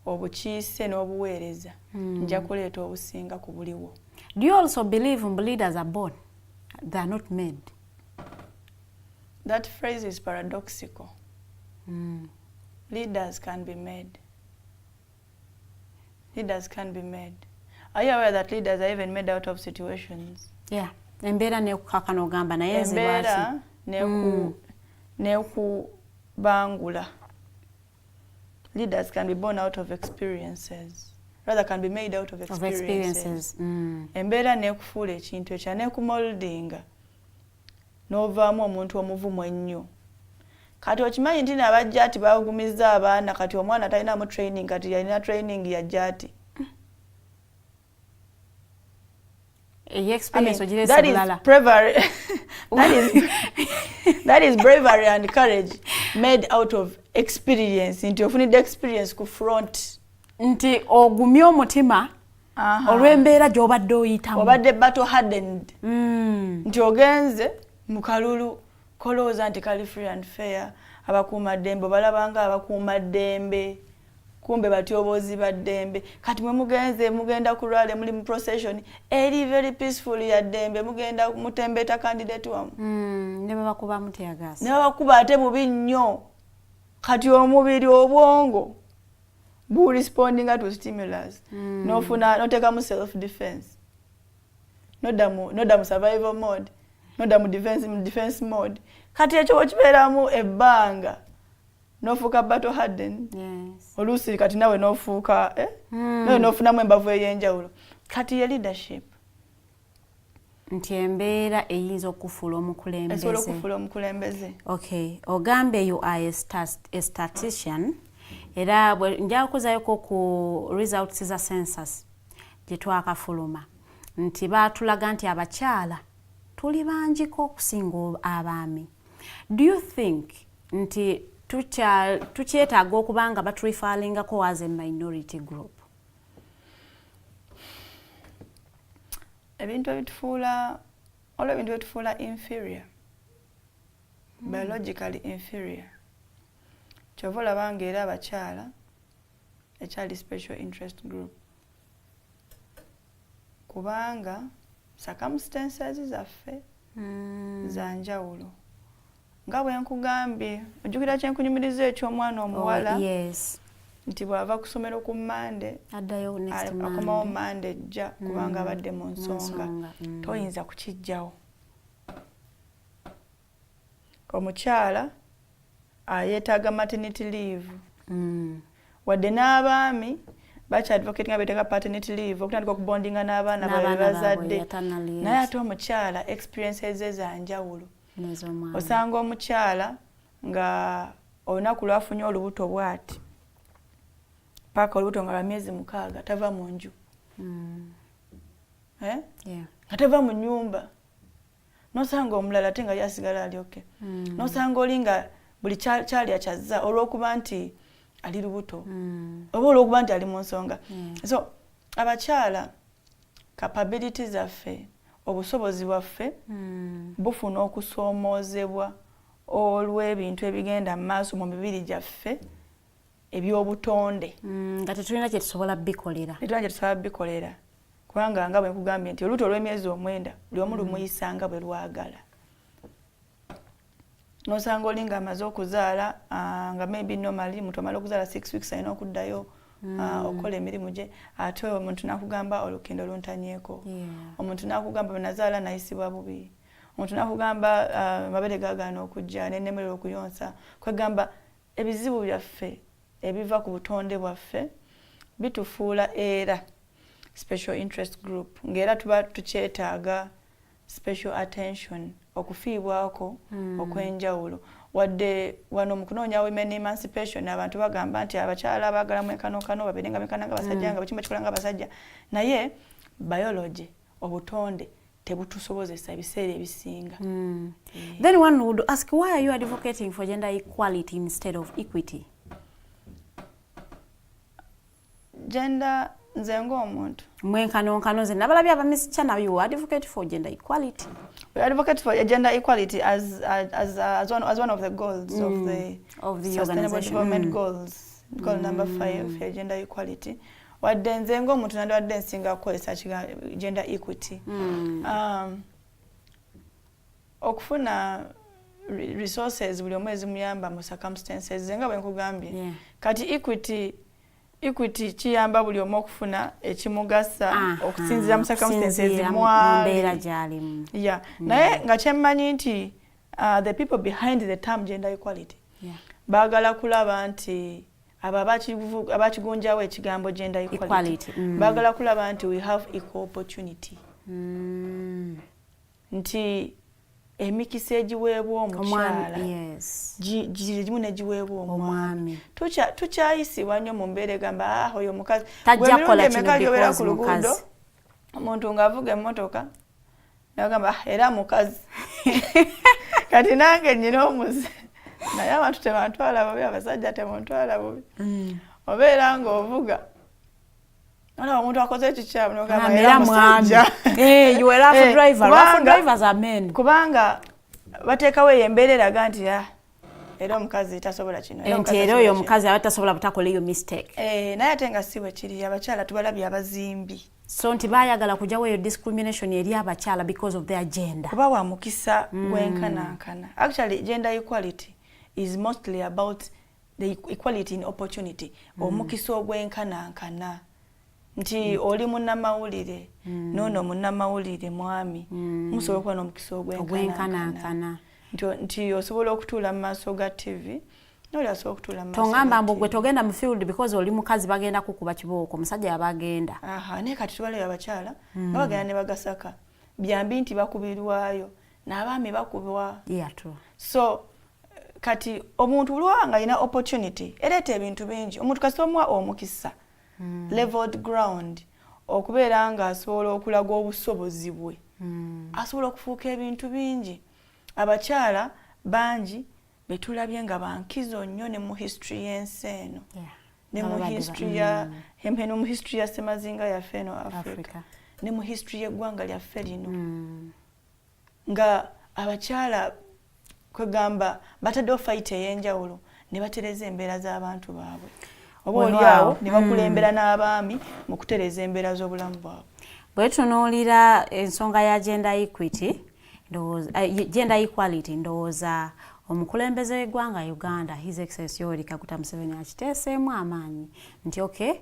obukiise n'obuweereza nja kuleeta obusinga ku buliwo. Do you also believe leaders are born? They are not made. That phrase is paradoxical. Leaders can be made. Leaders can be made. Are you aware that leaders are even made out of situations? Yeah. Embeera nekukakana ogamba naye embeera nekubangula. Leaders can be born out of experiences. Rather can be made out of experiences. Embeera nekufuula ekintu ekya nekumoldinga n'ovaamu omuntu omuvumu ennyo. Kati okimanyi nti n'abajja ati bagumiza abaana kati omwana talinamu training kati yalina training ya jati. That is bravery and courage made out of experience. Nti ofunidde experience ku front. Nti ogumya omutima olw'embeera gy'obadde oyitamu. Obadde battle hardened. Nti ogenze mu kalulu kolooza nti kali free and fair. Abakuuma ddembe balabanga abakuuma ddembe. Kumbe batyoboozi baddembe. Kati mwe mugenze mugenda ku rally muli mu procession eri very peaceful ya ddembe mugenda mutembeeta candidate wamu. Ne bakuba muteyagasa. Ne bakuba ate bubi nnyo. Kati omubiri obwongo bu responding to stimulus. Notekamu self defense. Nodamu survival mode. Nodamu defense mode. Kati ekyo okibeeramu ebbanga. Nofuuka battle hardened. Yes. Oluusi kati nawe nofuuka nawe nofunamu embavu ey'enjawulo. Kati ye leadership. Nti embeera eyinza okufuula omukulembeze. Esobola okufuula omukulembeze. Okay. Ogambe you are a statistician. Era nja kuzayoko ku results za census gye twakafuluma. Nti baatulaga nti abakyala tuli bangiko okusinga abaami. Do you think nti tukyetaaga okubanga baturifaringako as a minority group? Ebintu ebitufuula inferior, biologically inferior. Kyova olabanga era abakyala ekyali special interest group kubanga circumstances zaffe za njawulo. Nga bwe nkugambye ojjukira kyenkunyumiriza eky'omwana omuwala nti bw'ava ku ssomero ku Mande akomawo Mande ejja kubanga abadde mu nsonga toyinza kukijjawo. Omukyala yeetaaga maternity leave wadde n'abaami bacha advocate nga beteka paternity leave okutandika okubondinga n'abaana bazadde naye ate omukyala experiences za njawulo osanga omukyala nga olunaku lwafunye olubuto bwati paka olubuto nga lwa myezi 6 tava mu nju nga tava mu nyumba nosanga omulala ate nga yasigala ali okay nosanga olinga buli kyali akyazza olw'okuba nti ali lubuto oba olw'okuba nti ali mu nsonga so abakyala capabilities zaffe obusobozi bwaffe bufuna okusoomoozebwa olw'ebintu ebigenda mu maaso mu mibiri gyaffe ebyobutonde nga tetulina kye tusobola bikolera kubanga nga bwe nkugambye nti olubuto olw'emyezi 9 buli omu lumuyisanga bwe lwagala nosanga olinga amaze okuzaala nga maybe normally muntu amala okuzaala 6 weeks alina okuddayo okola emirimu gye ate omuntu nakugamba olukendo luntanyeeko omuntu nakugamba benazaala nayisibwa bubi omuntu nakugamba mabere gagaana okujja n'ennemerera okuyonsa kwegamba ebizibu byaffe ebiva ku butonde bwaffe bitufuula era special interest group ng'era tuba tukyetaaga special attention okufiibwako okwenjawulo wadde wano mu kunoonya women emancipation abantu bagamba nti abakyala abaagala mwenkanonkano babeerenga menkana nga basajja nga bakimba kikola nga basajja naye biology obutonde tebutusobozesa ebiseera ebisinga then one would ask why are you advocating for gender equality instead of equity gender nze ng'omuntu mwenkanonkano ze nabalabye abamisikya nabyo advocate for gender equality. We advocate for gender equality as one of the goals of the Sustainable Development Goals. Goal number 5 ya gender equality. Wadde nze ng'omuntu wadde nsinga kukozesa gender equity. Okufuna resources buli omwezi muyamba mu circumstances zenga bwe nkugambye. Kati equity kiyamba buli omu okufuna ekimugasa okusinziira mu circumstances mbeera gyalimu. Naye nga kyemmanyi nti the people behind the term gender equality baagala kulaba nti abo abakigunjawo ekigambo gender equality baagala kulaba nti we have equal opportunity. Nti emikisa egiweebwa omukyala giri gimu negiweebwa omwami. Tukyayisibwa nnyo mu mbeera egamba oyo omukazi tajja kukola kino because luguudo omuntu ng'avuga emmotoka nagamba era mukazi kati nange nnyina omuze naye abantu tebantwala bubi abasajja tebantwala bubi obeera ng'ovuga olaba omuntu akoze ekikyamu nogamba era musajja you were a driver. Rough drivers are men. Kubanga bateekawo eyo embeera eraga nti era omukazi tasobola kino era oyo omukazi aba tasobola butakola eyo mistake. Naye ate nga si bwe kiri abakyala tubalabye abazimbi so nti baayagala kujjawo eyo discrimination eri abakyala because of their gender. Kuba wa mukisa gwenkanankana. Actually gender equality is mostly about the equality in opportunity. Omukisa ogwenkanankana nti oli munnamawulire nono munnamawulire mwami musobola okuba n'omukisa ogwenkanankana nti osobola okutuula mu maaso ga TV noli asobola okutuula mu maaso tongamba mbu gwe togenda mu field because oli mukazi bagenda kukuba kibooko omusajja yabagenda naye kati tubaleyo abakyala nga bagenda ne bagasaka byambi nti bakubirwayo n'abaami bakubwa so kati omuntu bulwanga alina opportunity ereeta ebintu bingi omuntu kasi omuwa omukisa leveled ground okubeera nga asobola okulaga obusobozi bwe asobola okufuuka ebintu bingi. Abakyala bangi betulabye nga bankizo nnyo ne mu history y'ensi eno ne mu history ya empeno mu history ya semazinga yaffe eno Africa ne mu history y'eggwanga lyaffe lino nga abakyala kwegamba bataddewo fight ey'enjawulo ne batereza embeera z'abantu baabwe oba oliawo ne bakulembera n'abaami mu kutereza embeera z'obulamu bwabwe. Bwe tunuulira ensonga ya gender equity gender equality ndowooza omukulembeze w'eggwanga Uganda His Excellency Yoweri Kaguta Museveni akiteeseemu amaanyi nti okay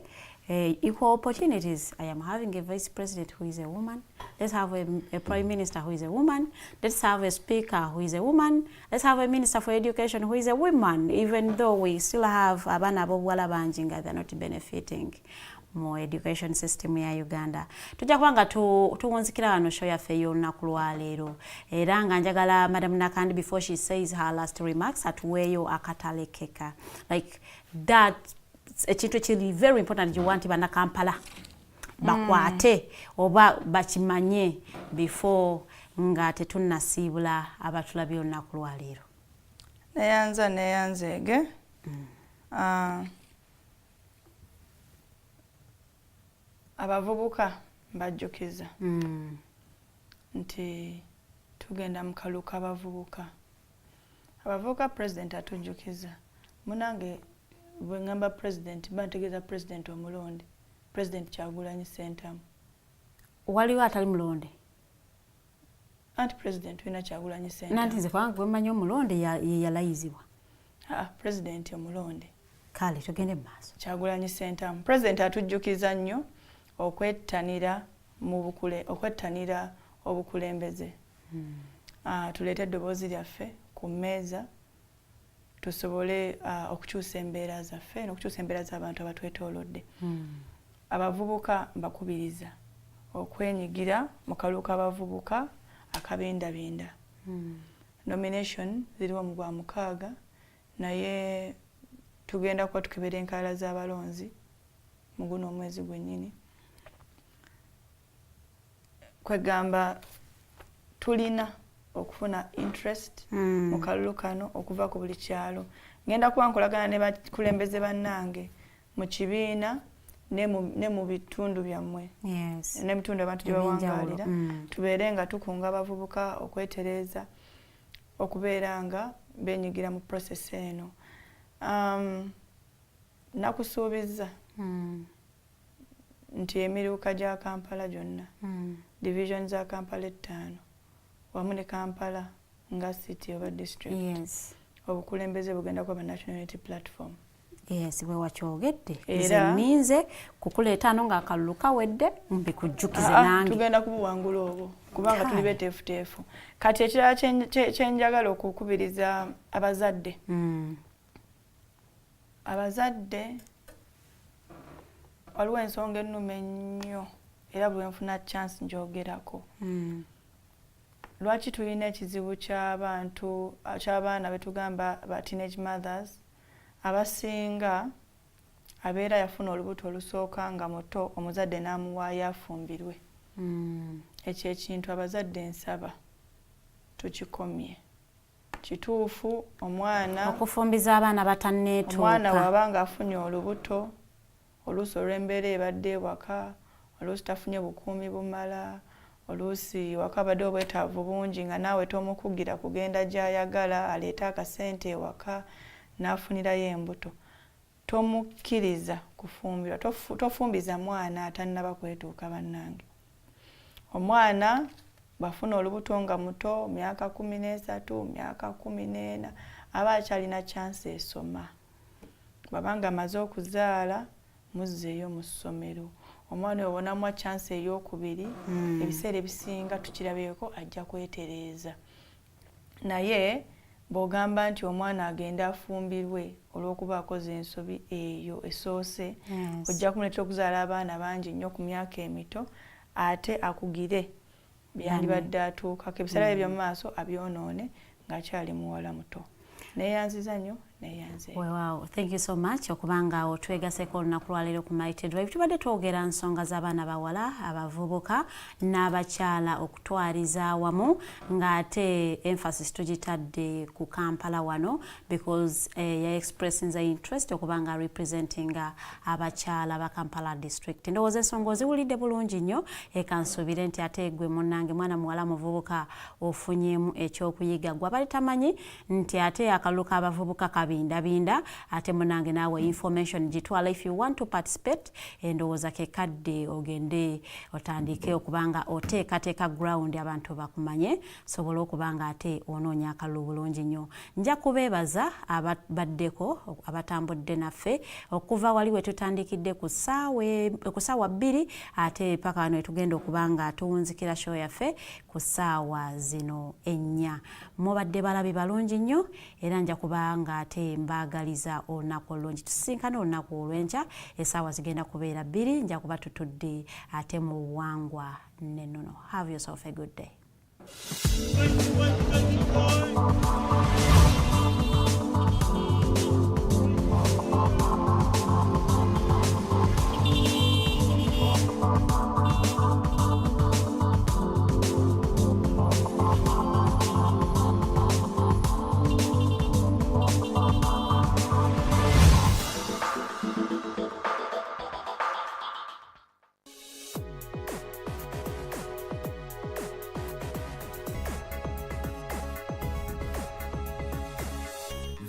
equal opportunities. I am having a vice president who is a woman. Let's have a prime minister who is a woman. Let's have a speaker who is a woman. Let's have a minister for education who is a woman, even though we still have abana ab'obuwala bangi nga they're not benefiting. mu education system ya Uganda. Tujja kubanga tuwunzikira wano show yaffe y'olunaku lwa leero era nga njagala Madam Nakandi before she says her last remarks atuweeyo akatalekeka like that ekintu ekiri very important you want bana Kampala bakwate oba bakimanye before nga tetunnasiibula abatulabye olunaku lwa leero. Neyanzege abavubuka mbajjukiza nti tugenda mu kalu k'abavubuka. Abavubuka president atujjukiza munange bwe ngamba president bantegeeza president omulonde president Kyagulanyi Ssentamu. Waliwo atali mulonde? Anti president wina Kyagulanyi Ssentamu. Nanti nze kubanga gwe mmanyi omulonde yalayizibwa. President omulonde. Kale tugende mu maaso. Kyagulanyi Ssentamu. President atujjukiza nnyo okwettanira obukulembeze. Tuleete eddoboozi lyaffe ku mmeeza tusobole okukyusa embeera zaffe n'okukyusa embeera z'abantu abatwetoolodde. Abavubuka mbakubiriza okwenyigira mu kalulu k'abavubuka akabindabinda. Nomination ziriwo mu Gwamukaaga naye tugenda kuba tukebera enkaala z'abalonzi mu guno omwezi gwennyini. Kwegamba tulina okufuna interest mu kalulu kano okuva ku buli kyalo. Ngenda kuba nkolagana ne bakulembeze bannange mu kibiina ne mu bitundu byammwe. Yes. Ne bitundu abantu gye bawangaalira. Tubeere nga tukunga abavubuka okwetereeza okubeera nga benyigira mu process eno. Nakusuubiza nti emiruka gya Kampala gyonna division za Kampala 5 wamu ne Kampala nga city oba district. Yes. Obukulembeze bugenda kuba National Unity Platform. Yes, bwe wakyogedde nze ninze kukuleeta ano ng'akalulu kawedde mbikujjukize nange. Tugenda kubuwangula obwo kubanga tuli beteefuteefu. Kati ekirala kyenjagala okukubiriza abazadde. Abazadde waliwo ensonga ennume ennyo era bwe nfuna chance njogerako. Lwaki tulina ekizibu ky'abaana betugamba ba teenage mothers abasinga abeera yafuna olubuto olusooka nga muto omuzadde n'amuwaayo afumbirwe. Ekyo ekintu abazadde nsaba tukikomye. Kituufu omwana okufumbiza abaana batanneetuuka. Omwana wabanga afunye olubuto oluusi olw'embeera ebadde ewaka oluusi tafunye bukuumi bumala oluusi waka badde obwetaavu bungi nga naawe tomukugira kugenda gy'ayagala aleete akasente ewaka n'afunirayo embuto. Tomukkiriza kufumbirwa. Tofumbiza mwana atannaba kwetuuka bannange. Omwana bafuna olubuto nga muto myaka 13 myaka 14 aba akyalina chance esoma. Babanga amaze okuzaala muzzeeyo mu ssomero. Omwana obonamu chance ey'okubiri ebiseera ebisinga tukirabyeko ajja kwetereeza. Naye bw'ogamba nti omwana agenda afumbirwe olw'okuba akoze ensobi eyo esoose ojja kumuleetera okuzaala abaana bangi nnyo ku myaka emito ate akugire byandibadde atuukako ebiseera bye by'omu maaso abyonoone ng'akyali muwala muto. Neeyanziza nnyo neeyanze. Wow, thank you so much okubanga otwegaseko olunaku lwaleero ku Mighty Drive. Tubadde twogera nsonga z'abaana bawala abavubuka n'abakyala okutwaliza wamu ng'ate emphasis tugitadde ku Kampala wano because ya expressing the interest okubanga representing abakyala ba Kampala district. Ndowooza ensonga oziwulidde bulungi nnyo ekansubire nti ate gwe munnange mwana muwala muvubuka ofunyemu ekyokuyiga gwe abali tamanyi nti ate akalulu k'abavubuka kabindabinda ate munange naawe information gitwala if you want to participate endowooza ke kadde ogende otandike okubanga oteekateeka ground abantu bakumanye sobola okubanga ate onoonya akalulu bulungi nnyo. Nja kubeebaza abaddeko abatambudde naffe okuva wali we tutandikidde ku ssaawa 2 ate paka wano tugenda okubanga tuwunzikira show yaffe ku ssaawa zino 4. Mubadde balabi balungi nnyo era nja kubanga ate ate mbaagaliza olunaku olulungi. Tusisinkane olunaku olw'enkya essaawa zigenda kubeera 2 nja kuba tutudde ate mu buwangwa n'ennono. Have yourself a good day.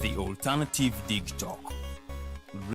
The Alternative Dig Talk.